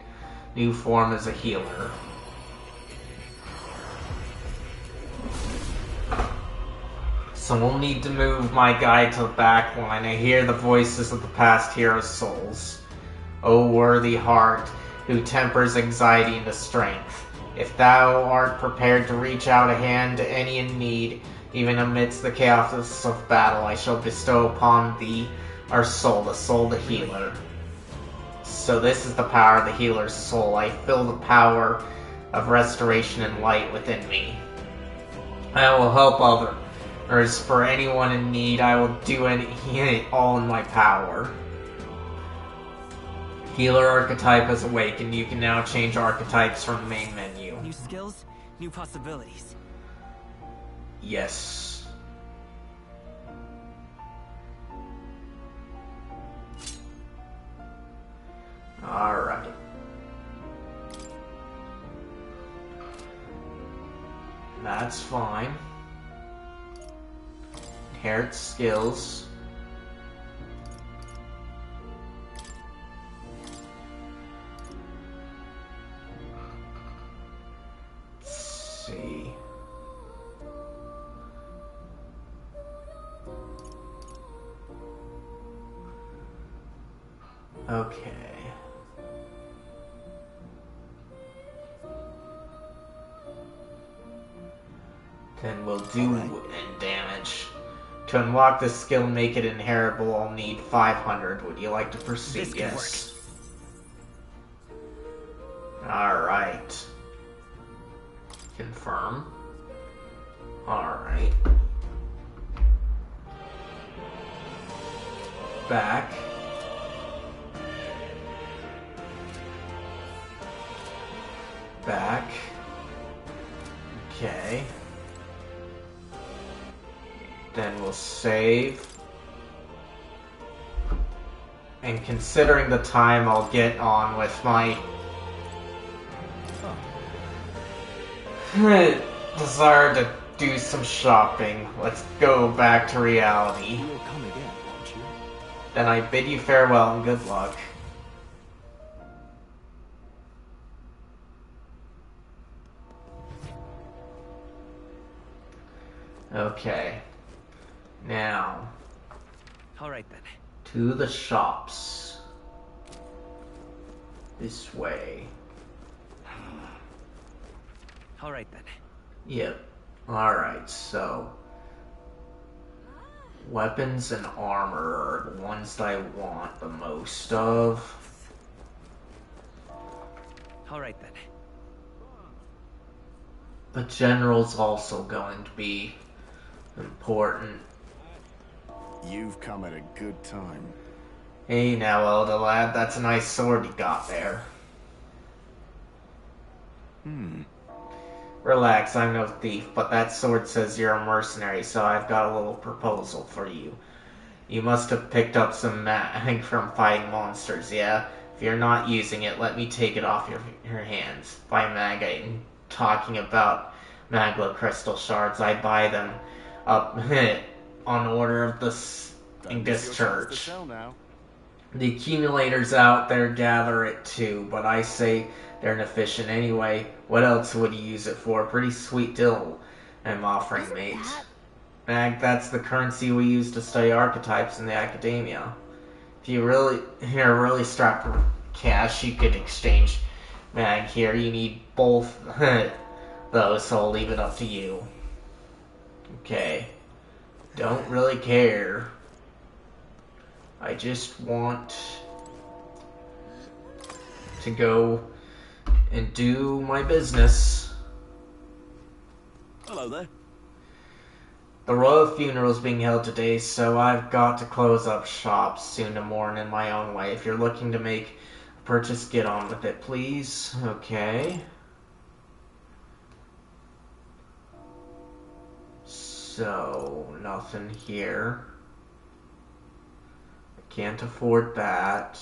new form as a healer. So we'll need to move my guide to the back line. I hear the voices of the past heroes' souls. O worthy heart, who tempers anxiety into strength. If thou art prepared to reach out a hand to any in need, even amidst the chaos of battle, I shall bestow upon thee our soul, the soul, the healer. So this is the power of the healer's soul. I feel the power of restoration and light within me. I will help others. For anyone in need, I will do all in my power. Healer archetype has awakened. You can now change archetypes from the main menu. New skills, new possibilities. Yes. Alright. That's fine. Inherit skills. Let's see. Okay. Then we'll do end damage. To unlock this skill and make it inheritable, I'll need 500. Would you like to proceed? This could Yes. Alright. Confirm. Alright. Back. Back. Okay. Then we'll save. And considering the time, I'll get on with my desire to do some shopping. Let's go back to reality. You'll come again, won't you? Then I bid you farewell and good luck. Okay. Now, Alright then. to the shops. This way. Alright then. Yep. Alright, so weapons and armor are the ones that I want the most of. Alright then. But general's also going to be important. You've come at a good time. Hey now, Elder lad, that's a nice sword you got there. Relax, I'm no thief, but that sword says you're a mercenary, so I've got a little proposal for you. You must have picked up some mag from fighting monsters, yeah? If you're not using it, let me take it off your hands. By mag, I'm talking about magma crystal shards. I buy them up on order of this church. The accumulators out there gather it too, but I say they're inefficient anyway. What else would you use it for? Pretty sweet deal I'm offering, mate. Mag, that's the currency we use to study archetypes in the academia. If you're really strapped for cash, you could exchange mag here. You need both those, so I'll leave it up to you. Okay. Don't really care. I just want to go and do my business. Hello there. The royal funeral is being held today, so I've got to close up shop soon to mourn in my own way. If you're looking to make a purchase, get on with it, please. Okay. So, nothing here. I can't afford that.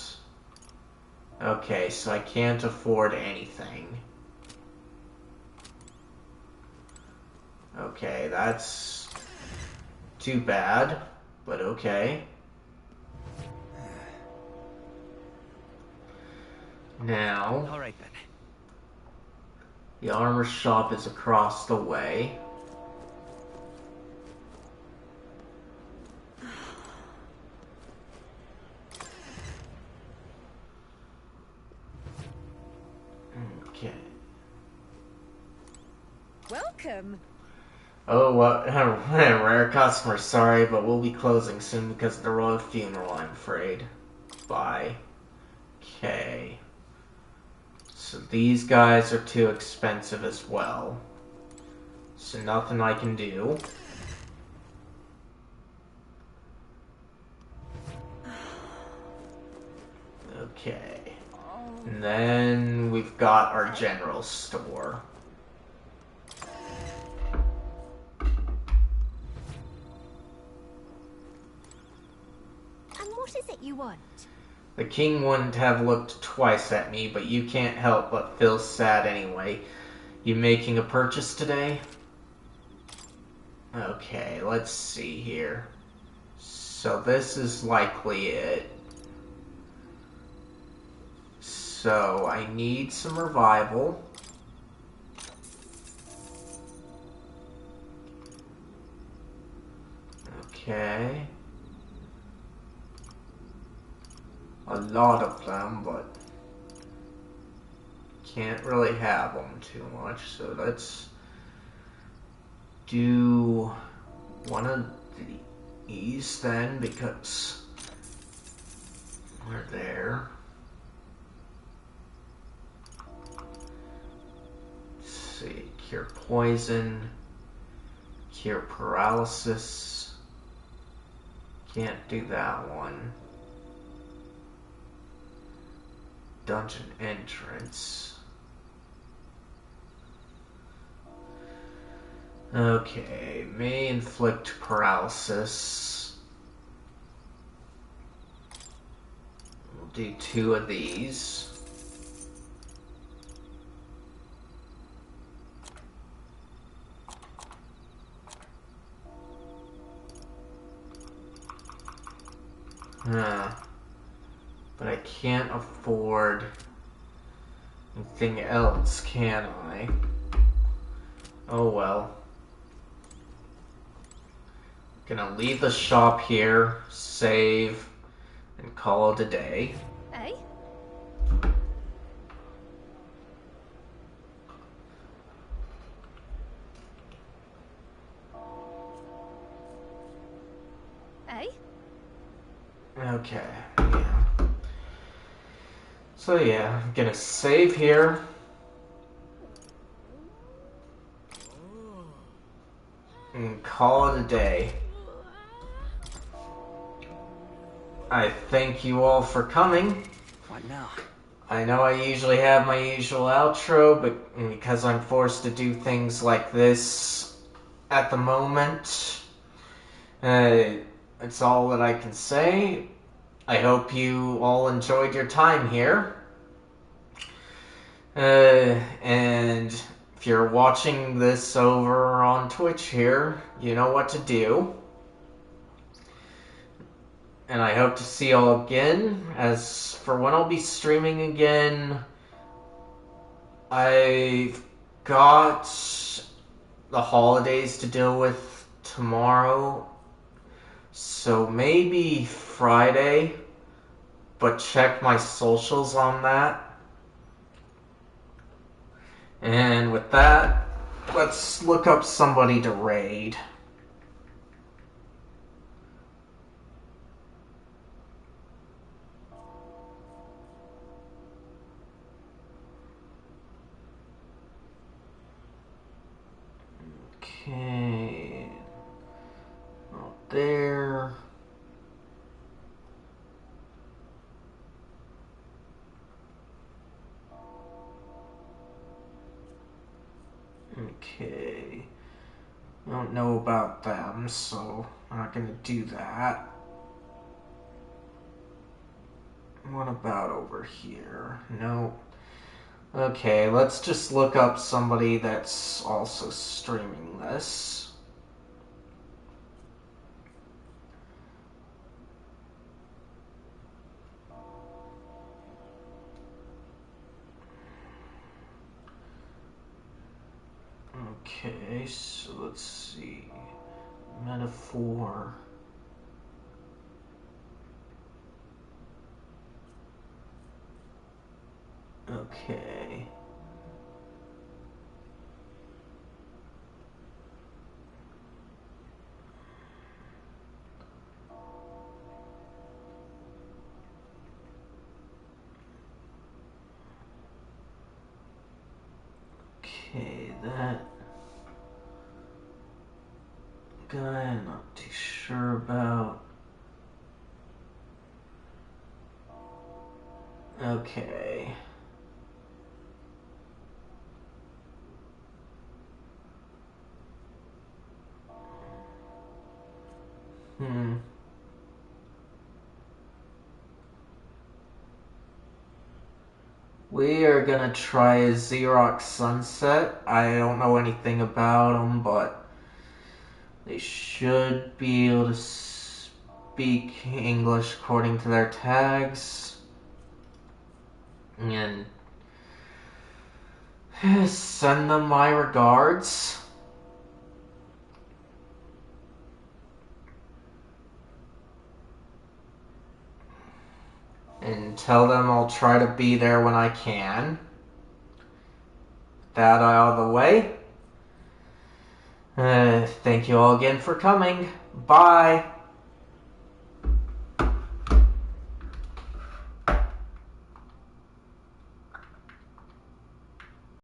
Okay, so I can't afford anything. Okay, that's too bad, but okay. Now, Alright then. The armor shop is across the way. Okay. Welcome. Oh, what rare customer. Sorry, but we'll be closing soon because of the royal funeral, I'm afraid. Bye. Okay. So these guys are too expensive as well. So nothing I can do. Okay. And then we've got our general store. And what is it you want? The king wouldn't have looked twice at me, but you can't help but feel sad anyway. You making a purchase today? Okay, let's see here. So this is likely it. So I need some revival. Okay. A lot of them, but can't really have them too much, so let's do one of these then, because we're there. Let's see, cure poison, cure paralysis. Can't do that one. Dungeon entrance. Okay, may inflict paralysis. We'll do 2 of these. But I can't afford anything else, can I? Oh well. Gonna leave the shop here, save, and call it a day. Eh? Eh? Okay, yeah. So yeah, I'm gonna save here. And call it a day. I thank you all for coming. What now? I know I usually have my usual outro, but because I'm forced to do things like this at the moment, it's all that I can say. I hope you all enjoyed your time here. And if you're watching this over on Twitch here, you know what to do. And I hope to see y'all again. As for when I'll be streaming again, I've got the holidays to deal with tomorrow. So maybe Friday, but check my socials on that. And with that, let's look up somebody to raid. Okay. Not there. Okay. I don't know about them, so I'm not gonna do that. What about over here? No. Okay, let's just look up somebody that's also streaming this. Okay, so let's see. Metaphor. Okay. Okay, that guy I'm not too sure about. Okay. We are gonna try Xerox Sunset. I don't know anything about them, but they should be able to speak English according to their tags. And send them my regards. And tell them I'll try to be there when I can. That out of the way. Thank you all again for coming. Bye.